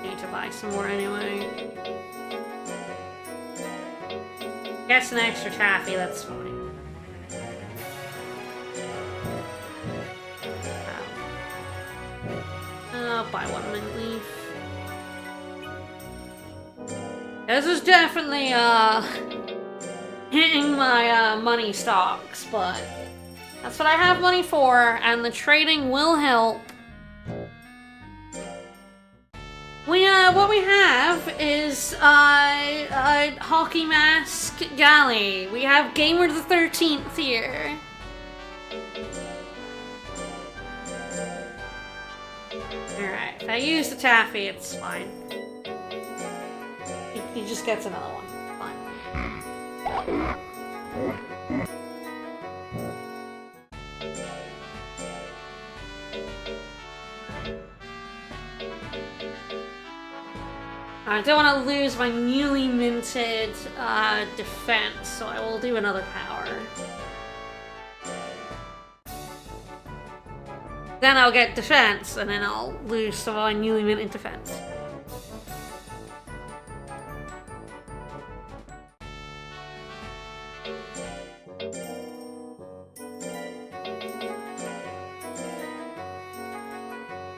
Speaker 2: Okay, to buy some more anyway. Gets an extra taffy, that's fine. I'll buy 1 mint leaf. This is definitely, hitting my, money stocks, but that's what I have money for, and the trading will help. What we have is, Hockey Mask Galley. We have Gamer the 13th here. Alright, if I use the taffy, it's fine. He just gets another one. Fine. I don't want to lose my newly minted defense, so I will do another power. Then I'll get defense, and then I'll lose some of my newly minted defense.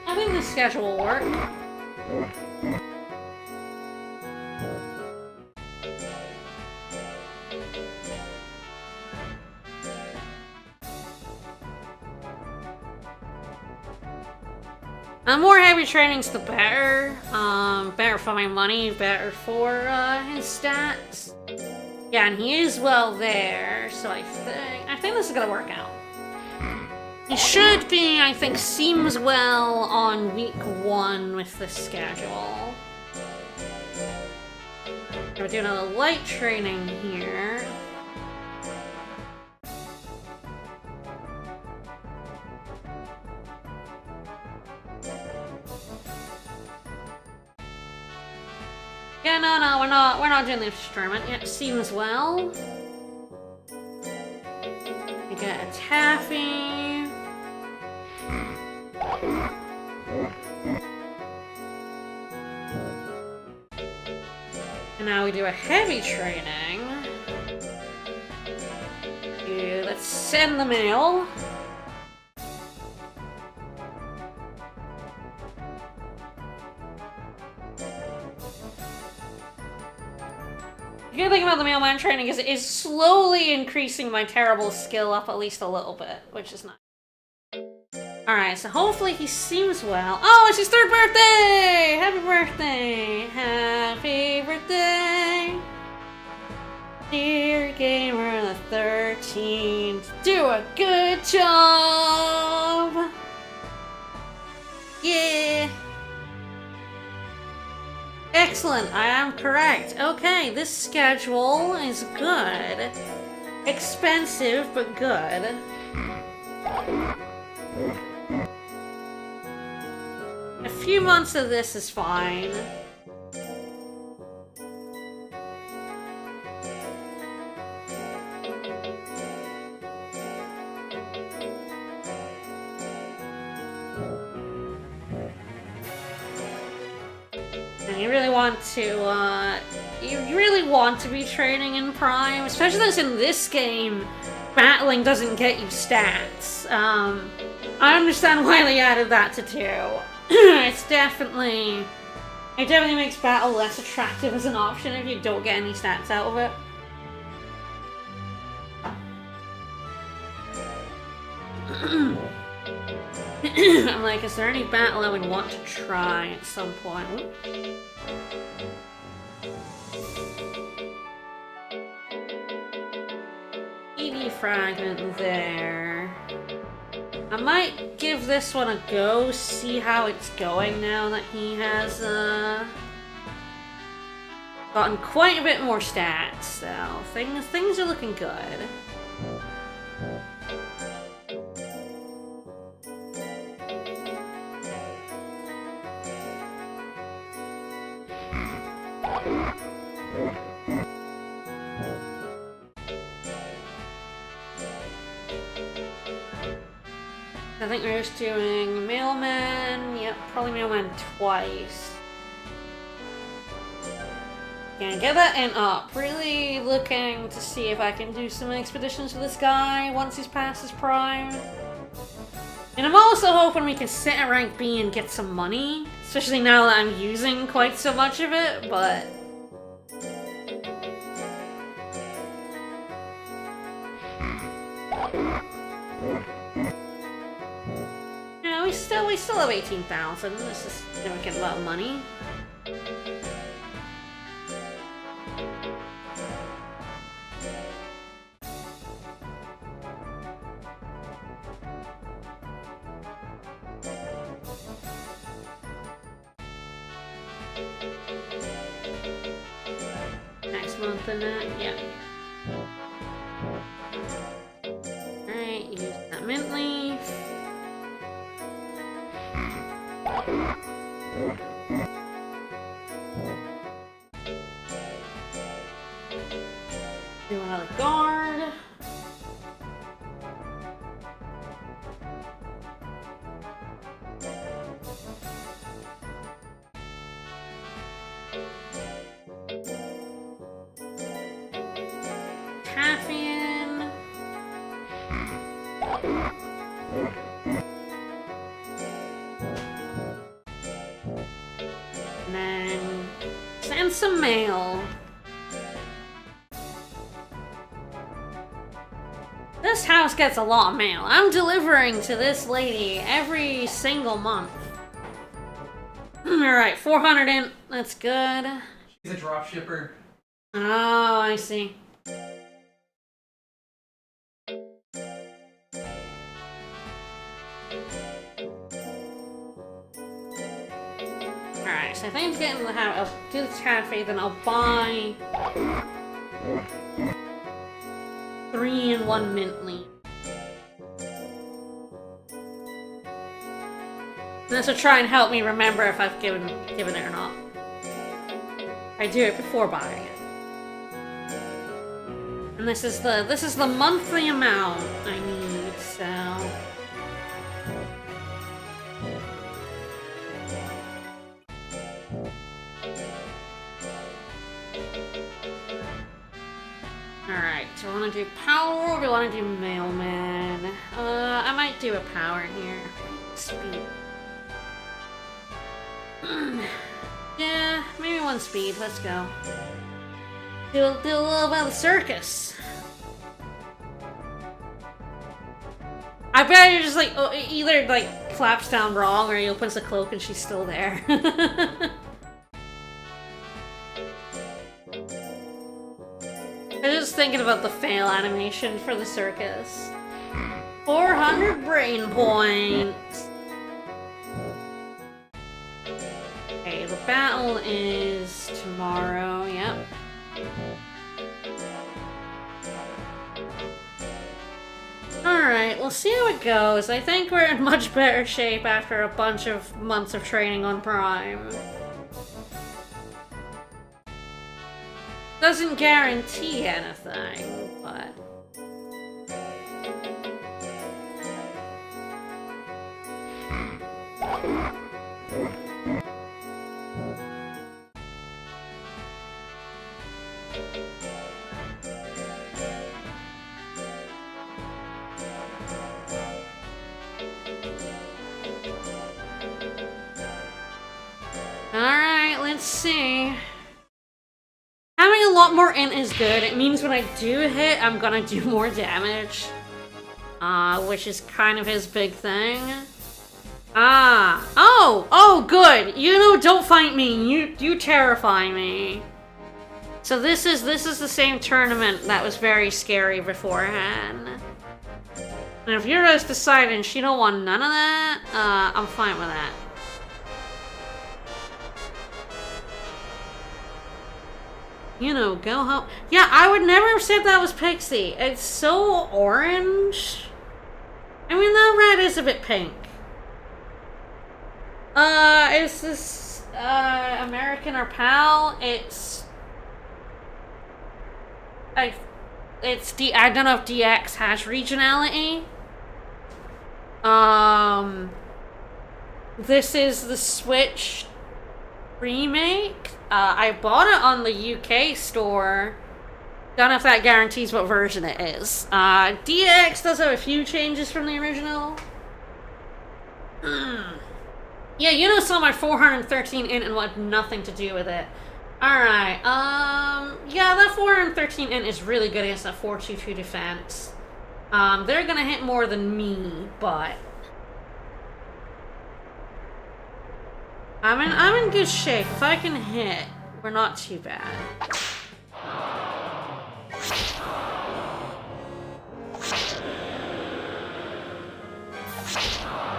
Speaker 2: I think this schedule will work. The more heavy training's the better. Better for my money, better for his stats. Yeah, and he is well there, so I think this is gonna work out. He should be, I think, seems well on week 1 with the schedule. We're doing another light training here. Yeah, no, we're not doing the experiment yet. Seems well. We get a taffy. And now we do a heavy training. Let's send the mail. The good thing about the mailman training is it is slowly increasing my terrible skill up at least a little bit, which is nice. Alright, so hopefully he seems well. Oh, it's his 3rd birthday! Happy birthday! Happy birthday! Dear Gamer the 13th, do a good job! Yeah! Excellent, I am correct. Okay, this schedule is good. Expensive, but good. A few months of this is fine. And you really want to be training in Prime, especially since in this game, battling doesn't get you stats. I understand why they added that to 2. It definitely makes battle less attractive as an option if you don't get any stats out of it. I'm like, is there any battle I would want to try at some point? ED fragment there. I might give this one a go, see how it's going now that he has gotten quite a bit more stats, so things are looking good. I think we're just doing Mailman. Yep, probably Mailman twice. Yeah, get that int up. Really looking to see if I can do some expeditions with this guy once he's past his prime. And I'm also hoping we can sit at rank B and get some money. Especially now that I'm using quite so much of it, but... Yeah, we still have 18,000. This is gonna get a lot of money. Next month and that, yeah. Alright, use that mint leaf. Do another guard. Taphian. And then send some mail. This house gets a lot of mail. I'm delivering to this lady every single month. Alright, 400 in. That's good.
Speaker 1: He's a drop shipper.
Speaker 2: Oh, I see. Alright, so I think I'm getting the house. I'll do the cafe, then I'll buy 3 and 1 mint leaf. This will try and help me remember if I've given it or not. I do it before buying it. And this is the monthly amount I need, so. Alright, do I want to do power or do I want to do mailman? I might do a power here. Speed. Yeah, maybe 1 speed. Let's go. Do a little about the circus. I bet you're just like, oh, either like flaps down wrong or he opens the cloak and she's still there. I'm just thinking about the fail animation for the circus. 400 brain points. Okay, the battle is tomorrow, yep. Alright, we'll see how it goes. I think we're in much better shape after a bunch of months of training on Prime. Doesn't guarantee anything, but... Alright, let's see. Having a lot more int is good. It means when I do hit, I'm gonna do more damage. Which is kind of his big thing. Oh, good. You know, don't fight me. You terrify me. So this is the same tournament that was very scary beforehand. And if you're just deciding she don't want none of that, I'm fine with that. You know, go home. Yeah, I would never have said that was Pixie. It's so orange. I mean, that red is a bit pink. Is this, American or PAL? It's... I don't know if DX has regionality. This is the Switch remake. I bought it on the UK store. Don't know if that guarantees what version it is. DX does have a few changes from the original. Yeah, you know, saw my 413 int and had nothing to do with it. Alright, yeah, that 413 int is really good against that 422 defense. They're gonna hit more than me, but I'm in good shape. If I can hit, we're not too bad.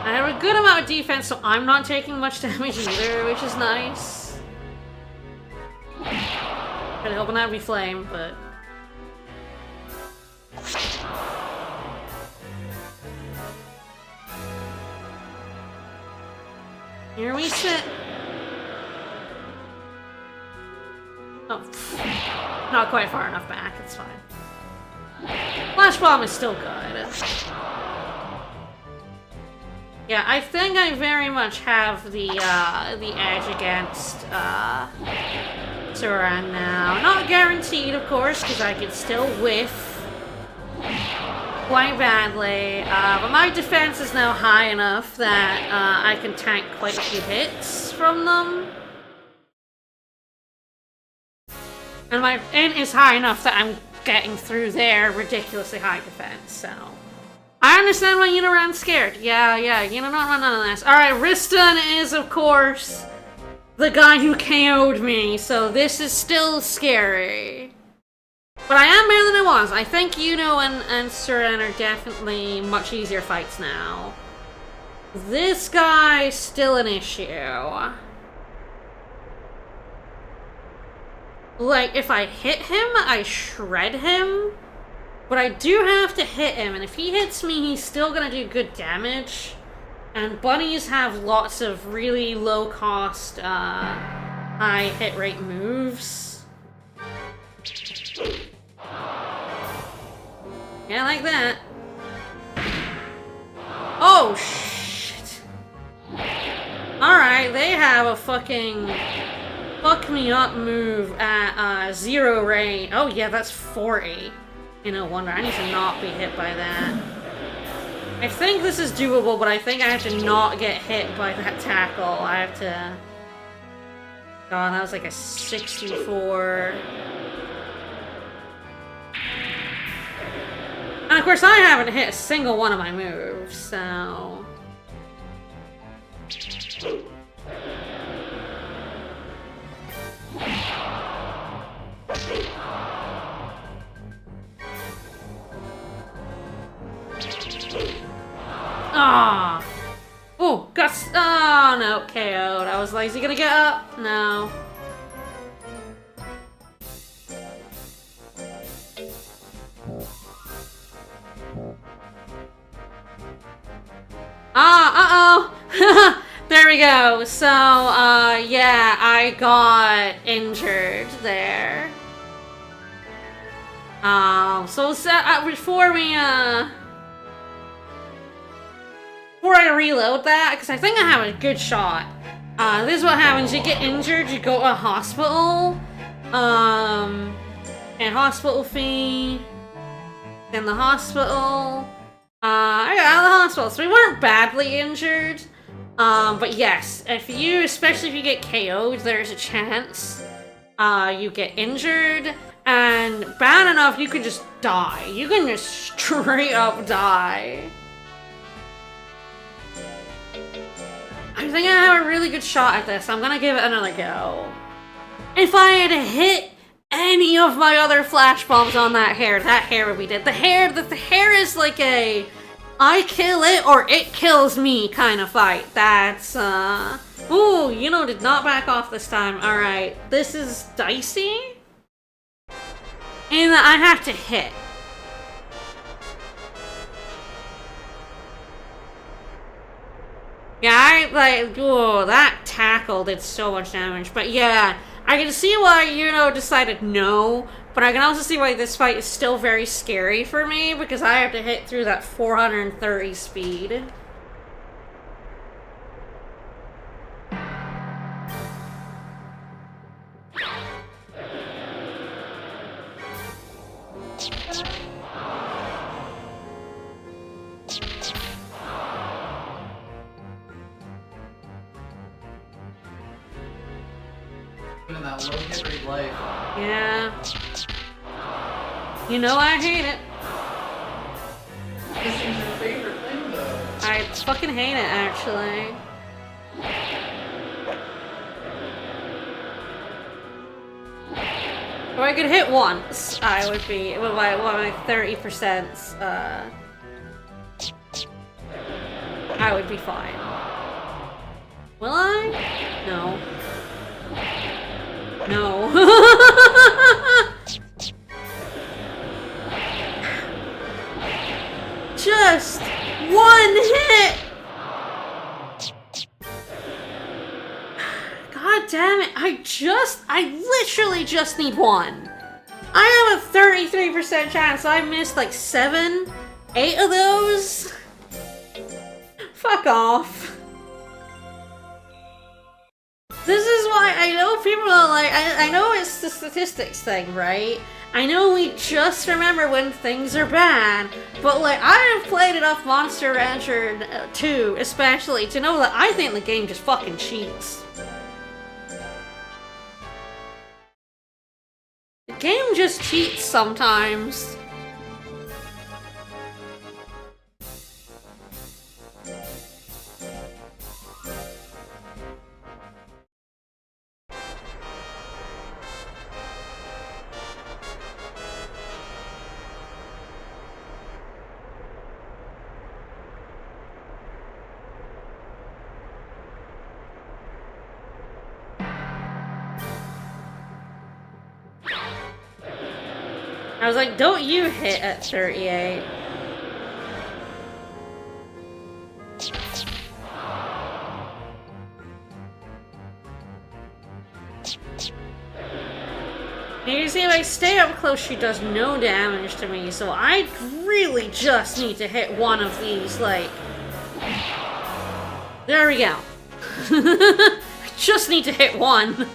Speaker 2: I have a good amount of defense, so I'm not taking much damage either, which is nice. Really hoping that would be flame, but here we sit. Oh, not quite far enough back. It's fine. Flash bomb is still good. Yeah, I think I very much have the edge against Suran now. Not guaranteed, of course, because I could still whiff quite badly. But my defense is now high enough that I can tank quite a few hits from them. And my int is high enough that I'm getting through their ridiculously high defense, so I understand why Uniran's scared. Yeah, you don't run none of this. Alright, Riston is, of course, the guy who KO'd me, so this is still scary. But I am better than I was. I think Yuno and Suran are definitely much easier fights now. This guy's still an issue. Like, if I hit him, I shred him. But I do have to hit him, and if he hits me, he's still gonna do good damage. And bunnies have lots of really low-cost, high hit rate moves. Yeah, like that. Oh, shit. Alright, they have a fucking fuck me up move at, 0 rate. Oh yeah, that's 40. No wonder, I need to not be hit by that. I think this is doable, but I think I have to not get hit by that tackle. I have to... God, that was like a 64. And of course I haven't hit a single one of my moves, so... Ah! Oh, got... Oh, no, KO'd. I was like, is he gonna get up? No. Ah, uh-oh! There we go. So, yeah, I got injured there. So before I reload that, because I think I have a good shot. This is what happens. You get injured, you go to a hospital. And hospital fee. Then the hospital. I got out of the hospital, so we weren't badly injured. But yes, especially if you get KO'd, there's a chance you get injured, and bad enough, you can just die. You can just straight up die. I think I have a really good shot at this. I'm gonna give it another go. If I had hit any of my other flash bombs on that hair would be dead. The hair is like a I kill it or it kills me kind of fight. That's, ooh, did not back off this time. Alright, this is dicey. And I have to hit. Yeah, that tackle did so much damage. But yeah, I can see why, decided no. But I can also see why this fight is still very scary for me, because I have to hit through that 430 speed.
Speaker 1: Even that low hit rate life.
Speaker 2: Yeah. You know I hate it.
Speaker 1: This is your favorite thing, though.
Speaker 2: I fucking hate it, actually. If I could hit once, I would be with my 30%. I would be fine. Will I? No. No. Just one hit! God damn it, I literally just need one. I have a 33% chance I missed like 7, 8 of those. Fuck off. This is why I know people are like, I know it's the statistics thing, right? I know we just remember when things are bad, but like, I have played enough Monster Rancher 2, especially, to know that I think the game just fucking cheats. The game just cheats sometimes. I was like, don't you hit at 38. You see, if I stay up close, she does no damage to me, so I really just need to hit one of these, like... There we go. I just need to hit one.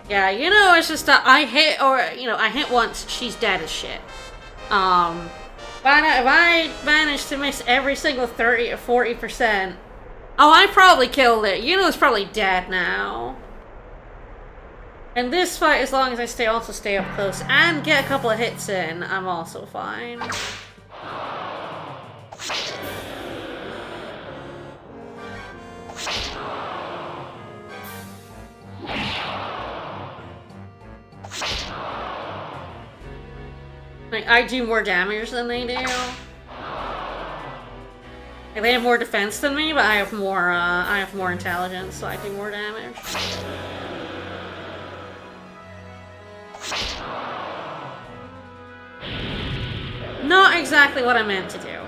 Speaker 2: Yeah, you know, it's just that I hit, or, you know, I hit once, she's dead as shit. But if I manage to miss every single 30 or 40%, oh, I probably killed it. You know it's probably dead now. And this fight, as long as I stay up close and get a couple of hits in, I'm also fine. Like, I do more damage than they do. Like, they have more defense than me, but I have more intelligence, so I do more damage. Not exactly what I meant to do.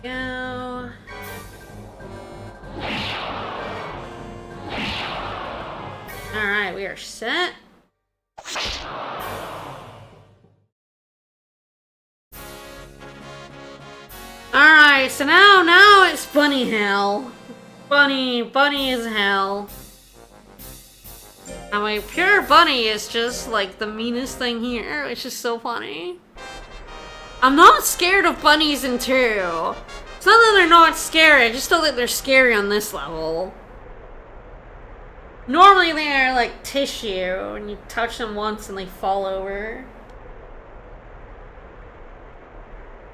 Speaker 2: Go. Alright, we are set. Alright, so now it's bunny hell. Bunny is hell. I mean, pure bunny is just like the meanest thing here, which is so funny. I'm not scared of bunnies in 2. It's not that they're not scary, I just don't think they're scary on this level. Normally they are like tissue, and you touch them once and they fall over.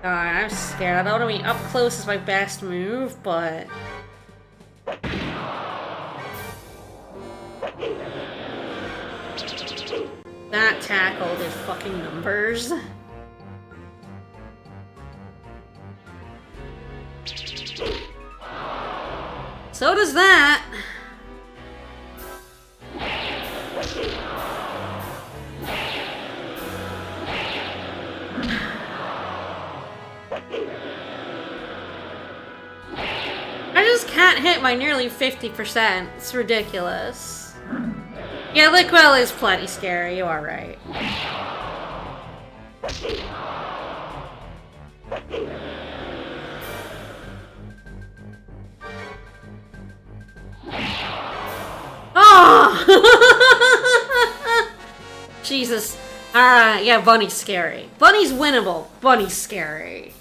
Speaker 2: God, I'm scared. I don't want to be up close is my best move, but... That tackle did fucking numbers. So does that. I just can't hit my nearly 50%. It's ridiculous. Yeah, Liquel is plenty scary, you are right. Oh! Jesus. Alright, yeah, Bunny's scary. Bunny's winnable. Bunny's scary.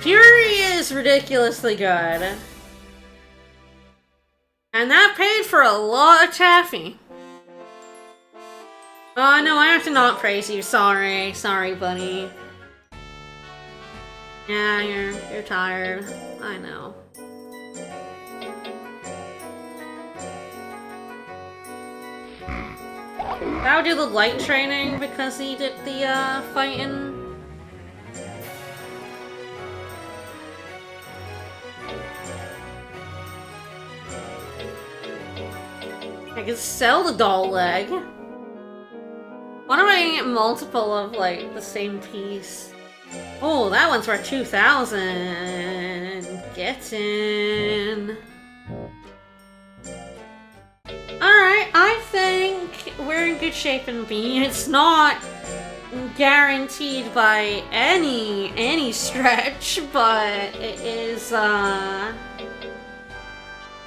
Speaker 2: Fury is ridiculously good. And that paid for a lot of taffy. Oh no, I have to not praise you. Sorry. Sorry, Bunny. Yeah, you're tired. I know. I would do the light training because he did the fighting. I could sell the doll leg. What am I gonna get multiple of like the same piece? Oh, that one's worth 2,000. Get in. Alright, I think we're in good shape in B. It's not guaranteed by any stretch, but it is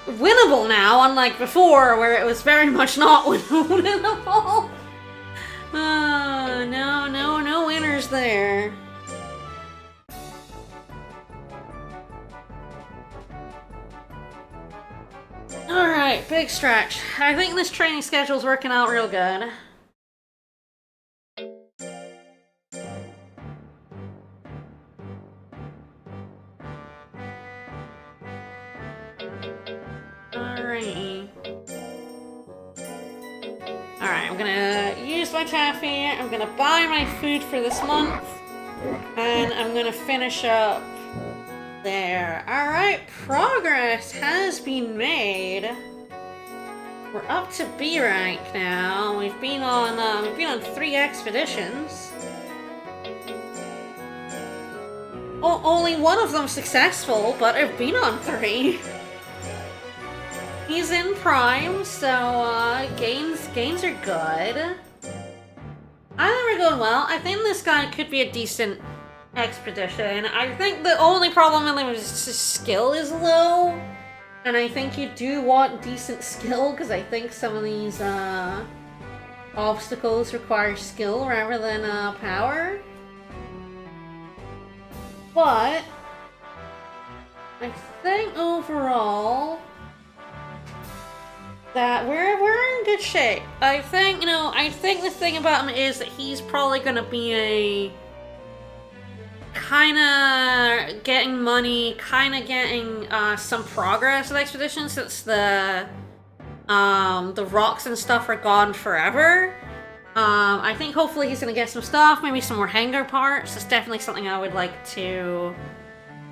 Speaker 2: winnable now, unlike before where it was very much not winnable. No winners there. Alright, big stretch. I think this training schedule's working out real good. Alrighty. Alright, I'm gonna use my taffy, I'm gonna buy my food for this month, and I'm gonna finish up there. Alright, progress has been made. We're up to B rank now. We've been on 3 expeditions. Only one of them successful, but I've been on 3. He's in Prime, so gains are good. I think we're going well. I think this guy could be a decent expedition. I think the only problem with him is his skill is low. And I think you do want decent skill, because I think some of these obstacles require skill rather than power. But I think overall that we're in good shape. I think, I think the thing about him is that he's probably gonna be a kinda getting money, kinda getting some progress with expedition since the rocks and stuff are gone forever. I think hopefully he's gonna get some stuff, maybe some more hangar parts. That's definitely something I would like to.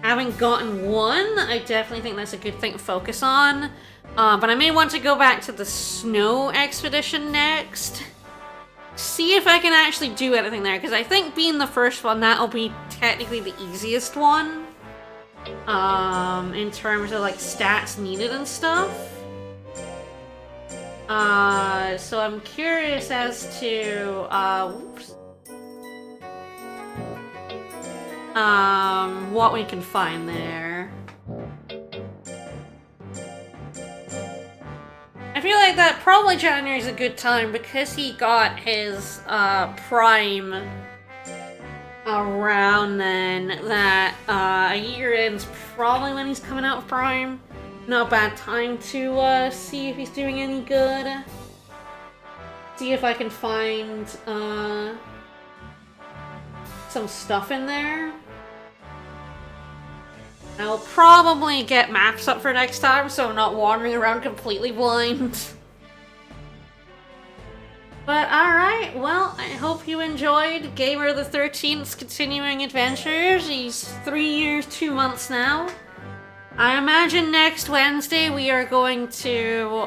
Speaker 2: Having gotten one, I definitely think that's a good thing to focus on. But I may want to go back to the snow expedition next. See if I can actually do anything there, because I think being the first one, that'll be technically the easiest one. In terms of like stats needed and stuff. So I'm curious as to, what we can find there. I feel like that probably January is a good time because he got his Prime around then. That a year end's probably when he's coming out of Prime. Not a bad time to see if he's doing any good. See if I can find some stuff in there. I'll probably get maps up for next time, so I'm not wandering around completely blind. But alright, well, I hope you enjoyed Gamer the 13th's continuing adventures. He's 3 years, 2 months now. I imagine next Wednesday we are going to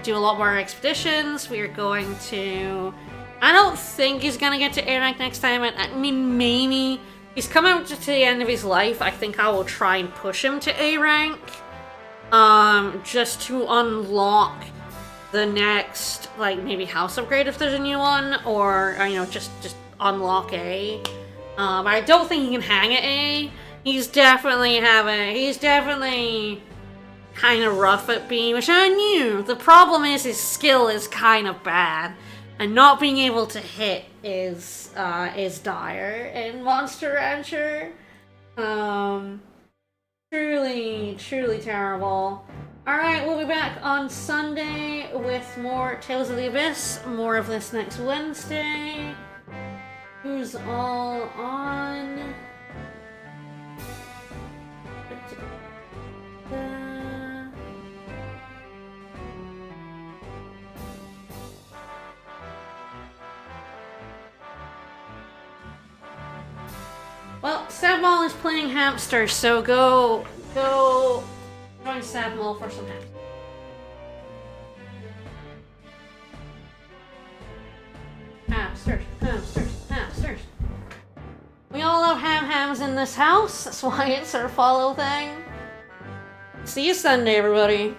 Speaker 2: do a lot more expeditions. We are going to... I don't think he's gonna get to A rank next time. I mean, maybe he's coming to the end of his life. I think I will try and push him to A rank. Just to unlock the next, like, maybe house upgrade if there's a new one, or, you know, just unlock A. I don't think he can hang at A. He's definitely kind of rough at B, which I knew. The problem is his skill is kind of bad, and not being able to hit is dire in Monster Rancher. Truly terrible. Alright, we'll be back on Sunday with more Tales of the Abyss. More of this next Wednesday. Who's all on? Well, Sabmal is playing hamster, so go join Sabmal for some hamsters. Hamsters. We all love hams in this house. That's why it's our follow thing. See you Sunday, everybody.